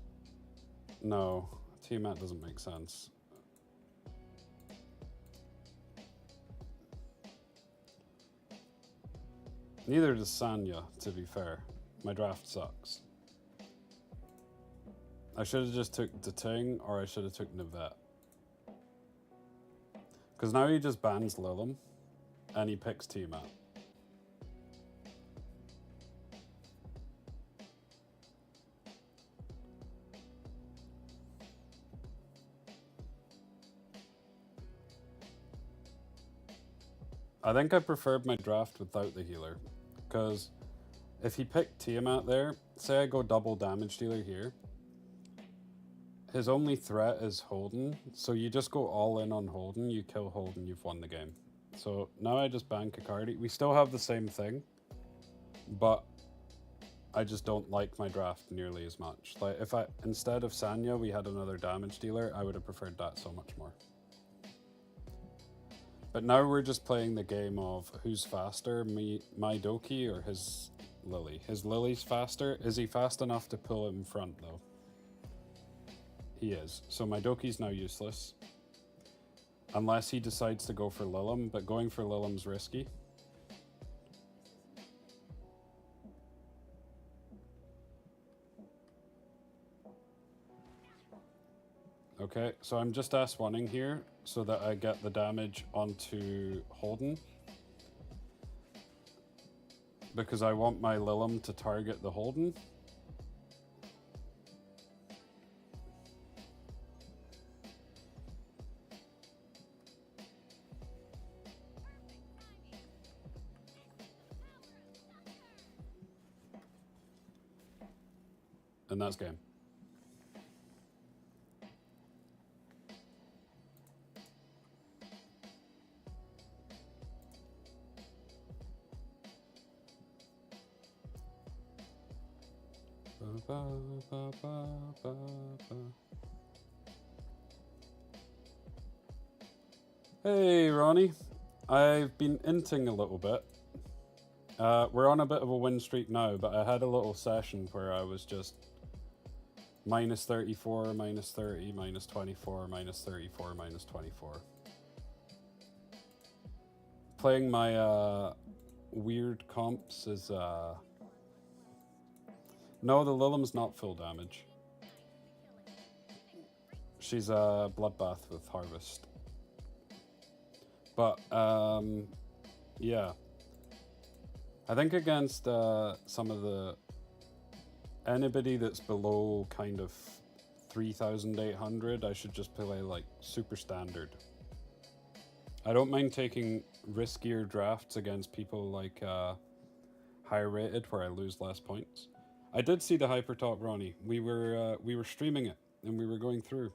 No, Tiamat doesn't make sense. Neither does Sanya, to be fair. My draft sucks. I should have just took Dating, or I should have took Nivette. Because now he just bans Lilim, and he picks Tiamat. I think I preferred my draft without the healer, because if he picked Tiamat there, say I go double damage dealer here, his only threat is Holden, so you just go all in on Holden, you kill Holden, you've won the game. So now I just ban Kakardi. We still have the same thing, but I just don't like my draft nearly as much. Like if instead of Sanya we had another damage dealer, I would have preferred that so much more. But now we're just playing the game of who's faster, my Doki or his Lily. His Lily's faster. Is he fast enough to pull him in front though? He is. So my Doki's now useless. Unless he decides to go for Lilim, but going for Lilim's risky. Okay, so I'm just S1ing here so that I get the damage onto Holden. Because I want my Lilim to target the Holden. And that's game. Hey Ronnie, I've been inting a little bit. We're on a bit of a win streak now, but I had a little session where I was just minus 34, minus 30, minus 24, minus 34, minus 24. Playing my weird comps is no, the Lilim's not full damage. She's a bloodbath with Harvest. But yeah. I think against some of the anybody that's below kind of 3,800, I should just play like super standard. I don't mind taking riskier drafts against people like higher rated where I lose less points. I did see the Hyper Top, Ronnie. We were streaming it and we were going through.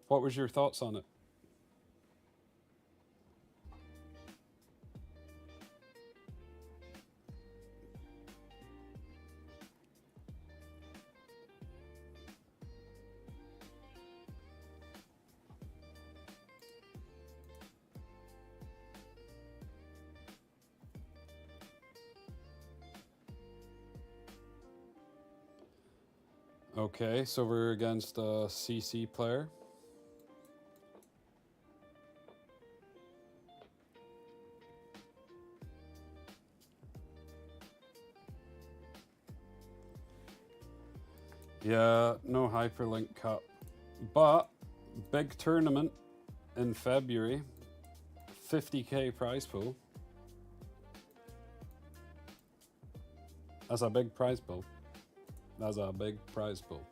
What was your thoughts on it? Okay, so we're against a CC player. Yeah, no Hyperlink Cup. But, big tournament in February. 50k prize pool. That's a big prize pool. That's a big prize pool.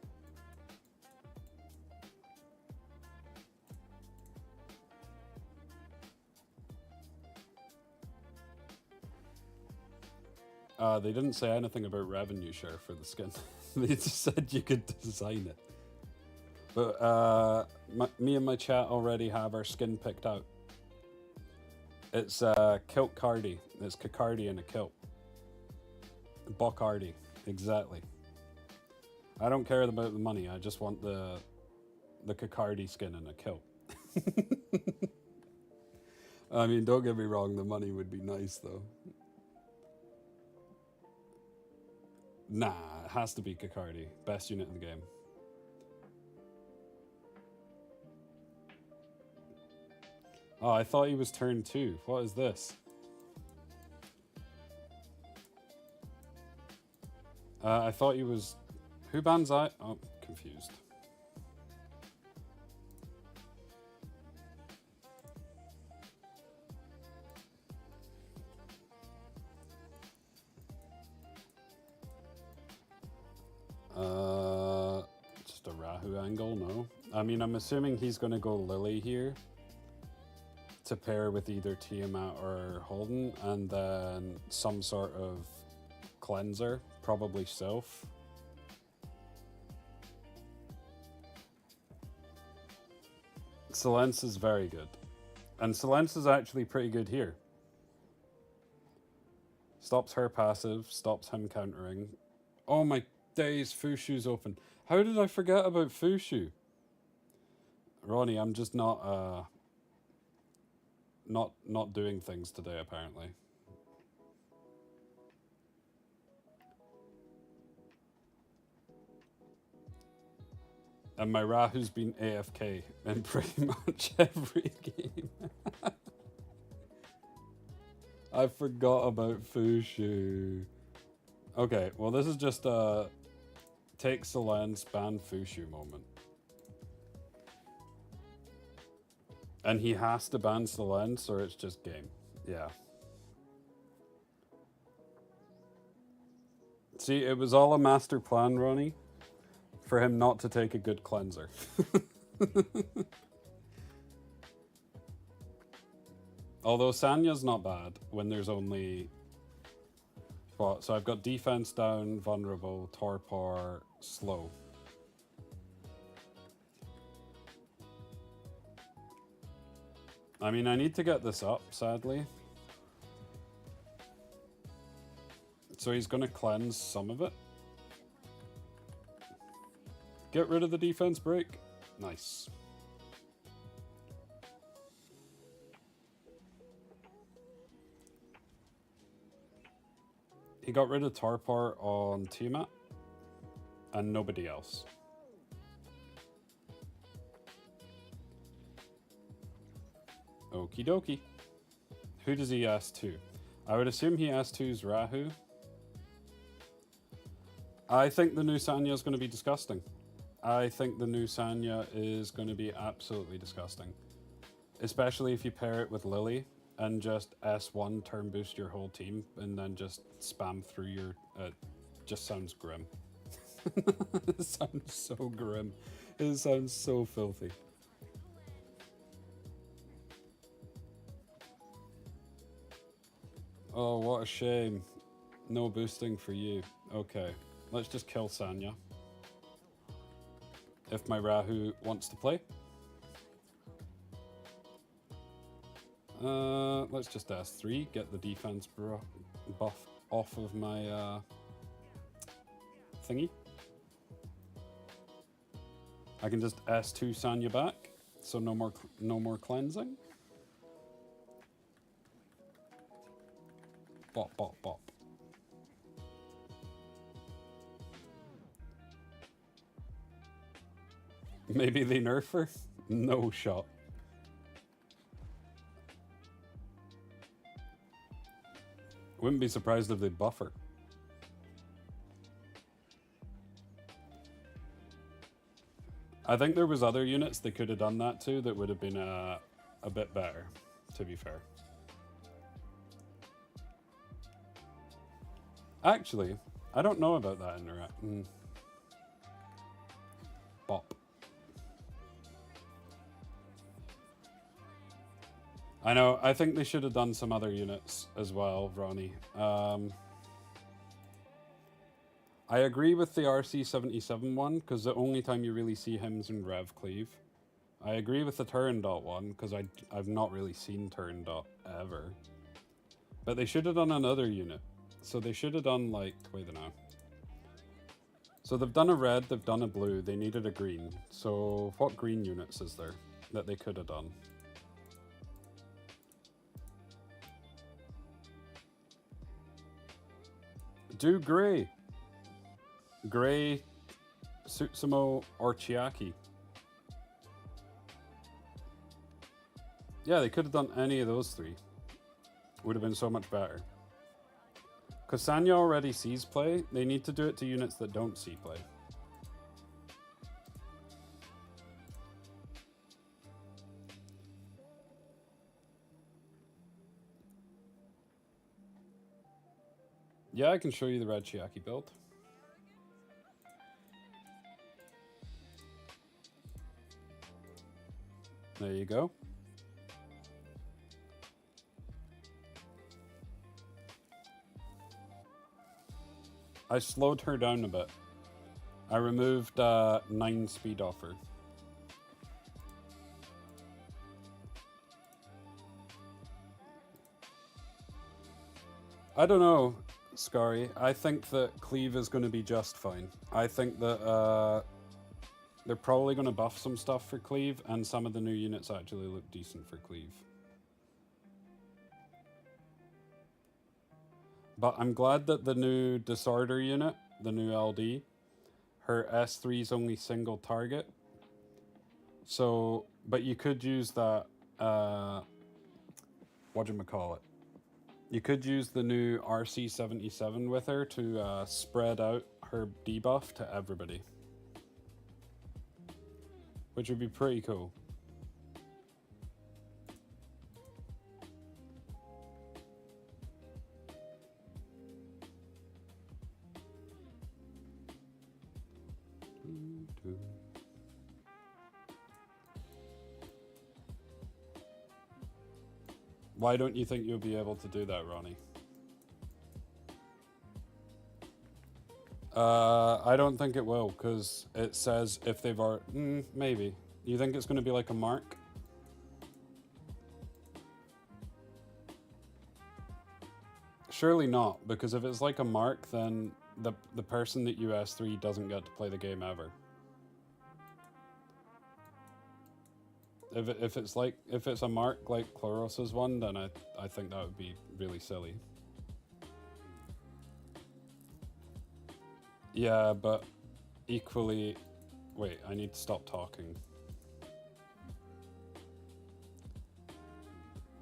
They didn't say anything about revenue share for the skin. They just said you could design it. But me and my chat already have our skin picked out. It's Kilt Cardi. It's Kakardi in a kilt. Bokardi, exactly. I don't care about the money, I just want the Kakardi skin in a kilt. I mean, don't get me wrong, the money would be nice though. Nah, it has to be Kakardi. Best unit in the game. Oh, I thought he was turn 2. What is this? I thought he was... Who bans I? Oh, confused. Just a Rahu angle, no. I mean, I'm assuming he's going to go Lily here to pair with either Tiamat or Holden, and then some sort of cleanser, probably Sylph. Silence is very good. And Silence is actually pretty good here. Stops her passive, stops him countering. Oh my days, Fushu's open. How did I forget about Fushu? Ronnie, I'm just not doing things today, apparently. And my Rahu's been AFK in pretty much every game. I forgot about Fushu. Okay, well this is just a take Silence, ban Fushu moment. And he has to ban Silence or it's just game. Yeah. See, it was all a master plan, Ronnie, for him not to take a good cleanser. Although Sanya's not bad when there's only... What? So I've got defense down, vulnerable, torpor, slow. I mean, I need to get this up, sadly. So he's going to cleanse some of it. Get rid of the defense break. Nice. He got rid of Torpor on Tiamat and nobody else. Okie dokie. Who does he ask to? I would assume he S2's Rahu. I think the new Sanya is going to be disgusting. I think the new Sanya is going to be absolutely disgusting. Especially if you pair it with Lily and just S1 turn boost your whole team and then just spam through your... just sounds grim. It sounds so grim. It sounds so filthy. Oh, what a shame. No boosting for you. Okay, let's just kill Sanya. If my Rahu wants to play. Let's just S3, get the defense buff off of my thingy. I can just S2 Sanya back, so no more cleansing. Bop, bop, bop. Maybe they nerf her? No shot. Wouldn't be surprised if they buff her. I think there was other units they could have done that to that would have been a bit better, to be fair. Actually, I don't know about that interact. Bop. I know, I think they should have done some other units as well, Ronnie. I agree with the RC77 one, because the only time you really see him is in Rev Cleave. I agree with the Turn Dot one, because I've not really seen Turn Dot ever. But they should have done another unit. So they should have done, like, wait a minute. So they've done a red, they've done a blue, they needed a green. So what green units is there that they could have done? Do grey. Grey, Sutsumo, or Chiaki. Yeah, they could have done any of those three. Would have been so much better. Because Sanya already sees play, they need to do it to units that don't see play. Yeah, I can show you the red Chiaki build. There you go. I slowed her down a bit. I removed 9 speed off her. I don't know, Scary. I think that Cleave is going to be just fine. I think that they're probably going to buff some stuff for Cleave, and some of the new units actually look decent for Cleave. But I'm glad that the new Disorder unit, the new LD, her S3 is only single target. So, but you could use that, whatchamacallit? You could use the new RC77 with her to spread out her debuff to everybody. Which would be pretty cool. Why don't you think you'll be able to do that, Ronnie? I don't think it will, because it says if they've already... maybe. You think it's going to be like a mark? Surely not, because if it's like a mark, then the person that you S3 doesn't get to play the game ever. If it's a mark like Chloros's one, then I think that would be really silly. Yeah, but equally... Wait, I need to stop talking.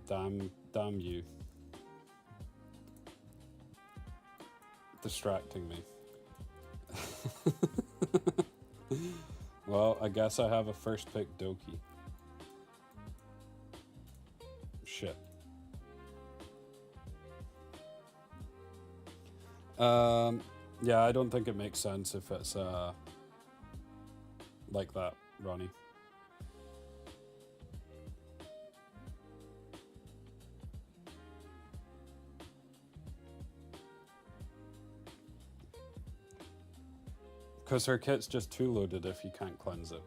Damn you. distracting me. Well, I guess I have a first pick Doki. Shit. Yeah, I don't think it makes sense if it's like that, Ronnie. Because her kit's just too loaded if you can't cleanse it.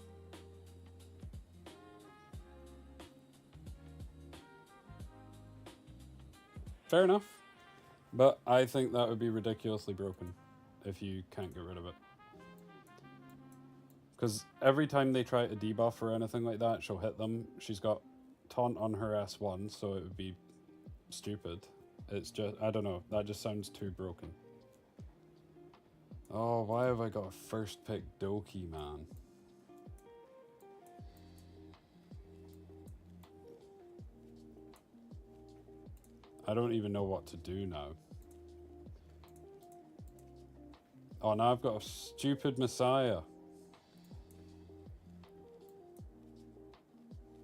Fair enough. But I think that would be ridiculously broken if you can't get rid of it. Because every time they try to debuff or anything like that, she'll hit them. She's got taunt on her S1, so it would be stupid. It's just, I don't know, that just sounds too broken. Oh, why have I got a first pick Doki, man? I don't even know what to do now. Oh, now I've got a stupid Messiah.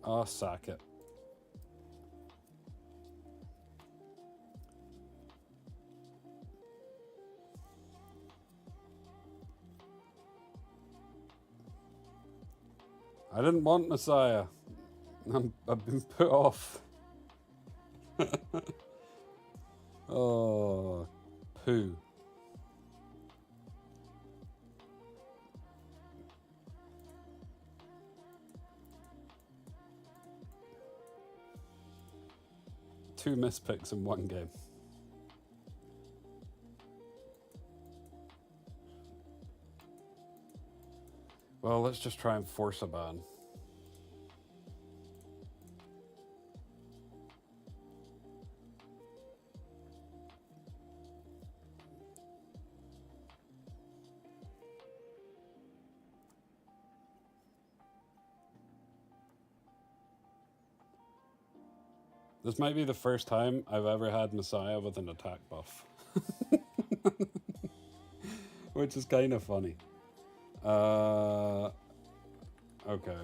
Oh, sack it. I didn't want Messiah. I've been put off. Oh, poo. Two mispicks in one game. Well, let's just try and force a ban. This might be the first time I've ever had Messiah with an attack buff. Which is kind of funny. Okay.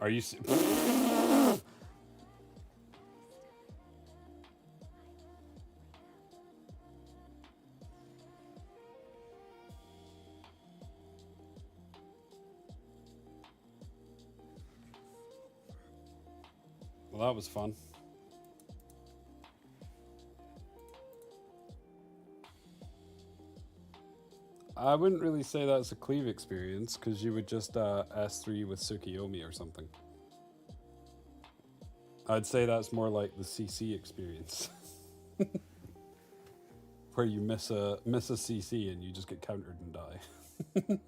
Are you Well, that was fun. I wouldn't really say that's a cleave experience, because you would just S3 with Tsukiyomi or something. I'd say that's more like the CC experience. Where you miss a CC and you just get countered and die.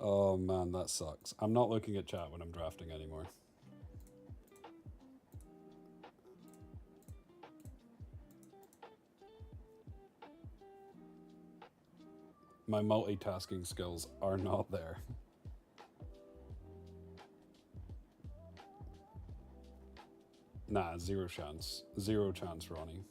Oh man, that sucks. I'm not looking at chat when I'm drafting anymore. My multitasking skills are not there. Nah, zero chance. Zero chance, Ronnie.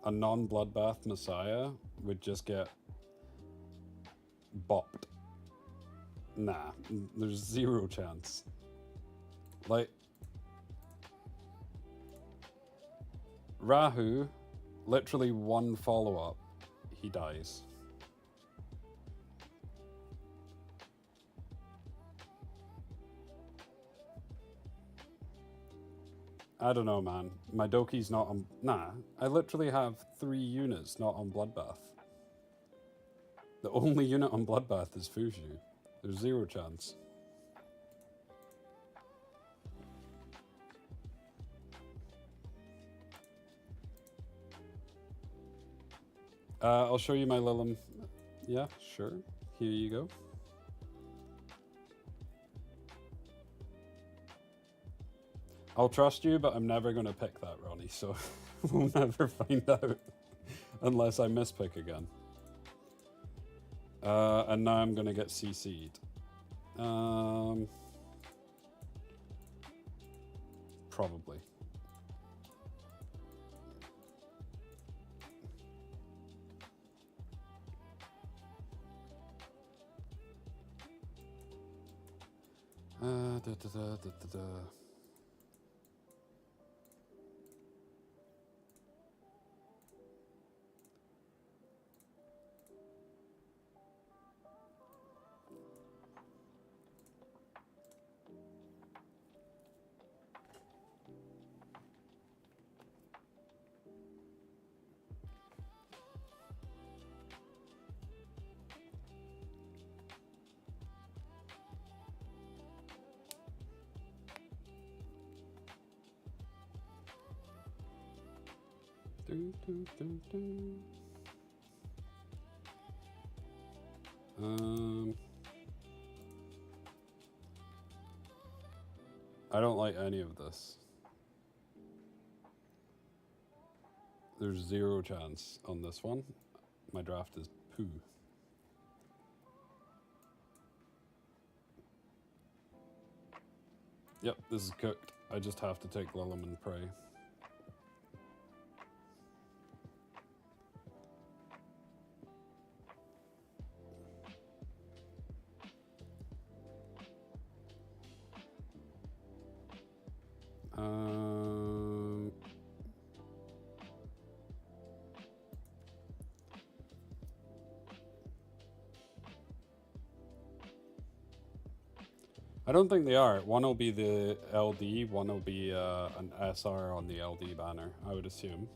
A non-bloodbath Messiah would just get bopped. Nah, there's zero chance. Like, Rahu, literally one follow-up, he dies. I don't know, man. My Doki's not on... Nah, I literally have 3 units not on Bloodbath. The only unit on Bloodbath is Fushu. There's zero chance. I'll show you my Lilim. Yeah, sure. Here you go. I'll trust you, but I'm never going to pick that, Ronnie, so we'll never find out unless I mispick again. And now I'm gonna get CC'd. Probably. Da, da, da, da, da, da. Do, do, do, do. I don't like any of this. There's 0 chance on this one. My draft is poo. Yep, this is cooked. I just have to take Lilum and pray. I don't think they are. One will be the LD, one will be an SR on the LD banner, I would assume.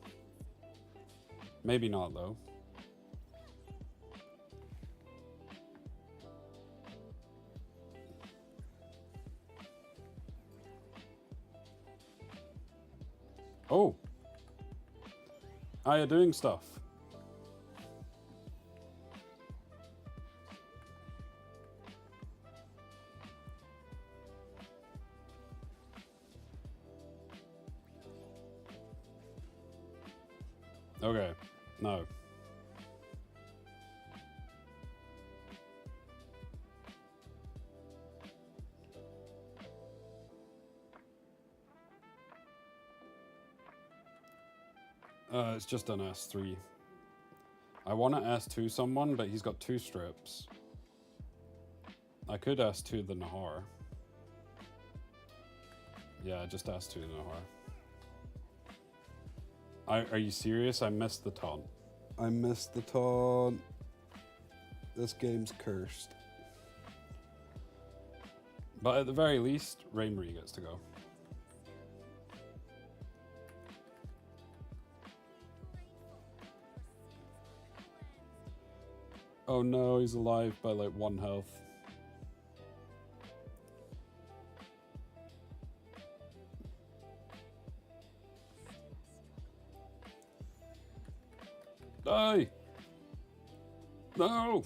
Maybe not, though. Oh! Are you doing stuff? Okay, no. It's just an S3. I want to S2 someone, but he's got 2 strips. I could S2 the Nahar. Yeah, just S2 the Nahar. Are you serious? I missed the taunt. I missed the taunt. This game's cursed. But at the very least, Raymarie gets to go. Oh no, he's alive by like 1 health. Die! No!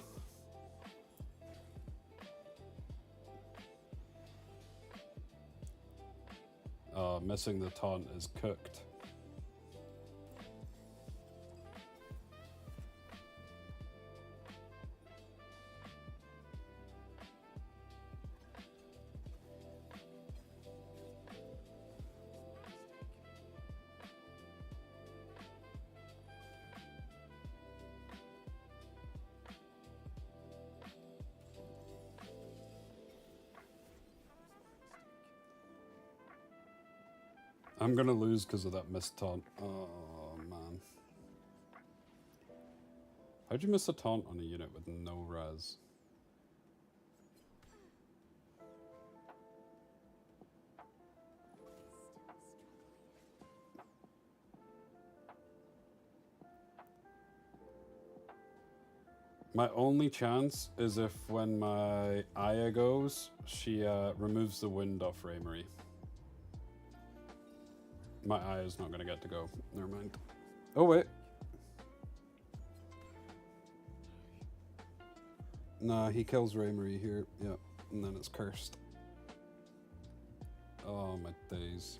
Missing the taunt is cooked. I'm gonna lose because of that missed taunt. Oh, man. How'd you miss a taunt on a unit with no res? My only chance is if when my Aya goes, she removes the wind off Raymarie. My Aya's not gonna get to go. Never mind. Oh, wait. Nah, he kills Raymarie here. Yeah, and then it's cursed. Oh, my days.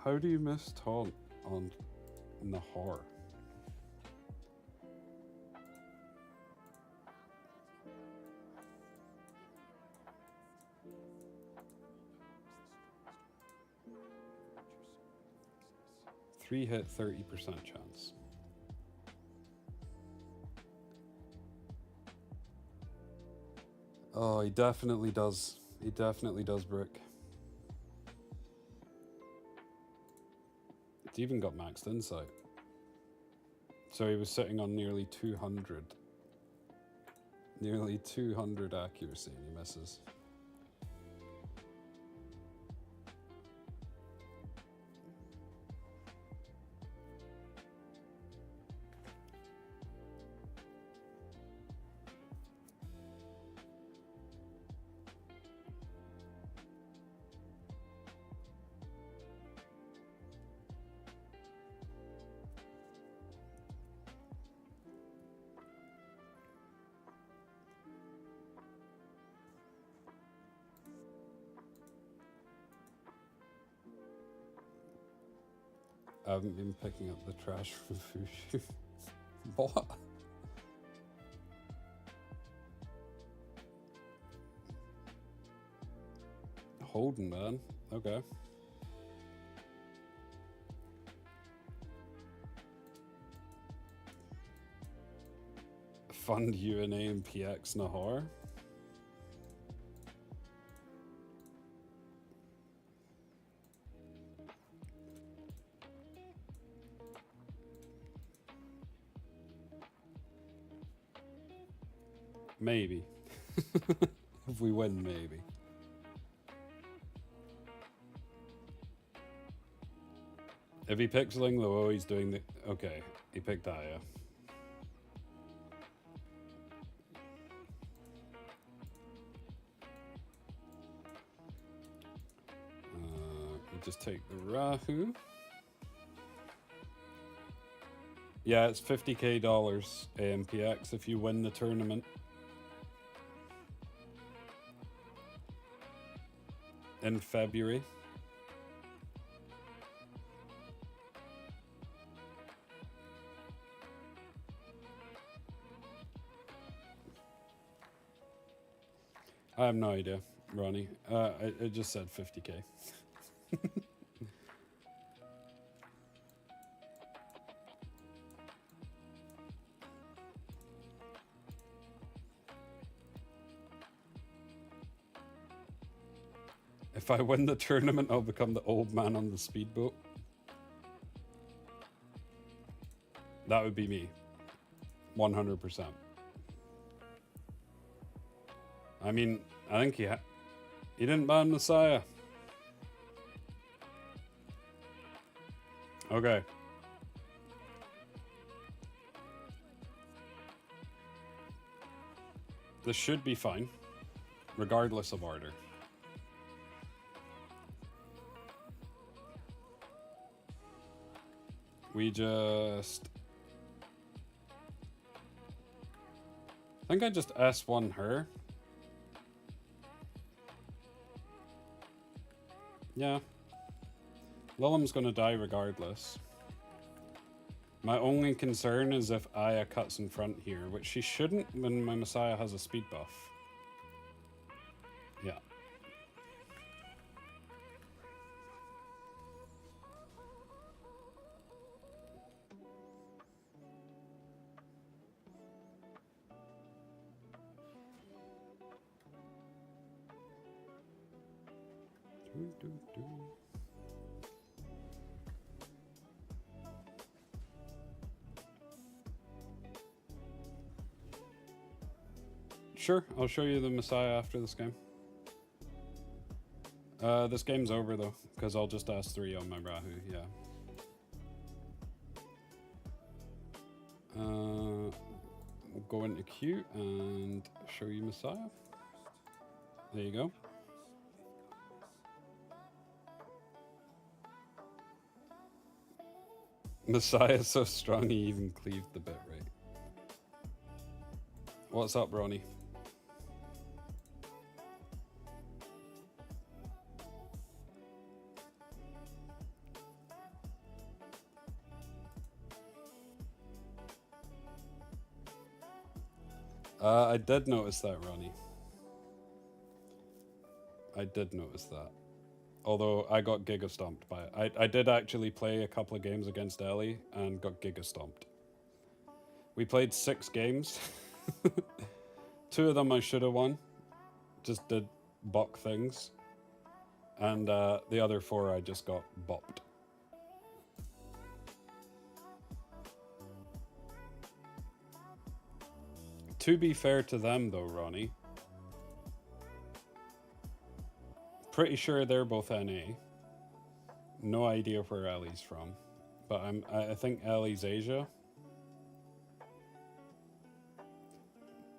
How do you miss taunt on Nahor? Three hit, 30% chance. Oh, he definitely does. He definitely does brick. It's even got maxed insight. So he was sitting on nearly 200. Nearly 200 accuracy and he misses. I haven't been picking up the trash from Fushu. What? Holden, man. Okay. Fund UNA and PX Nahar. Maybe. If we win, maybe. If he picks Ling Luo, he's doing the... Okay, he picked Aya. We just take the Rahu. Yeah, it's $50k AMPX if you win the tournament. In February. I have no idea, Ronnie. It just said 50k. If I win the tournament, I'll become the old man on the speedboat. That would be me. 100%. I mean, I think he didn't ban Messiah. Okay. This should be fine, regardless of order. We just... I think I just S1 her. Yeah. Lilim's gonna die regardless. My only concern is if Aya cuts in front here, which she shouldn't when my Messiah has a speed buff. Yeah. Sure, I'll show you the Messiah after this game. This game's over though, because I'll just ask 3 on my Rahu, yeah. We'll go into queue and show you Messiah. There you go. Messiah's so strong he even cleaved the bit rate. What's up, Ronnie? I did notice that, Ronnie. I did notice that. Although I got giga stomped by it. I did actually play a couple of games against Ellie and got giga stomped. We played 6 games. 2 of them I should have won. Just did buck things. And the other 4 I just got bopped. To be fair to them though, Ronnie, pretty sure they're both NA. No idea where Ellie's from, but I think Ellie's Asia.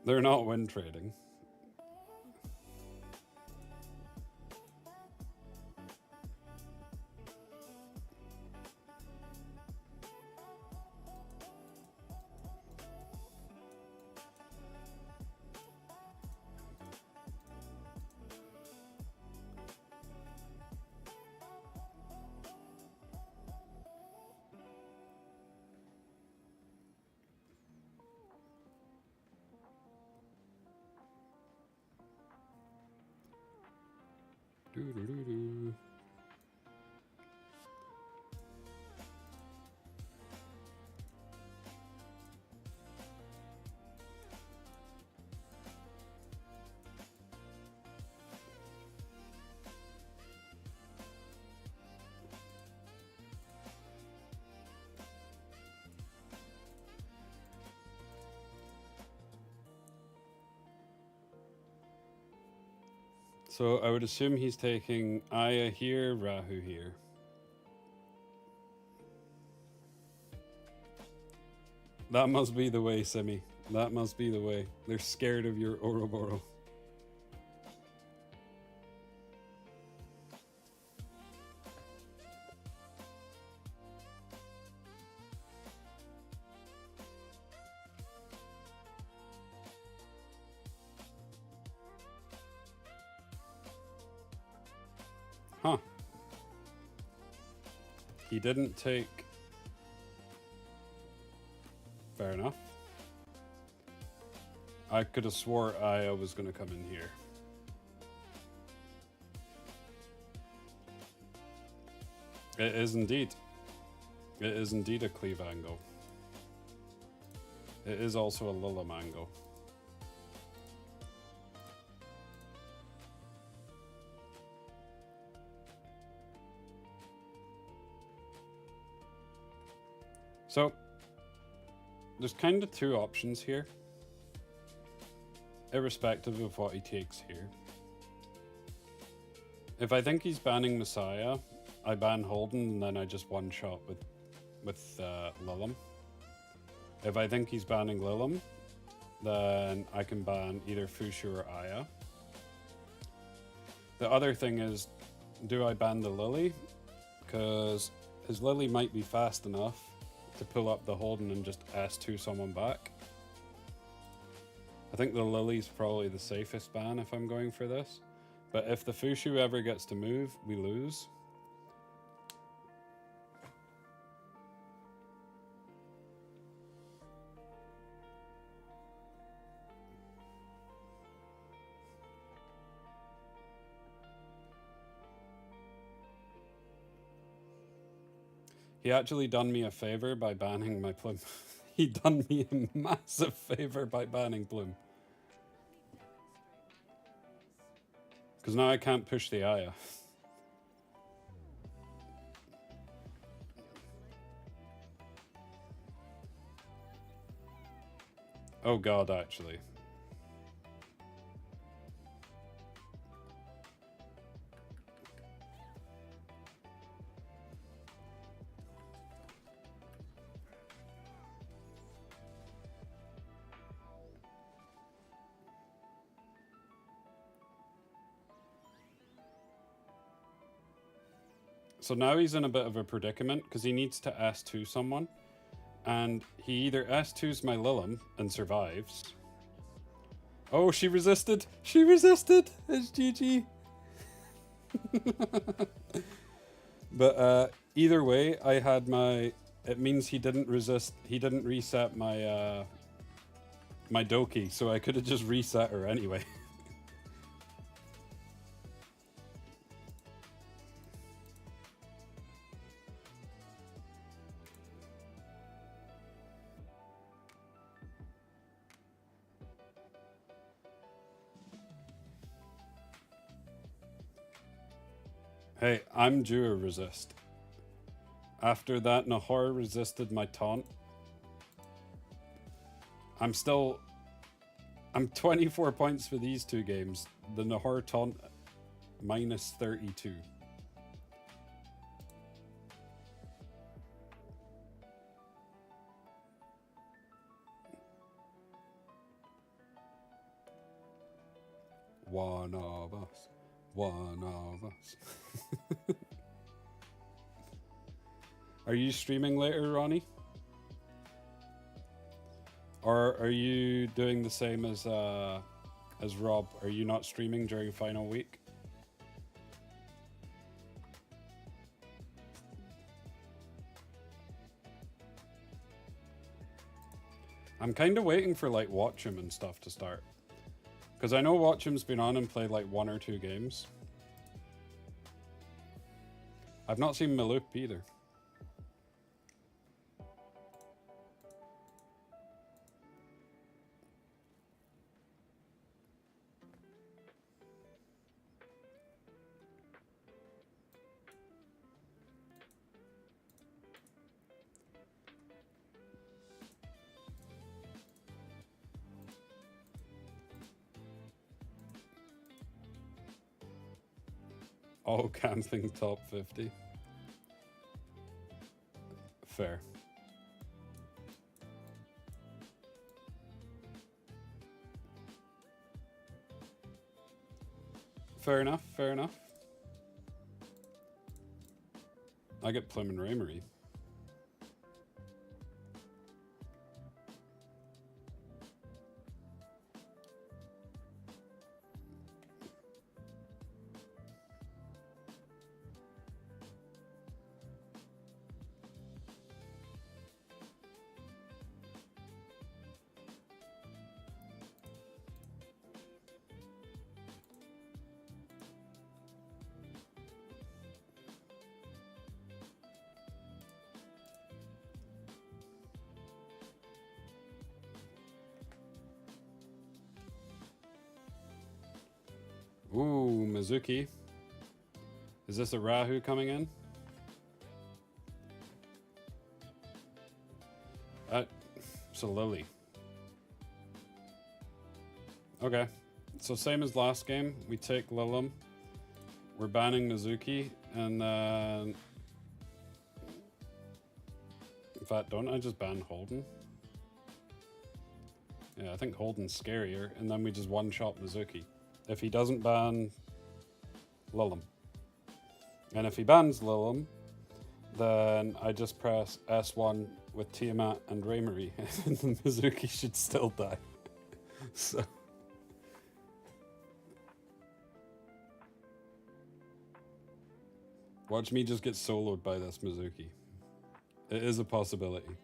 They're not win trading. Doo-doo-doo-doo. So I would assume he's taking Aya here, Rahu here. That must be the way, Simi. That must be the way. They're scared of your Ouroboros. Huh. He didn't take... Fair enough. I could have swore Aya was going to come in here. It is indeed. It is indeed a cleave angle. It is also a Lilim angle. So, there's kind of 2 options here, irrespective of what he takes here. If I think he's banning Messiah, I ban Holden and then I just one-shot with Lilim. If I think he's banning Lilim, then I can ban either Fushu or Aya. The other thing is, do I ban the Lily? Because his Lily might be fast enough to pull up the Holden and just S2 someone back. I think the Lily's probably the safest ban if I'm going for this. But if the Fushu ever gets to move, we lose. He actually done me a favor by banning my Plume. He done me a massive favor by banning Plume. Because now I can't push the Aya. Oh god, actually. So now he's in a bit of a predicament because he needs to S2 someone. And he either S2s my Lilim and survives. Oh, she resisted! She resisted! It's GG. But either way, I had my... It means he didn't resist... He didn't reset my my Doki, so I could have just reset her anyway. Hey, I'm due a resist. After that, Nahor resisted my taunt. I'm 24 points for these two games. The Nahor taunt minus 32. One of us. One of us. Are you streaming later, Ronnie? Or are you doing the same as Rob? Are you not streaming during final week? I'm kind of waiting for like Watch'em and stuff to start. Because I know Watch'em's been on and played like 1 or 2 games. I've not seen Maloop either. All camping top 50. Fair. Fair enough, fair enough. I get Plum and Raymery. Ooh, Mizuki. Is this a Rahu coming in? It's a Lily. Okay, so same as last game. We take Lilim. We're banning Mizuki, and then... in fact, don't I just ban Holden? Yeah, I think Holden's scarier, and then we just one-shot Mizuki. If he doesn't ban Lilim. And if he bans Lilim, then I just press S1 with Tiamat and Raymery, and the Mizuki should still die. So... watch me just get soloed by this Mizuki. It is a possibility.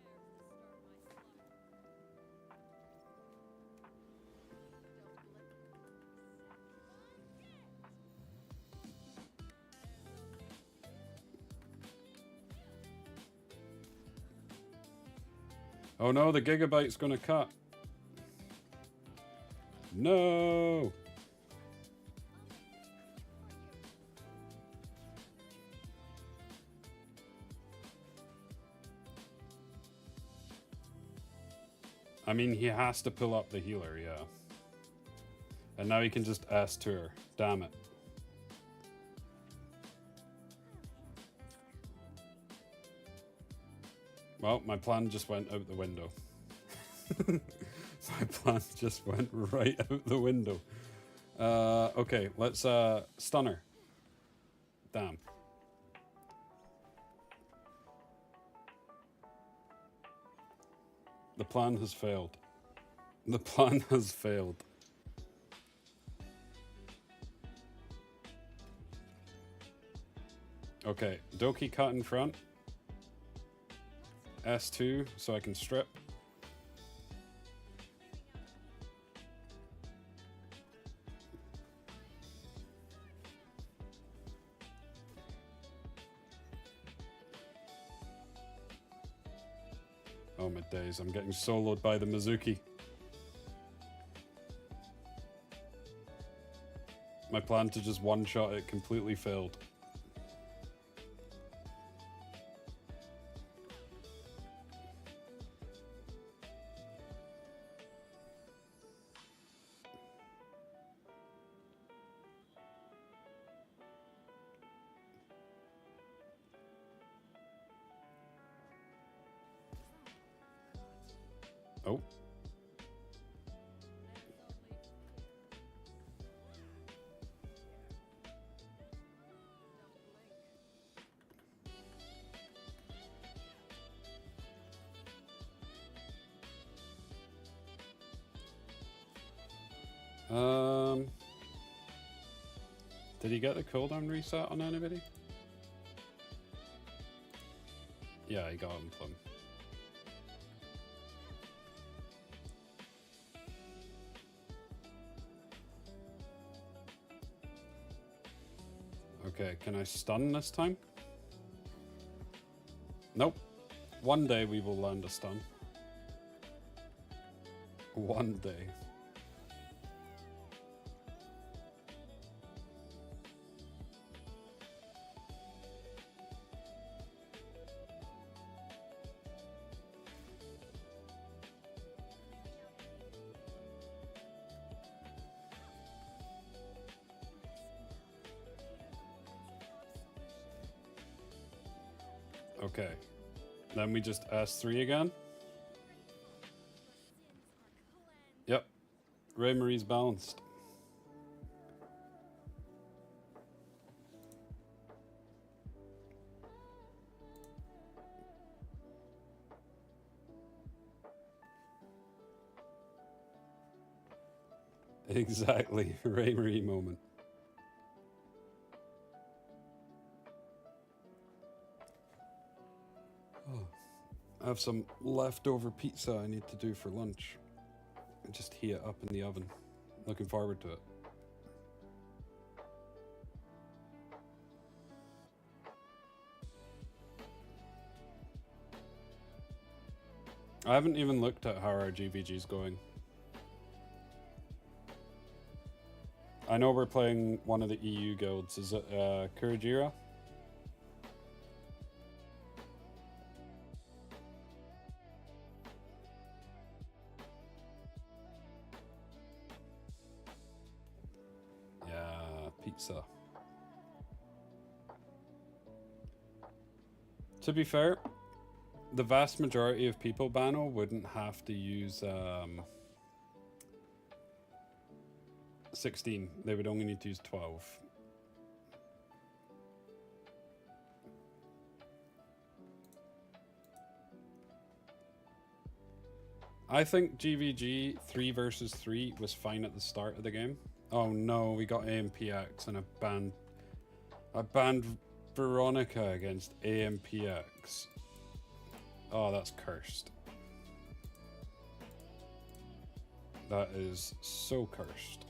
Oh no, the gigabyte's gonna cut. No! I mean, he has to pull up the healer, yeah. And now he can just S to her. Damn it. Well, my plan just went out the window. My plan just went right out the window. Okay, let's stun her. Damn. The plan has failed. The plan has failed. Okay, Doki cut in front. S2 so I can strip. Oh my days, I'm getting soloed by the Mizuki. My plan to just one-shot it completely failed. Oh. Did he get the cooldown reset on anybody? Yeah, he got him, Plum. Okay, can I stun this time? Nope. One day we will land a stun. One day. Okay. Then we just S3 again. Yep. Ray Marie's balanced. Exactly. Ray Marie moment. I have some leftover pizza I need to do for lunch. Just heat it up in the oven. Looking forward to it. I haven't even looked at how our GVG's going. I know we're playing one of the EU guilds. Is it Kurajira? Pizza. To be fair, the vast majority of people, Bano, wouldn't have to use 16. They would only need to use 12. I think GVG 3 versus 3 was fine at the start of the game. Oh no, we got AMPX and I banned Veronica against AMPX. Oh, that's cursed. That is so cursed.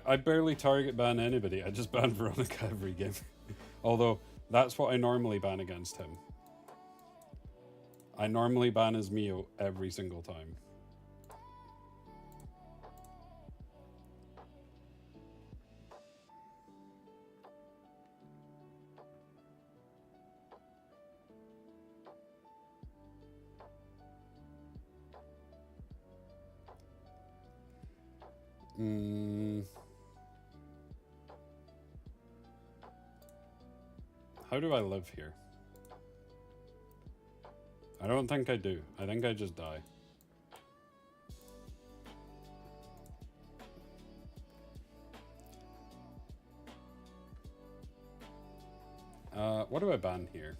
I barely target ban anybody. I just ban Veronica every game. Although, that's what I normally ban against him. I normally ban as Mio every single time. How do I live here? I don't think I do. I think I just die. What do I ban here?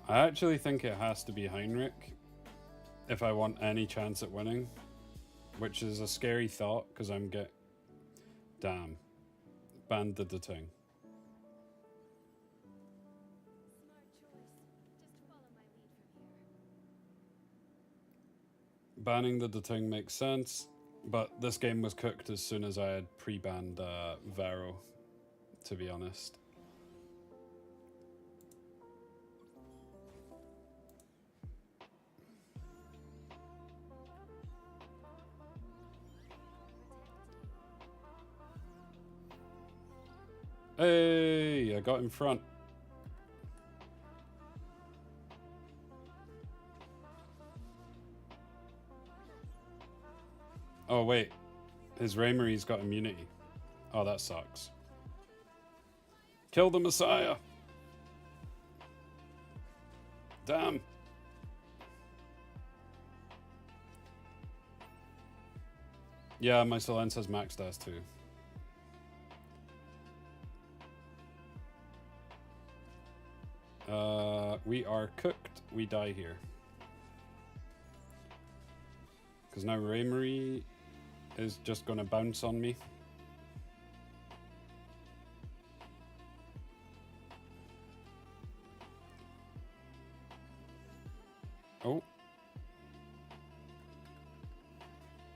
I actually think it has to be Heinrich if I want any chance at winning, which is a scary thought because I'm get... Damn. Banned did the thing. Banning the Ting makes sense, but this game was cooked as soon as I had pre-banned Vero, to be honest. Hey, I got in front. Oh wait, his Raymary's got immunity. Oh, that sucks. Kill the Messiah! Damn! Yeah, my Silence has max dash too. We are cooked. We die here. Because now Raymarie is just going to bounce on me. Oh.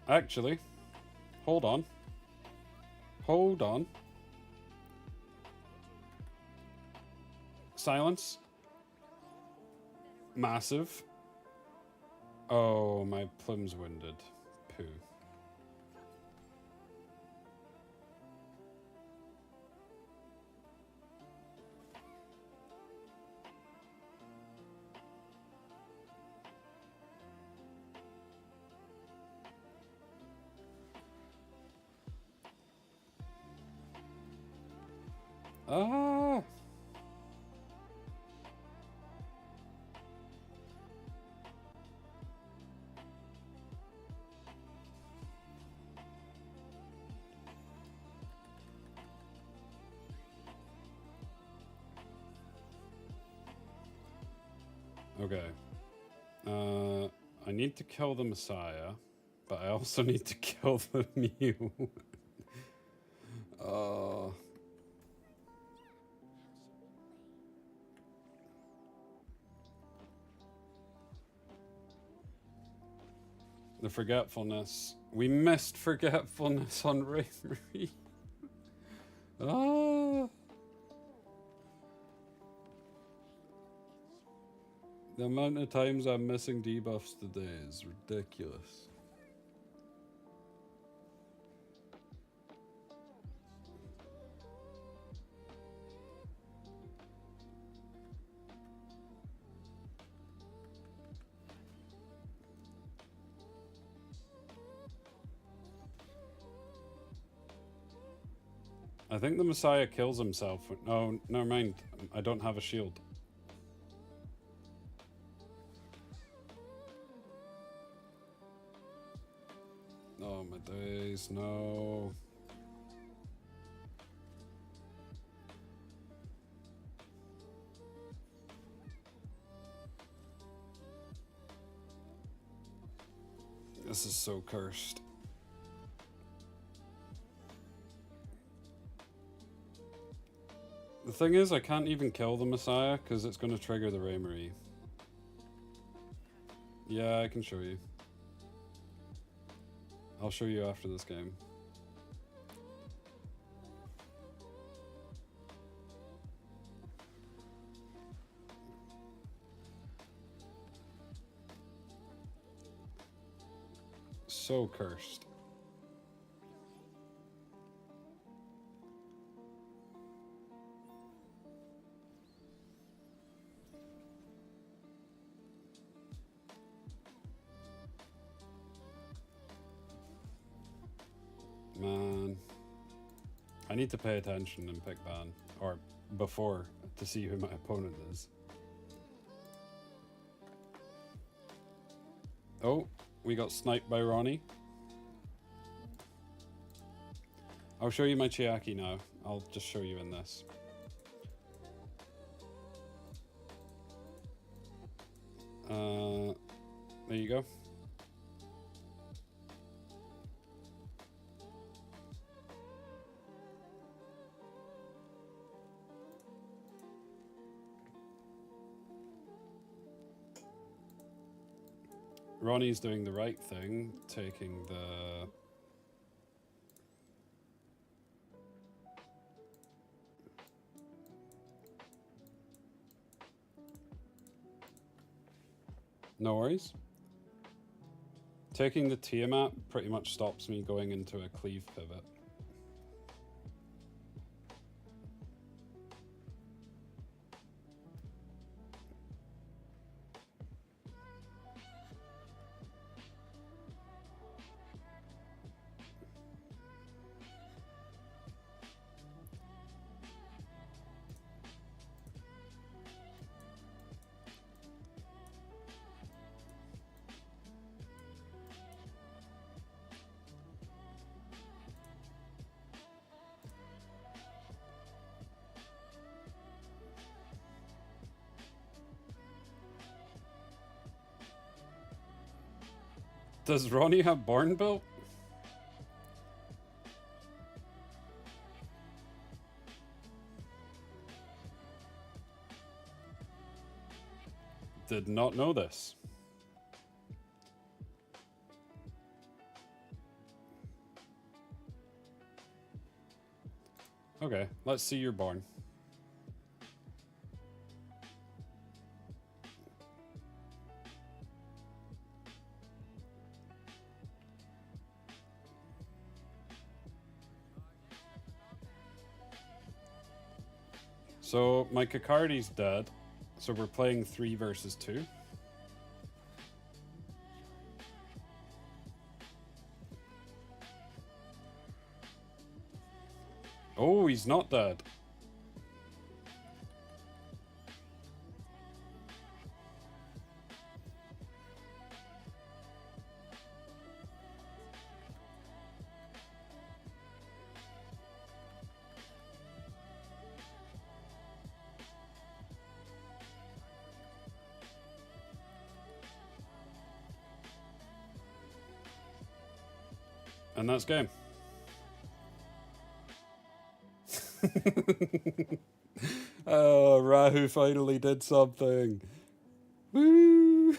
Actually, hold on. Hold on. Silence. Massive. Oh, my Plum's wounded. Poo. Ah! Okay. I need to kill the Messiah, but I also need to kill the Mew. The Forgetfulness. We missed Forgetfulness on Raymarie. Ah! The amount of times I'm missing debuffs today is ridiculous. I think the Messiah kills himself. No, never mind. I don't have a shield. Oh my days, no. This is so cursed. The thing is, I can't even kill the Messiah because it's going to trigger the Raymarie. Yeah, I can show you. I'll show you after this game. So cursed. Man. I need to pay attention and pick ban. Or before, to see who my opponent is. Oh, we got sniped by Ronnie. I'll show you my Chiaki now. I'll just show you in this. There you go. Ronnie's doing the right thing, taking the... No worries. Taking the Tiamat pretty much stops me going into a cleave pivot. Does Ronnie have Born built? Did not know this. Okay, let's see your Born. So my Kakardi's dead, so we're playing 3 versus 2. Oh, he's not dead. And that's game. Oh, Rahu finally did something. Woo!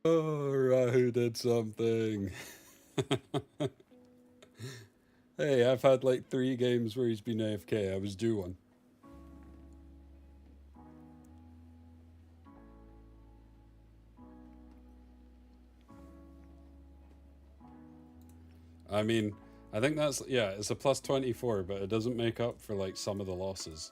Oh, Rahu did something. Hey, I've had like 3 games where he's been AFK. I was due one. I mean, I think that's, yeah, it's a plus 24, but it doesn't make up for like some of the losses.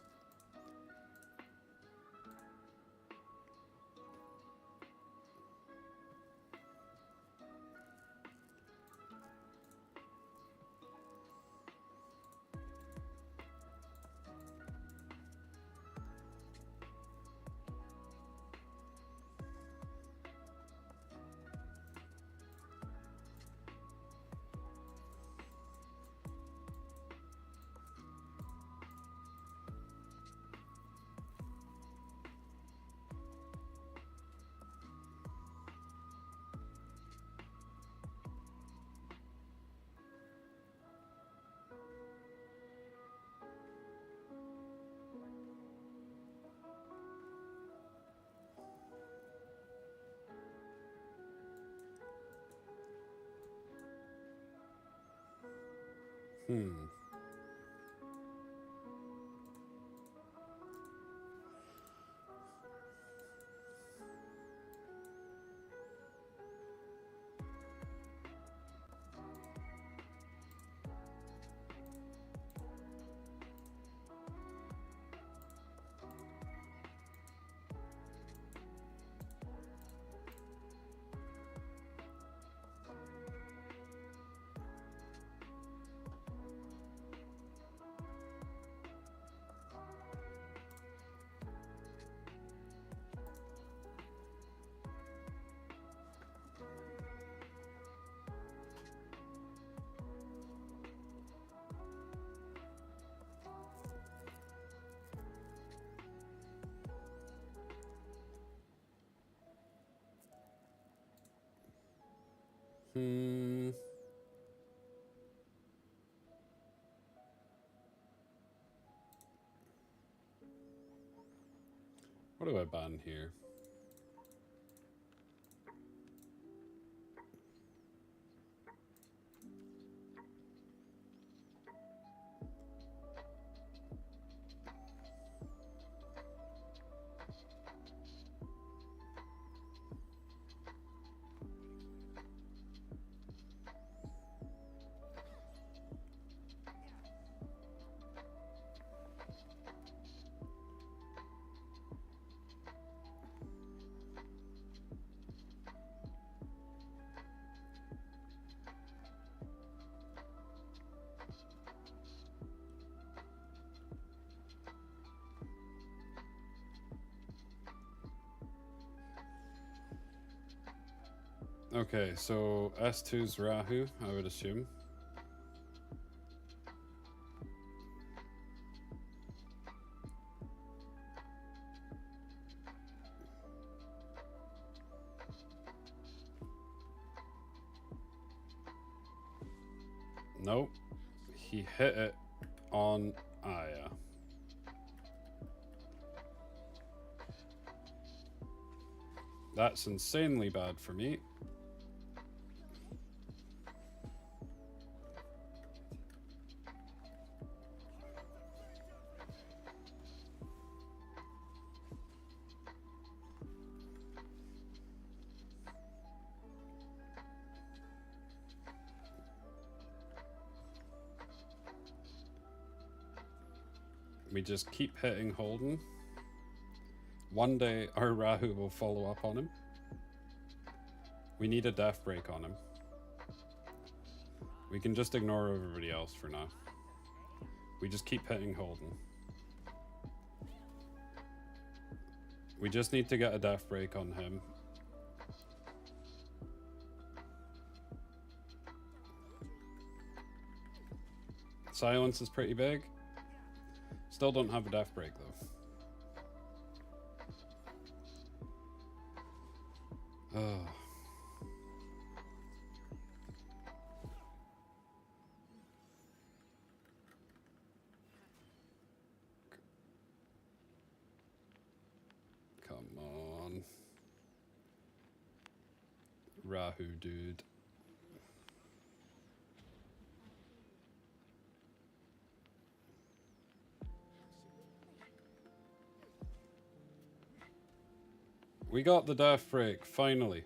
Hmm. Hmm. What do I ban here? Okay, so S2's Rahu, I would assume. Nope. He hit it on Aya. That's insanely bad for me. We just keep hitting Holden. One day our Rahu will follow up on him. We need a death break on him. We can just ignore everybody else for now. We just keep hitting Holden. We just need to get a death break on him. Silence is pretty big. Still don't have a death break though. Oh. Come on. Rahu, dude. We got the death break, finally.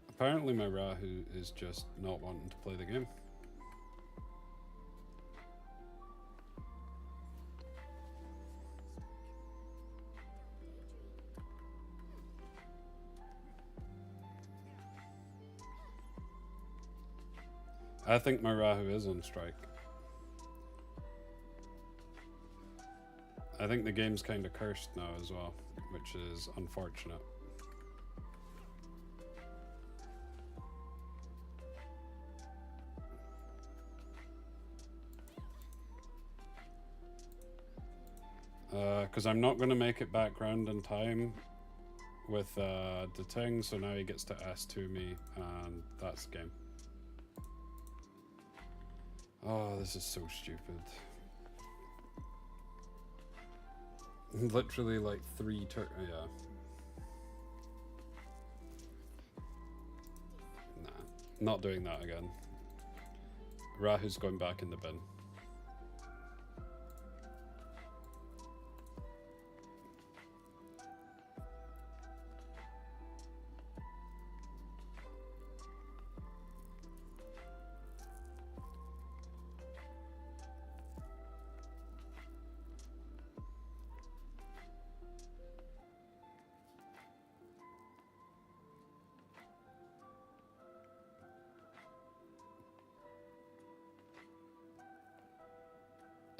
Apparently my Rahu is just not wanting to play the game. I think my Rahu is on strike. I think the game's kind of cursed now as well, which is unfortunate. Because I'm not going to make it back round in time with the thing, so now he gets to S2 me, and that's the game. Oh, this is so stupid. Literally like 3 yeah. Nah, not doing that again. Rahu's going back in the bin.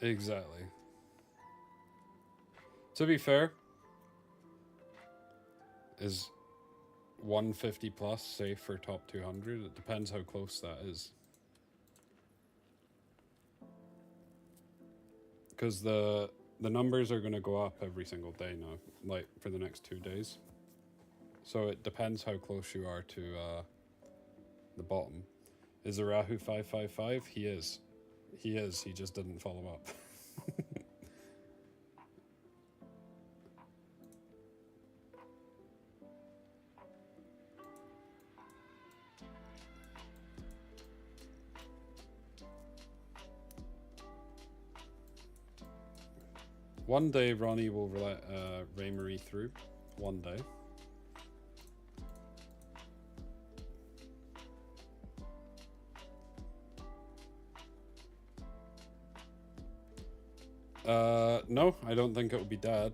Exactly. To be fair, is 150 plus safe for top 200? It depends how close that is. Because the the numbers are going to go up every single day now, like for the next 2 days. So it depends how close you are to the bottom. Is the Rahu 555? He is. He is. He just didn't follow up. One day Ronnie will let Raymarie through. One day. No, I don't think it will be Dad.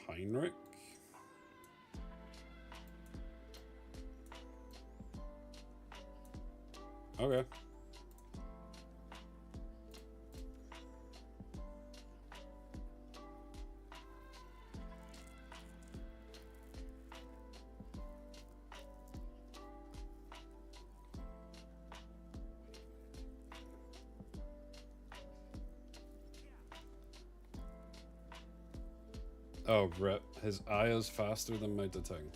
Heinrich? Okay. Oh, rip. His eye is faster than my Detang.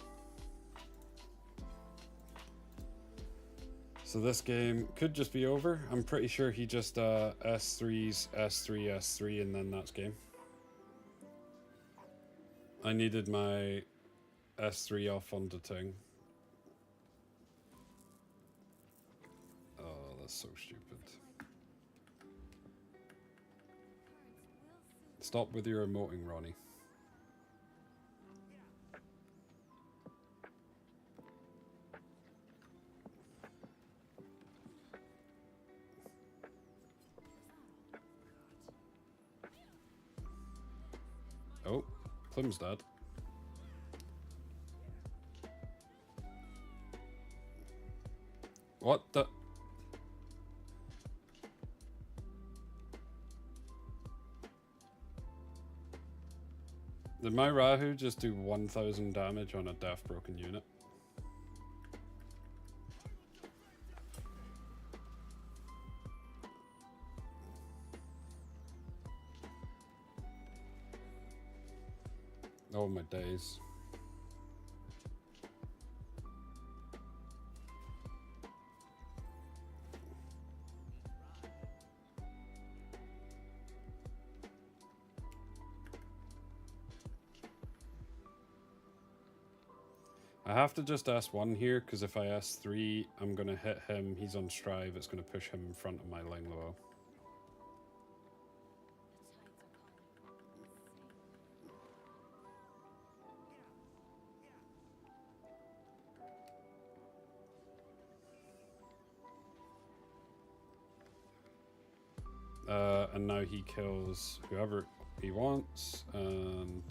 So this game could just be over. I'm pretty sure he just S3s, S3, S3, and then that's game. I needed my S3 off on Detang. Oh, that's so stupid. Stop with your emoting, Ronnie. Oh, Plim's dead. What the? Did my Rahu just do 1000 damage on a deaf broken unit? Oh my days. I have to just S1 here, because if I S3, I'm going to hit him. He's on Strive. It's going to push him in front of my Ling Luo. And now he kills whoever he wants, and...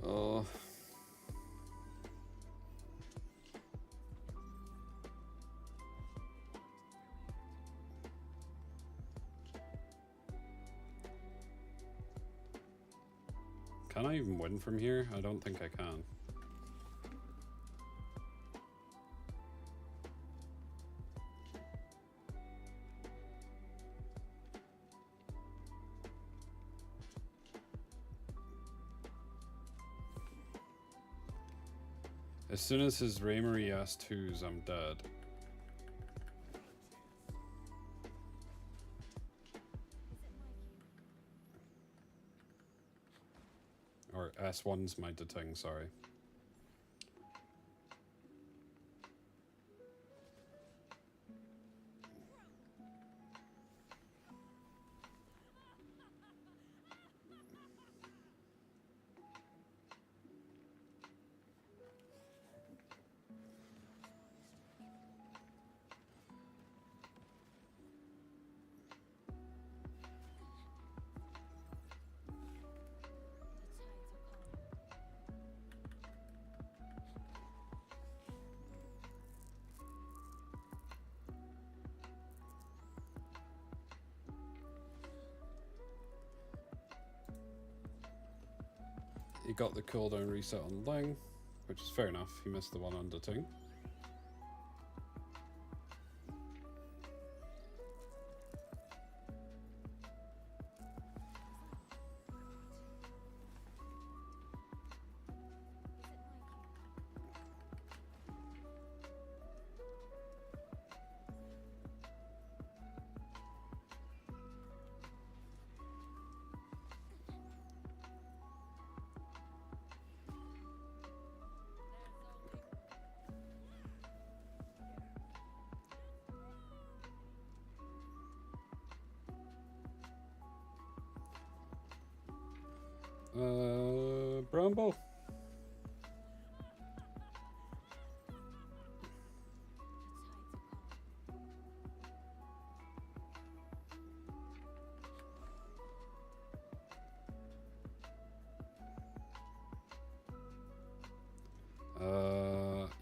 Oh... Can I even win from here? I don't think I can. As soon as his Raymarie S2s, I'm dead. Or S1's my Detang, sorry. he got the cooldown reset on Ling, which is fair enough. He missed the one on the Ting. Bramble.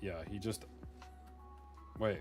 Yeah, he just... Wait.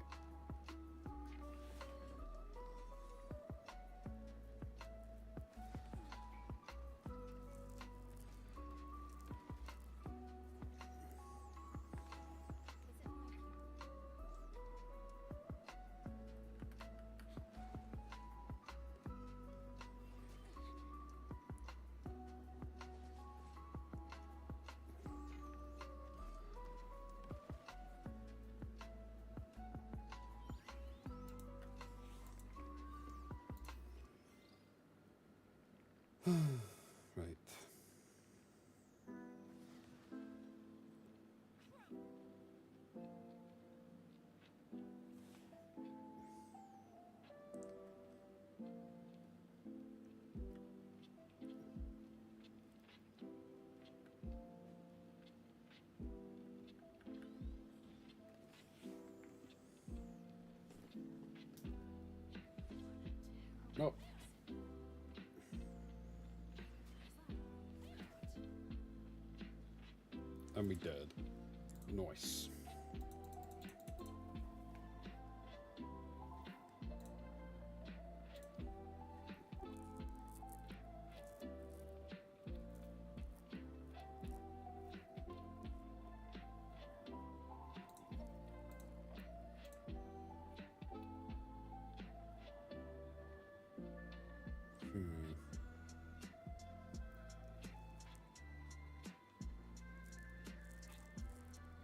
Right. Oh. And we did. Nice.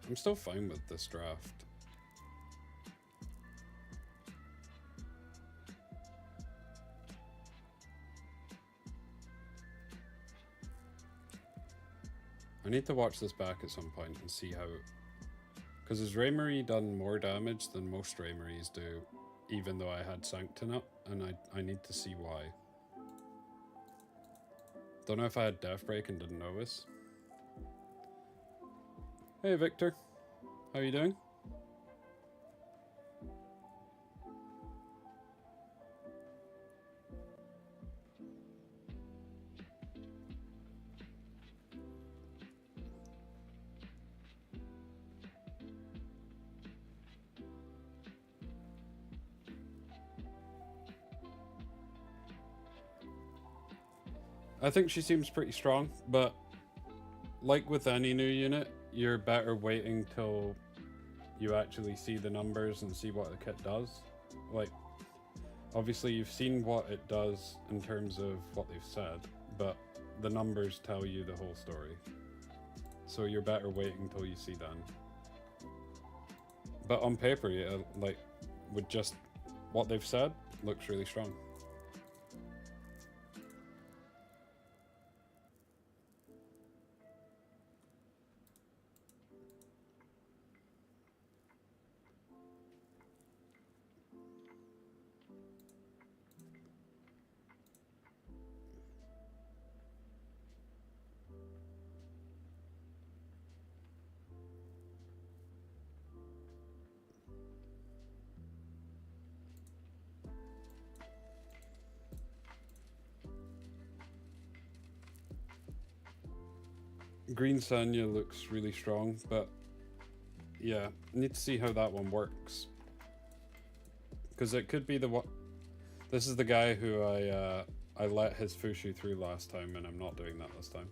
I'm still fine with this draft. I need to watch this back at some point and see how... Because has Raymarie done more damage than most Raymaries do, even though I had Sanctin up, and I need to see why. Don't know if I had Deathbreak and didn't notice. Hey Victor, how you doing? I think she seems pretty strong, but like with any new unit, you're better waiting till you actually see the numbers and see what the kit does. Like, obviously you've seen what it does in terms of what they've said, but the numbers tell you the whole story. So you're better waiting till you see them. But on paper, yeah, like, with just what they've said, looks really strong. Green Sanya looks really strong, but yeah, need to see how that one works. Because it could be the one. This is the guy who I let his Fushu through last time, and I'm not doing that this time.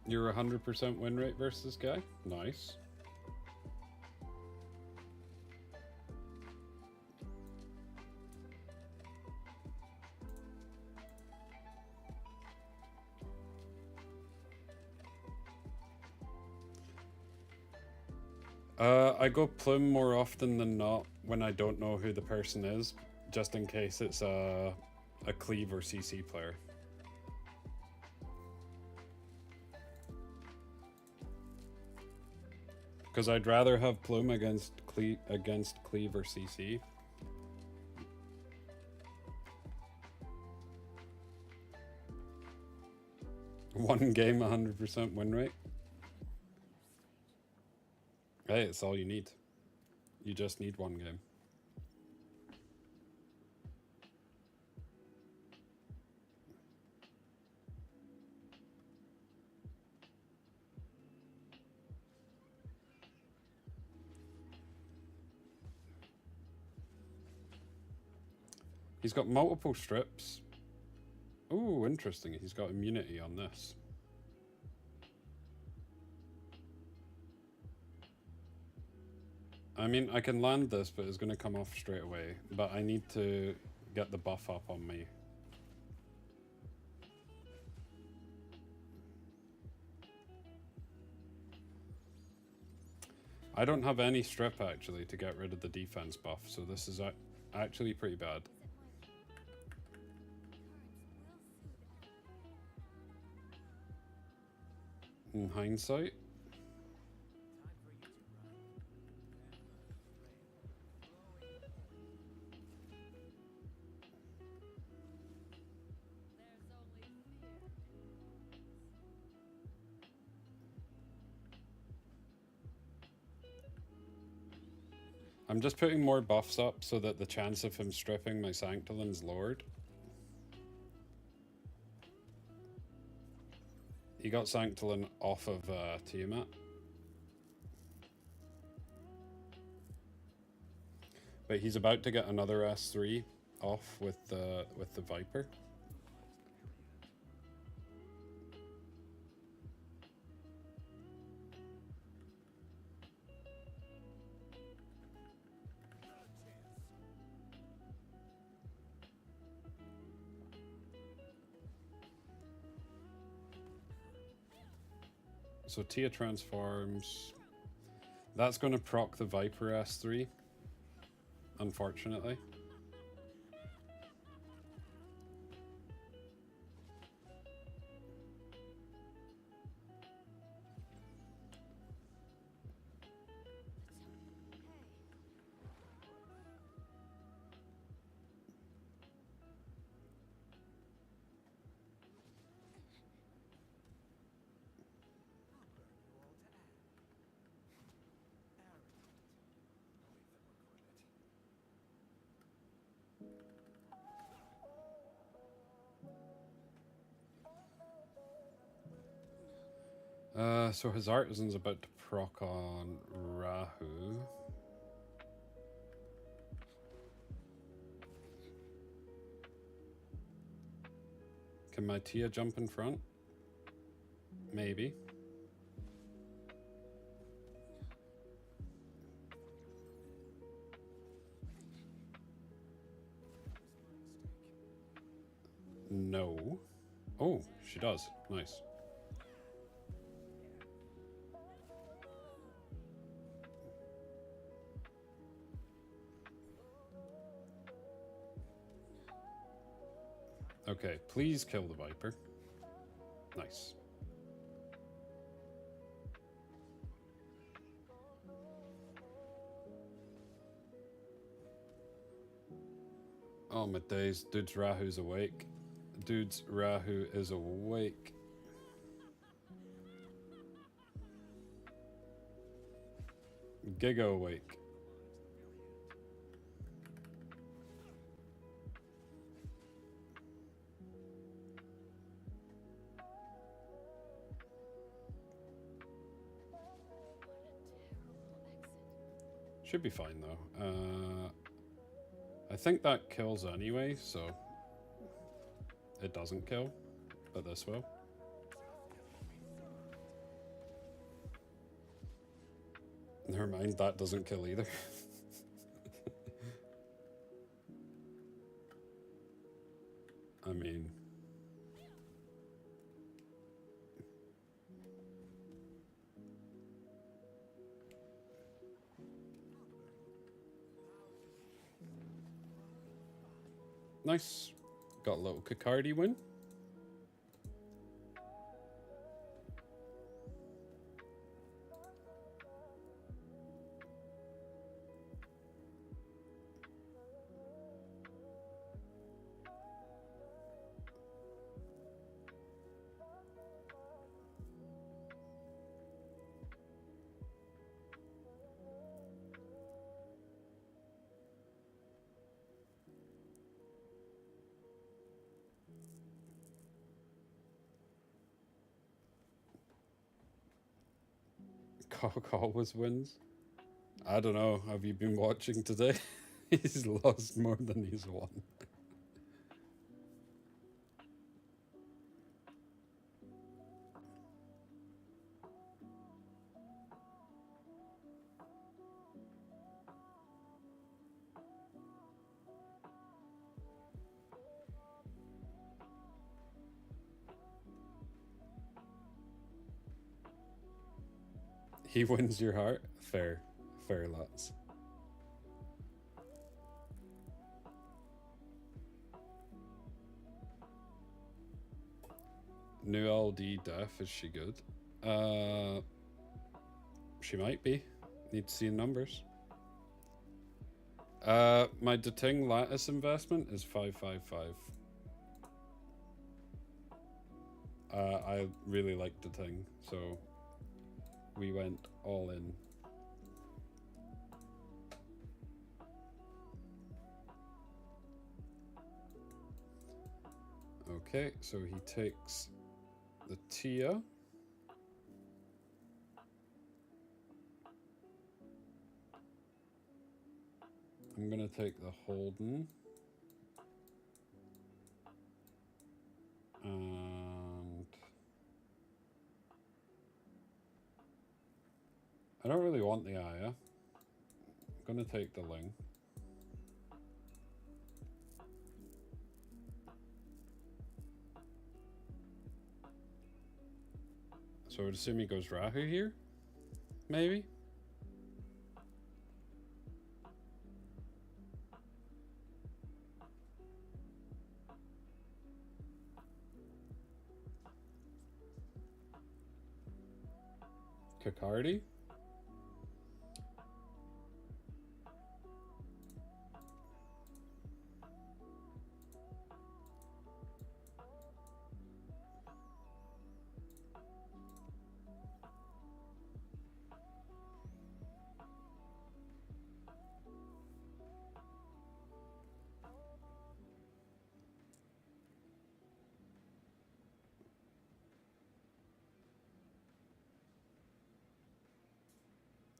You're 100% win rate versus guy? Nice. I go plume more often than not when I don't know who the person is, just in case it's a cleave or CC player. Because I'd rather have plume against cleave or CC. One game, 100% win rate. Hey, it's all you need. You just need one game. He's got multiple strips. Ooh, interesting. He's got immunity on this. I mean, I can land this, but it's going to come off straight away. But I need to get the buff up on me. I don't have any strip, actually, to get rid of the defense buff. So this is actually pretty bad. In hindsight. I'm just putting more buffs up so that the chance of him stripping my Sanctulin's lowered. He got Sanctulin off of Tiamat. But he's about to get another S3 off with the Viper. So Tia transforms. That's going to proc the Viper S3, unfortunately. So his artisan's about to proc on Rahu. Can my Tia jump in front? Maybe. No. Oh, she does. Nice. Okay, please kill the Viper. Nice. Oh my days, dude's Rahu's awake. Dude's Rahu is awake. Giga awake. Should be fine though. I think that kills anyway, so it doesn't kill, but this will. Never mind, that doesn't kill either. I mean... Nice. Got a little Kakardi win. Cock always wins. I don't know. Have you been watching today? He's lost more than he's won. He wins your heart? Fair. Fair, lads. New LD def, is she good? She might be. Need to see the numbers. My Deting Lattice investment is 555. I really like Deting, so we went all in. Okay, so he takes the Tia. I'm gonna take the Holden. And I don't really want the Aya. I'm gonna take the Ling. So I would assume he goes Rahu here? Maybe? Kakardi?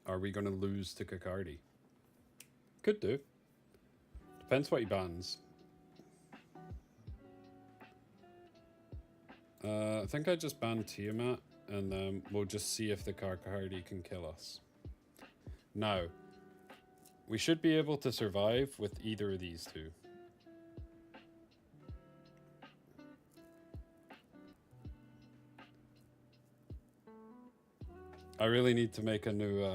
Are we going to lose to Kakardi? Could do. Depends what he bans. I think I just banned Tiamat, and then we'll just see if the Kakardi can kill us. Now, we should be able to survive with either of these two. I really need to make a new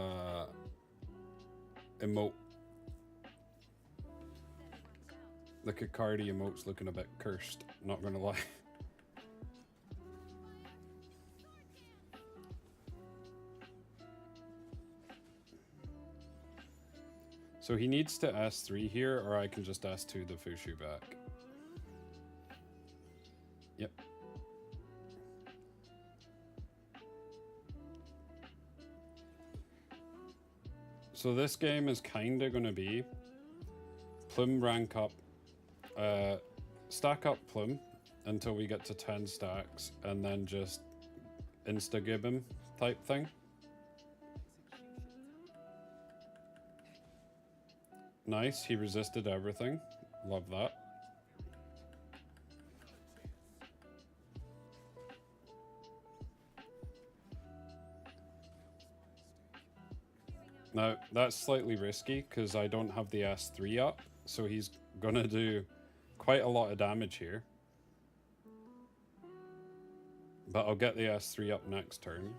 emote. The Kakardi emote's looking a bit cursed, not gonna lie. So he needs to S3 here, or I can just S2 the Fushu back. Yep. So this game is kinda gonna be Plume rank up, stack up Plume until we get to 10 stacks, and then just insta-gib him type thing. Nice, he resisted everything. Love that. Now, that's slightly risky because I don't have the S3 up, so he's gonna do quite a lot of damage here. But I'll get the S3 up next turn.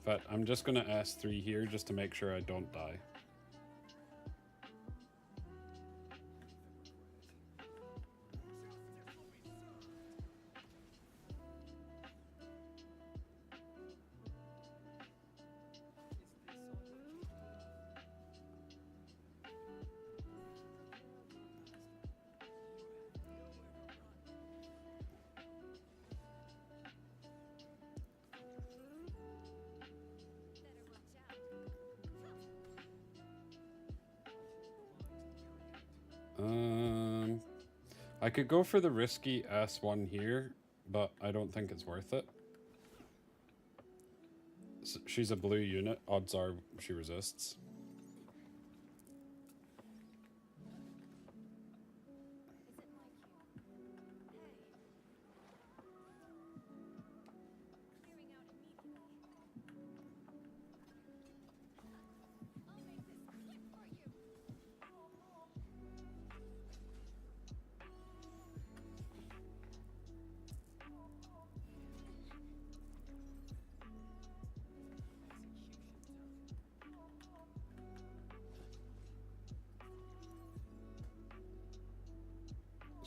But I'm just gonna S3 here just to make sure I don't die. I could go for the risky S1 here, but I don't think it's worth it. She's a blue unit, odds are she resists.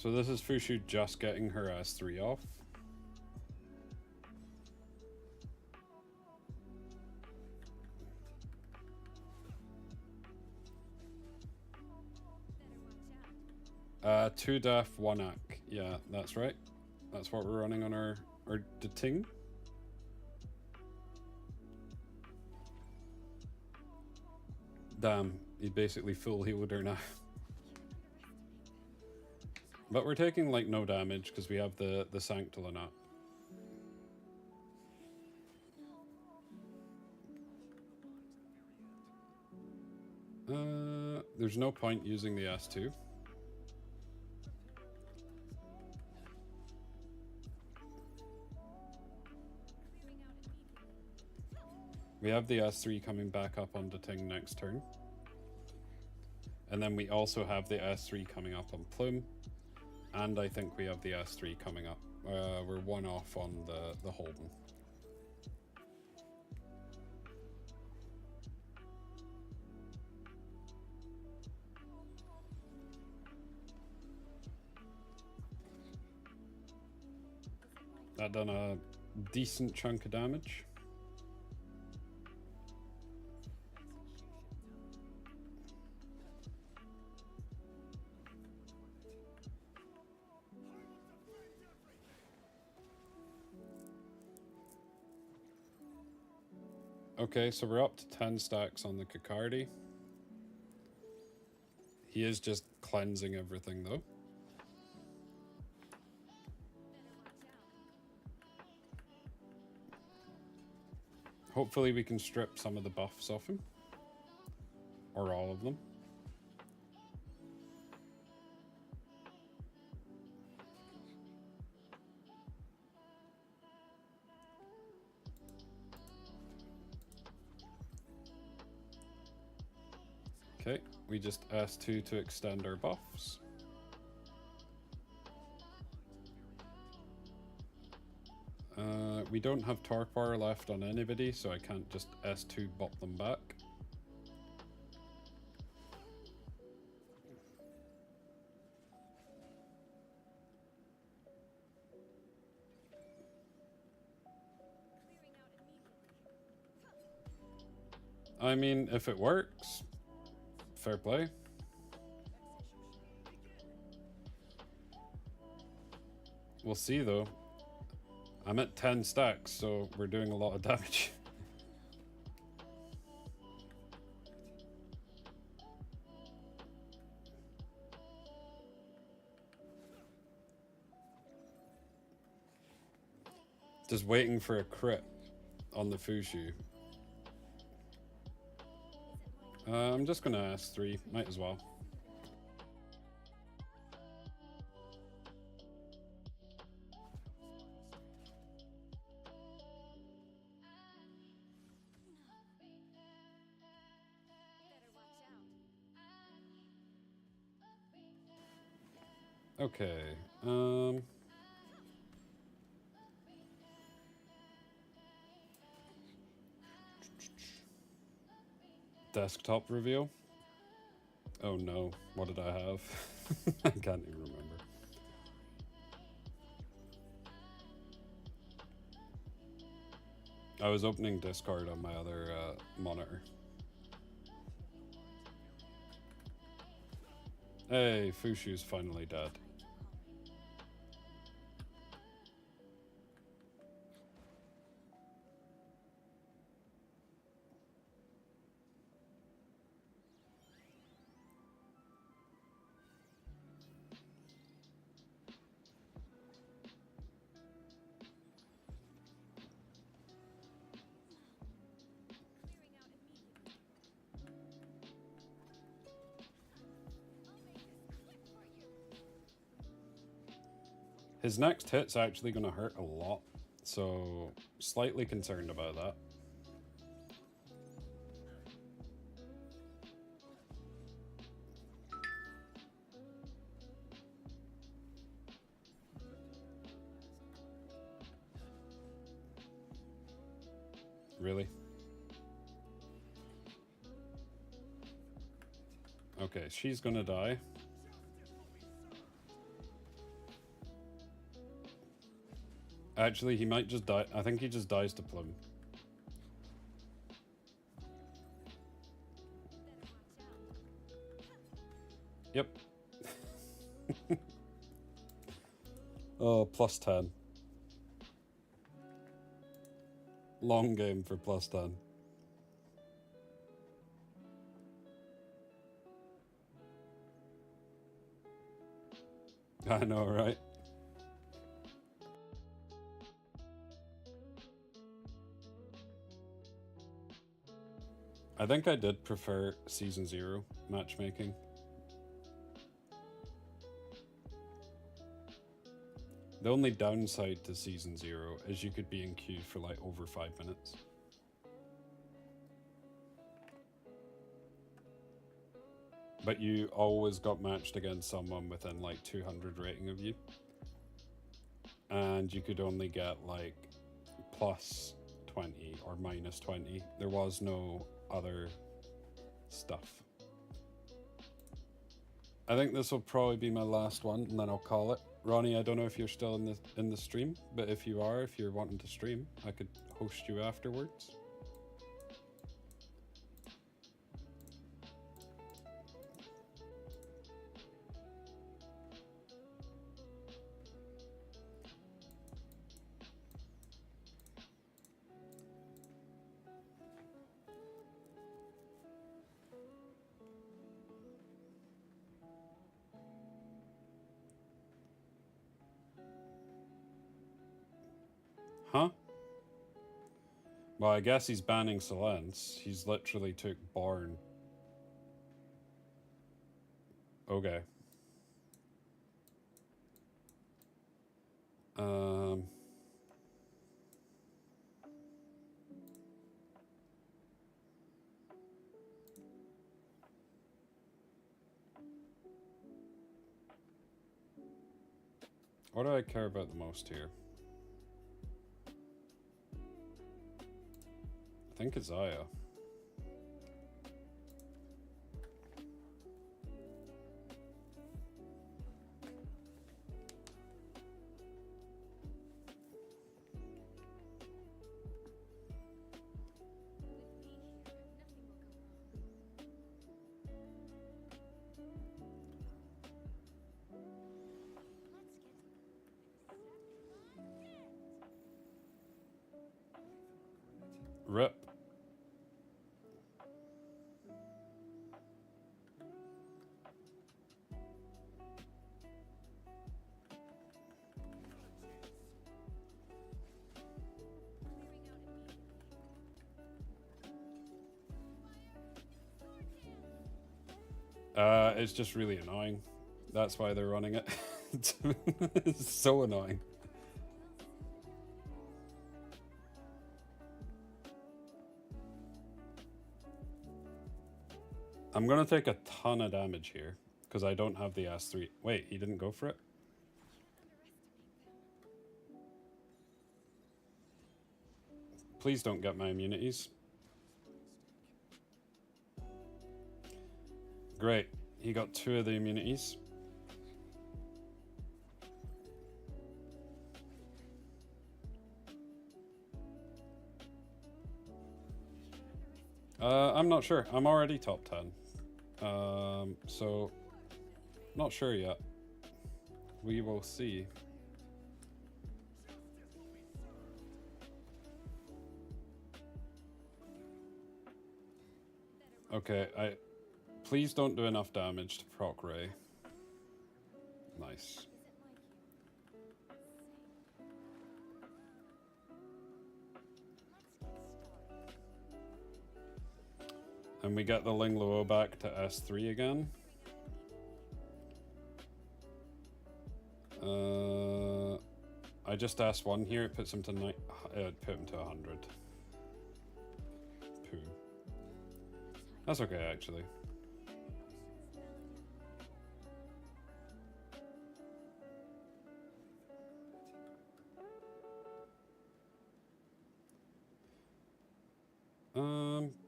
So this is Fushu just getting her S3 off. Two def, one ac. Yeah, that's right. That's what we're running on our ting. Damn, he basically full healed her now. But we're taking like no damage because we have the Sanctulin up. There's no point using the S2. We have the S3 coming back up on the Ting next turn. And then we also have the S3 coming up on Plume. And I think we have the S3 coming up. We're one off on the Holden. That done a decent chunk of damage. Okay, so we're up to 10 stacks on the Kakardi. He is just cleansing everything though. Hopefully we can strip some of the buffs off him. Or all of them. Okay, we just S2 to extend our buffs. We don't have torque bar left on anybody, so I can't just S2 bop them back. I mean, if it works, fair play. We'll see though. I'm at 10 stacks, so we're doing a lot of damage. Just waiting for a crit on the Fushu. I'm just gonna S3, might as well. Okay. Desktop reveal. Oh no, what did I have? I can't even remember. I was opening Discord on my other monitor. Hey, Fushu's finally dead. His next hit's actually going to hurt a lot, so slightly concerned about that. Really? Okay, she's gonna die. Actually, he might just die. I think he just dies to Plume. Yep. Oh, plus 10. Long game for plus 10. I know, right? I think I did prefer Season 0 matchmaking. The only downside to Season 0 is you could be in queue for like over 5 minutes. But you always got matched against someone within like 200 rating of you. And you could only get like plus 20 or minus 20. There was no other stuff. I think this will probably be my last one, and then I'll call it. Ronnie, I don't know if you're still in the stream, but if you are, if you're wanting to stream, I could host you afterwards. Huh? Well, I guess he's banning Silence. He's literally took Born. Okay. What do I care about the most here? I think it's Aya. Rip. It's just really annoying. That's why they're running it. It's so annoying. I'm gonna take a ton of damage here because I don't have the S3. Wait, he didn't go for it? Please don't get my immunities. Great. He got 2 of the immunities. I'm not sure. I'm already top 10. So not sure yet. We will see. Okay, please don't do enough damage to proc Ray. Nice. And we get the Ling Luo back to S3 again. I just S1 here, it puts him to put him to 100. Poo. That's okay, actually.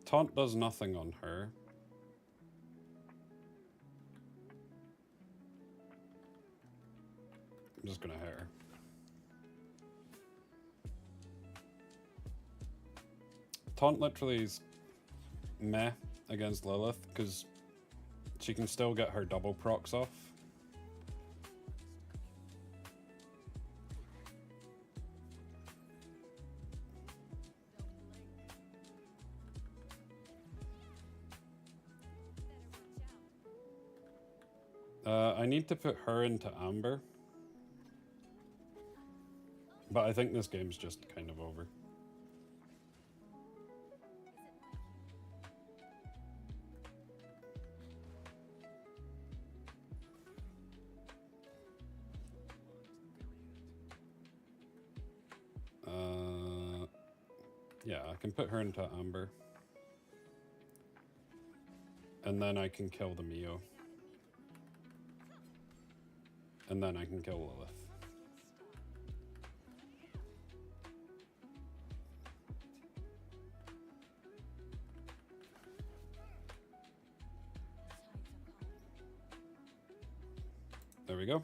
Taunt does nothing on her. I'm just gonna hit her. Taunt literally is meh against Lilith because she can still get her double procs off. I need to put her into Amber. But I think this game's just kind of over. Yeah, I can put her into Amber. And then I can kill the Mio. And then I can kill Lilith. There we go.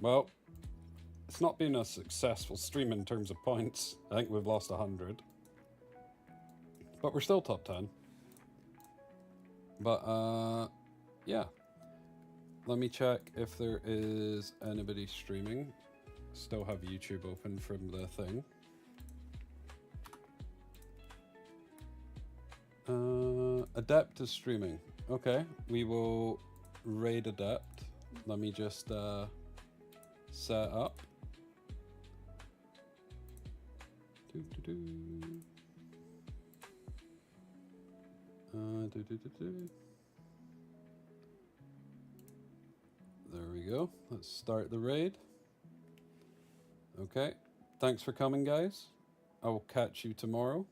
Well, it's not been a successful stream in terms of points. I think we've lost 100. But we're still top 10. But, yeah. Let me check if there is anybody streaming. Still have YouTube open from the thing. Adept is streaming. Okay, we will raid Adept. Let me just set up. There we go. Let's start the raid. Okay, thanks for coming, guys. I will catch you tomorrow.